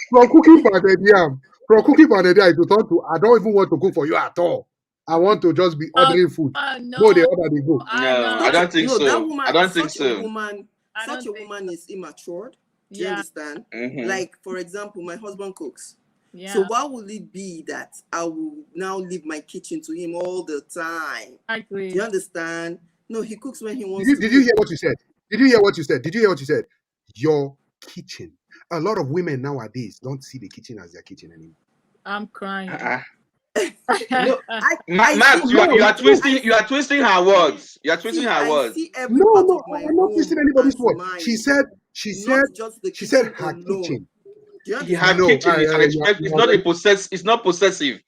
Speaker 1: From cooking pounded yam, to turn to I don't even want to cook for you at all. I want to just be ordering food.
Speaker 8: No,
Speaker 1: they order, they go.
Speaker 10: No, I don't think so.
Speaker 7: That woman,
Speaker 10: I don't think so.
Speaker 7: Such a woman is immature. Do you understand? Like, for example, my husband cooks.
Speaker 8: Yeah.
Speaker 7: So why would it be that I will now leave my kitchen to him all the time?
Speaker 8: I agree.
Speaker 7: Do you understand? No, he cooks when he wants
Speaker 1: to. Did you hear what you said? Did you hear what you said? Your kitchen. A lot of women nowadays don't see the kitchen as their kitchen anymore.
Speaker 8: I'm crying.
Speaker 10: No,
Speaker 7: I
Speaker 10: Max,
Speaker 7: see.
Speaker 10: you are
Speaker 1: No,
Speaker 10: twisting her words. You are twisting her
Speaker 7: I
Speaker 10: words.
Speaker 7: see every
Speaker 1: no,
Speaker 7: part
Speaker 1: no,
Speaker 7: of my
Speaker 1: I'm not twisting
Speaker 7: home
Speaker 1: anybody's
Speaker 7: as
Speaker 1: word.
Speaker 7: mine,
Speaker 1: She
Speaker 7: not just the
Speaker 1: said
Speaker 7: kitchen
Speaker 1: her
Speaker 7: alone.
Speaker 1: kitchen.
Speaker 7: Do you
Speaker 10: Her
Speaker 7: understand?
Speaker 1: No,
Speaker 10: kitchen is an expression. It's not a possess. It's not possessive.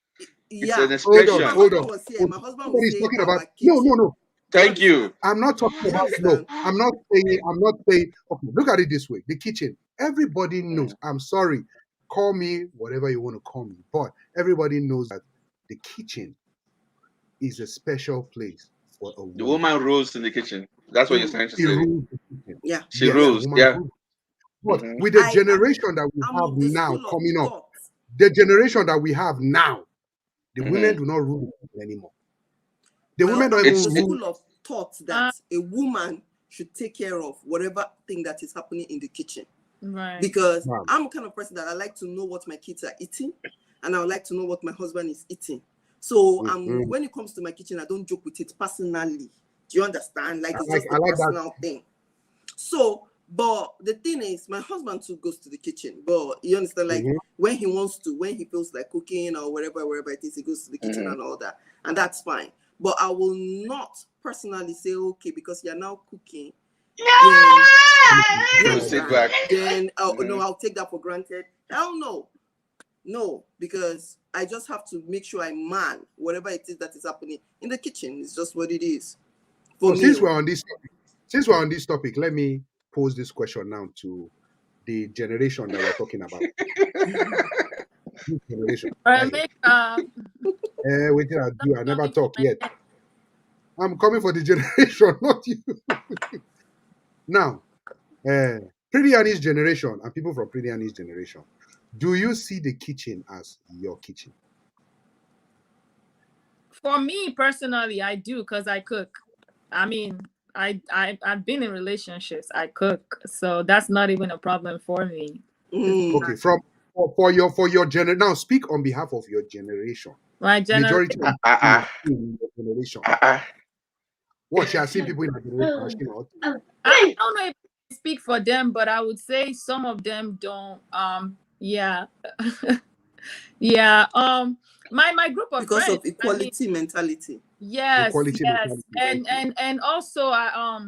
Speaker 10: It's
Speaker 7: Yeah.
Speaker 10: an
Speaker 1: hold
Speaker 7: If
Speaker 1: on,
Speaker 7: my
Speaker 10: expression.
Speaker 1: hold
Speaker 7: husband
Speaker 1: on.
Speaker 7: was here,
Speaker 1: Hold
Speaker 7: my
Speaker 1: on.
Speaker 7: husband would
Speaker 1: Somebody's
Speaker 7: say
Speaker 1: talking about
Speaker 7: our
Speaker 1: no,
Speaker 7: kitchen.
Speaker 1: no, no.
Speaker 7: Do you
Speaker 10: Thank you.
Speaker 7: understand?
Speaker 1: I'm not talking
Speaker 7: Do you
Speaker 1: about no.
Speaker 7: understand?
Speaker 1: I'm not saying. Okay, look at it this way. The kitchen. Everybody knows. I'm sorry. Call me whatever you want to call me, but everybody knows that the kitchen is a special place for a
Speaker 10: The
Speaker 1: woman.
Speaker 10: woman rules in the kitchen. That's what you're trying to
Speaker 1: She
Speaker 10: say.
Speaker 1: rules the kitchen.
Speaker 7: Yeah.
Speaker 10: She
Speaker 1: Yes, the
Speaker 10: rules.
Speaker 1: woman
Speaker 10: Yeah.
Speaker 1: rules. But
Speaker 10: Mhm.
Speaker 1: with the generation that we
Speaker 7: I'm
Speaker 1: have
Speaker 7: of the
Speaker 1: now
Speaker 7: school of
Speaker 1: coming up,
Speaker 7: thought.
Speaker 1: the generation that we have now, the women
Speaker 10: Mhm.
Speaker 1: do not rule the kitchen anymore. The
Speaker 7: Well,
Speaker 1: women don't
Speaker 7: I'm
Speaker 1: even
Speaker 7: of the
Speaker 10: It's
Speaker 1: rule.
Speaker 7: school of thought that a woman should take care of whatever thing that is happening in the kitchen.
Speaker 8: Right.
Speaker 7: Because
Speaker 1: Wow.
Speaker 7: I'm the kind of person that I like to know what my kids are eating, and I would like to know what my husband is eating. So when it comes to my kitchen, I don't joke with it personally. Do you understand? Like, it's just a
Speaker 1: I like that.
Speaker 7: personal thing. So, but the thing is, my husband too goes to the kitchen. But you understand, like when he wants to, when he feels like cooking or wherever it is, he goes to the kitchen and all that, and that's fine. But I will not personally say, okay, because you're now cooking, then you
Speaker 10: You sit
Speaker 7: understand.
Speaker 10: back.
Speaker 7: Then no, I'll take that for granted. Hell no. No, because I just have to make sure I man whatever it is that is happening in the kitchen. It's just what it is. For me.
Speaker 1: Since we're on this topic, let me pose this question now to the generation that we're talking about. This generation.
Speaker 8: Alright,
Speaker 1: Right?
Speaker 8: make
Speaker 1: Wait till I do. I never talk yet. I'm coming for the generation, not you. Now, Pretty Annie's generation and people from Pretty Annie's generation, do you see the kitchen as your kitchen?
Speaker 8: For me personally, I do, because I cook. I mean, I've been in relationships. I cook, so that's not even a problem for me.
Speaker 1: Okay, for your generation. Now, speak on behalf of your generation.
Speaker 8: My
Speaker 1: Majority
Speaker 8: generation.
Speaker 1: of people in your generation. What she has seen people in her generation asking out.
Speaker 8: I don't know if I speak for them, but I would say some of them don't. Yeah. Yeah. My group of
Speaker 7: because
Speaker 8: friends,
Speaker 7: of equality mentality.
Speaker 8: yes,
Speaker 1: Equality
Speaker 8: yes.
Speaker 1: mentality.
Speaker 8: And also I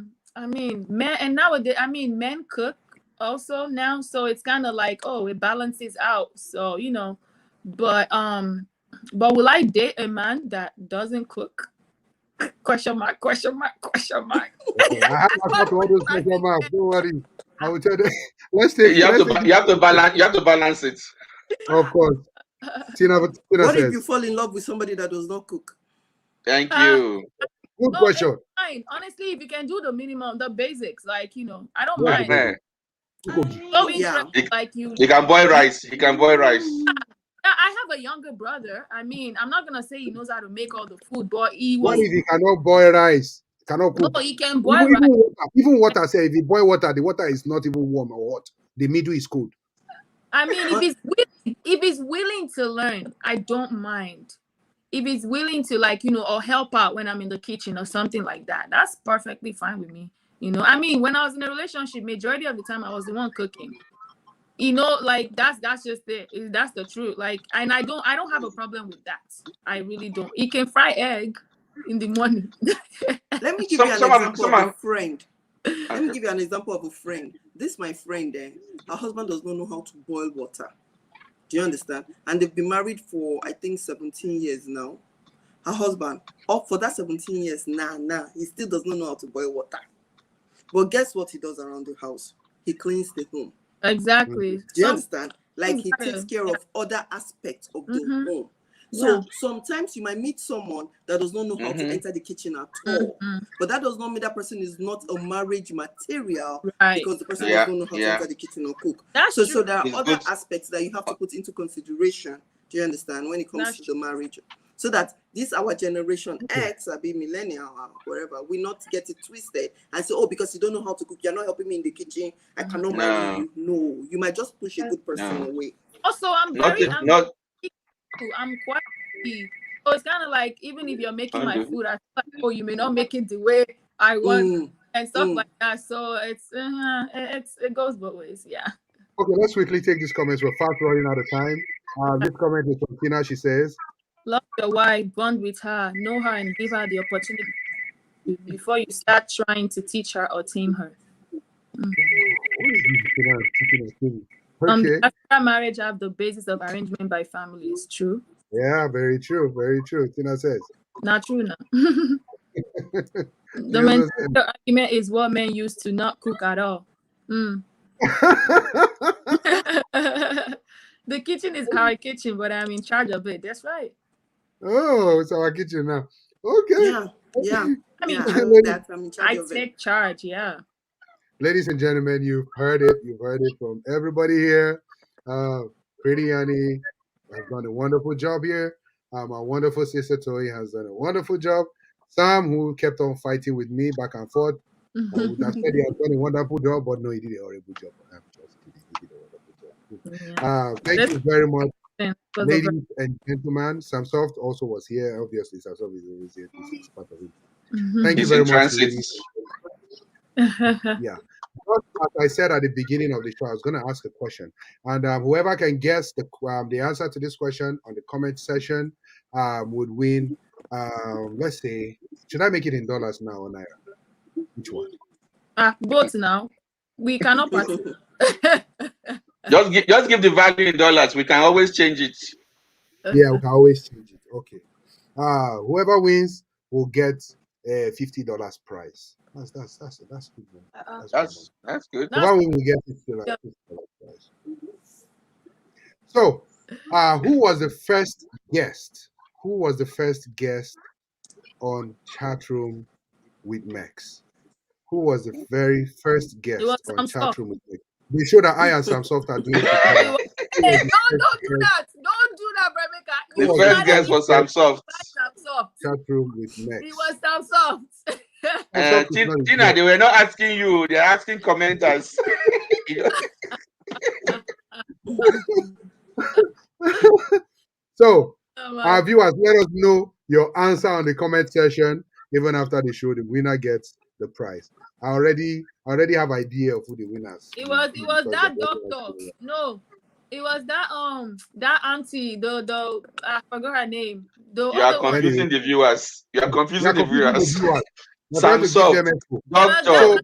Speaker 8: mean men, and nowadays I mean men cook also now, so it's kind of like, oh, it balances out. So, but will I date a man that doesn't cook? Question mark, question mark, question mark.
Speaker 1: Okay, I have answer to all those questions, man. Don't worry. I will tell them. Let's take.
Speaker 10: You have to balance it.
Speaker 1: Of course. Tina
Speaker 7: What
Speaker 1: says.
Speaker 7: if you fall in love with somebody that does not cook?
Speaker 10: Thank you.
Speaker 1: Good
Speaker 8: No,
Speaker 1: question.
Speaker 8: it's fine. Honestly, if you can do the minimum, the basics, like, I don't
Speaker 1: What's the
Speaker 8: mind.
Speaker 1: basic?
Speaker 8: So
Speaker 7: Yeah.
Speaker 8: interesting, like you.
Speaker 10: He can boil rice. He can boil rice.
Speaker 8: I have a younger brother. I mean, I'm not gonna say he knows how to make all the food, but he
Speaker 1: What
Speaker 8: was.
Speaker 1: if he cannot boil rice? Cannot
Speaker 8: No,
Speaker 1: cook?
Speaker 8: he can boil rice.
Speaker 1: Even water. Say if you boil water, the water is not even warm or hot. The middle is cold.
Speaker 8: I mean, if he's willing to learn, I don't mind. If he's willing to, like, or help out when I'm in the kitchen or something like that, that's perfectly fine with me. I mean, when I was in a relationship, majority of the time I was the one cooking. Like that's just it. That's the truth. Like, and I don't have a problem with that. I really don't. He can fry egg in the morning.
Speaker 7: Let me give you an example of a friend. Let me give you an example of a friend. This my friend, her husband does not know how to boil water. Do you understand? And they've been married for, I think, 17 years now. Her husband, for that 17 years, he still does not know how to boil water. But guess what he does around the house? He cleans the home.
Speaker 8: Exactly.
Speaker 7: Do you understand? Like, he takes care of other aspects of the home. So sometimes you might meet someone that does not know how to enter the kitchen at all. But that does not mean that person is not a marriage material, because the person does not know how to enter the kitchen or cook. So there are other aspects that you have to put into consideration. Do you understand? When it comes to the marriage. So that this our generation X, or be millennial or whatever, we not get it twisted and say, oh, because you don't know how to cook, you're not helping me in the kitchen, I cannot marry you. No, you might just push a good person away.
Speaker 8: Also, I'm quite picky. So it's kind of like, even if you're making my food, I feel like, oh, you may not make it the way I want and stuff like that. So it goes both ways. Yeah.
Speaker 1: Okay, let's quickly take these comments. We're fast running out of time. This comment is from Tina. She says,
Speaker 8: Love your wife, bond with her, know her, and give her the opportunity before you start trying to teach her or tame her.
Speaker 1: Okay.
Speaker 8: After marriage have the basis of arrangement by families. True.
Speaker 1: Yeah, very true. Very true. Tina says.
Speaker 8: Not true now. The
Speaker 1: You understand?
Speaker 8: argument is what men used to not cook at all. The kitchen is our kitchen, but I'm in charge of it. That's right.
Speaker 1: Oh, it's our kitchen now. Okay.
Speaker 7: Yeah.
Speaker 8: I mean,
Speaker 7: I'm in charge
Speaker 8: I
Speaker 7: of it.
Speaker 8: take charge. Yeah.
Speaker 1: Ladies and gentlemen, you've heard it. You've heard it from everybody here. Pretty Annie has done a wonderful job here. Our wonderful sister Toy has done a wonderful job. Sam, who kept on fighting with me back and forth, would have said he has done a wonderful job, but no, he did a horrible job. I'm just kidding. He did a wonderful job. Thank you very much, ladies and gentlemen. Samsoft also was here. Obviously, Samsoft is always here. This is part of it. Thank you very much. Yeah. As I said at the beginning of the show, I was going to ask a question, and whoever can guess the answer to this question on the comment section would win. Let's say, should I make it in dollars now or naira? Which one?
Speaker 8: Both now. We cannot participate.
Speaker 10: Just give the value in dollars. We can always change it.
Speaker 1: Yeah, we can always change it. Okay. Whoever wins will get a $50 prize. That's good. Man.
Speaker 10: That's good.
Speaker 1: Whoever wins will get $50 prize. So, who was the first guest? Who was the first guest on Chatroom with Max? Who was the very first guest on Chatroom with Max? They show that I and Samsoft are doing it.
Speaker 4: Hey, don't do that. Don't do that, Rebecca.
Speaker 10: The first guest was Samsoft.
Speaker 1: Chatroom with Max.
Speaker 4: It was Samsoft.
Speaker 10: Tina, they were not asking you. They're asking commenters.
Speaker 1: So, our viewers, let us know your answer on the comment section. Even after the show, the winner gets the prize. I already have idea of who the winners.
Speaker 8: It was that doctor. No, it was that auntie. The I forgot her name.
Speaker 10: You are confusing the viewers. You are confusing the viewers. Samsoft, doctor,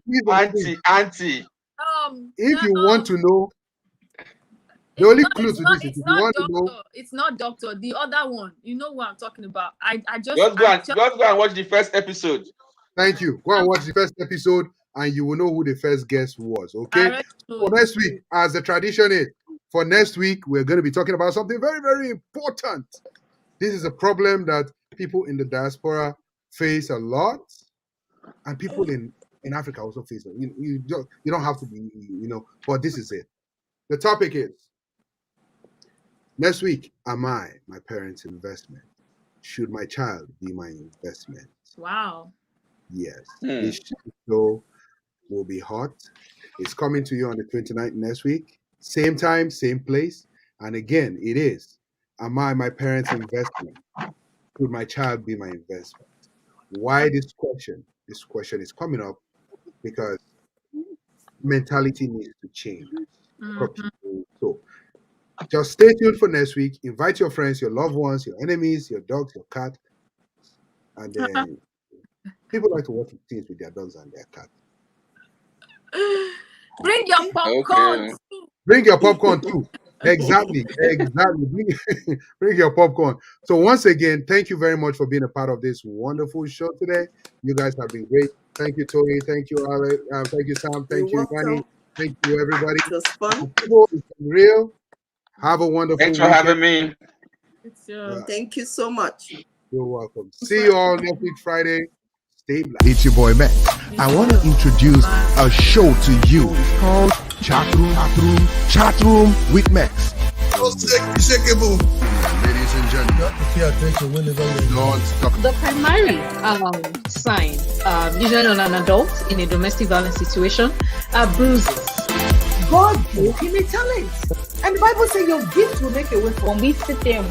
Speaker 10: auntie.
Speaker 1: If you want to know, the only clue to this is if you want to know.
Speaker 8: It's not doctor. The other one. You know what I'm talking about. I just
Speaker 10: go and watch the first episode.
Speaker 1: Thank you. Go and watch the first episode, and you will know who the first guest was. Okay. For next week, as the tradition is, for next week we're going to be talking about something very, very important. This is a problem that people in the diaspora face a lot, and people in Africa also face it. You don't have to be, but this is it. The topic is, next week, am I my parents' investment? Should my child be my investment?
Speaker 8: Wow.
Speaker 1: Yes. This show will be hot. It's coming to you on the 29th next week. Same time, same place. And again, it is, am I my parents' investment? Should my child be my investment? Why this question? This question is coming up because mentality needs to change for people. So just stay tuned for next week. Invite your friends, your loved ones, your enemies, your dogs, your cat. And then people like to watch things with their dogs and their cats.
Speaker 4: Bring your popcorn.
Speaker 10: Okay.
Speaker 1: Bring your popcorn too. Exactly. Bring your popcorn. So once again, thank you very much for being a part of this wonderful show today. You guys have been great. Thank you, Tony. Thank you, Alex. Thank you, Sam. Thank you, Danny. Thank you, everybody.
Speaker 7: It was fun.
Speaker 1: It's been real. Have a wonderful
Speaker 10: Thanks for
Speaker 1: weekend.
Speaker 10: having me.
Speaker 7: Thank you so much.
Speaker 1: You're welcome. See you all next week, Friday. Stay blessed. It's your boy, Max. I want to introduce a show to you called Chatroom with Max. Ladies and gentlemen, don't stop.
Speaker 3: The primary sign, usually on an adult in a domestic violence situation, are bruises.
Speaker 4: God gave him a talent. And the Bible says your gift will make a way for
Speaker 5: When we sit there and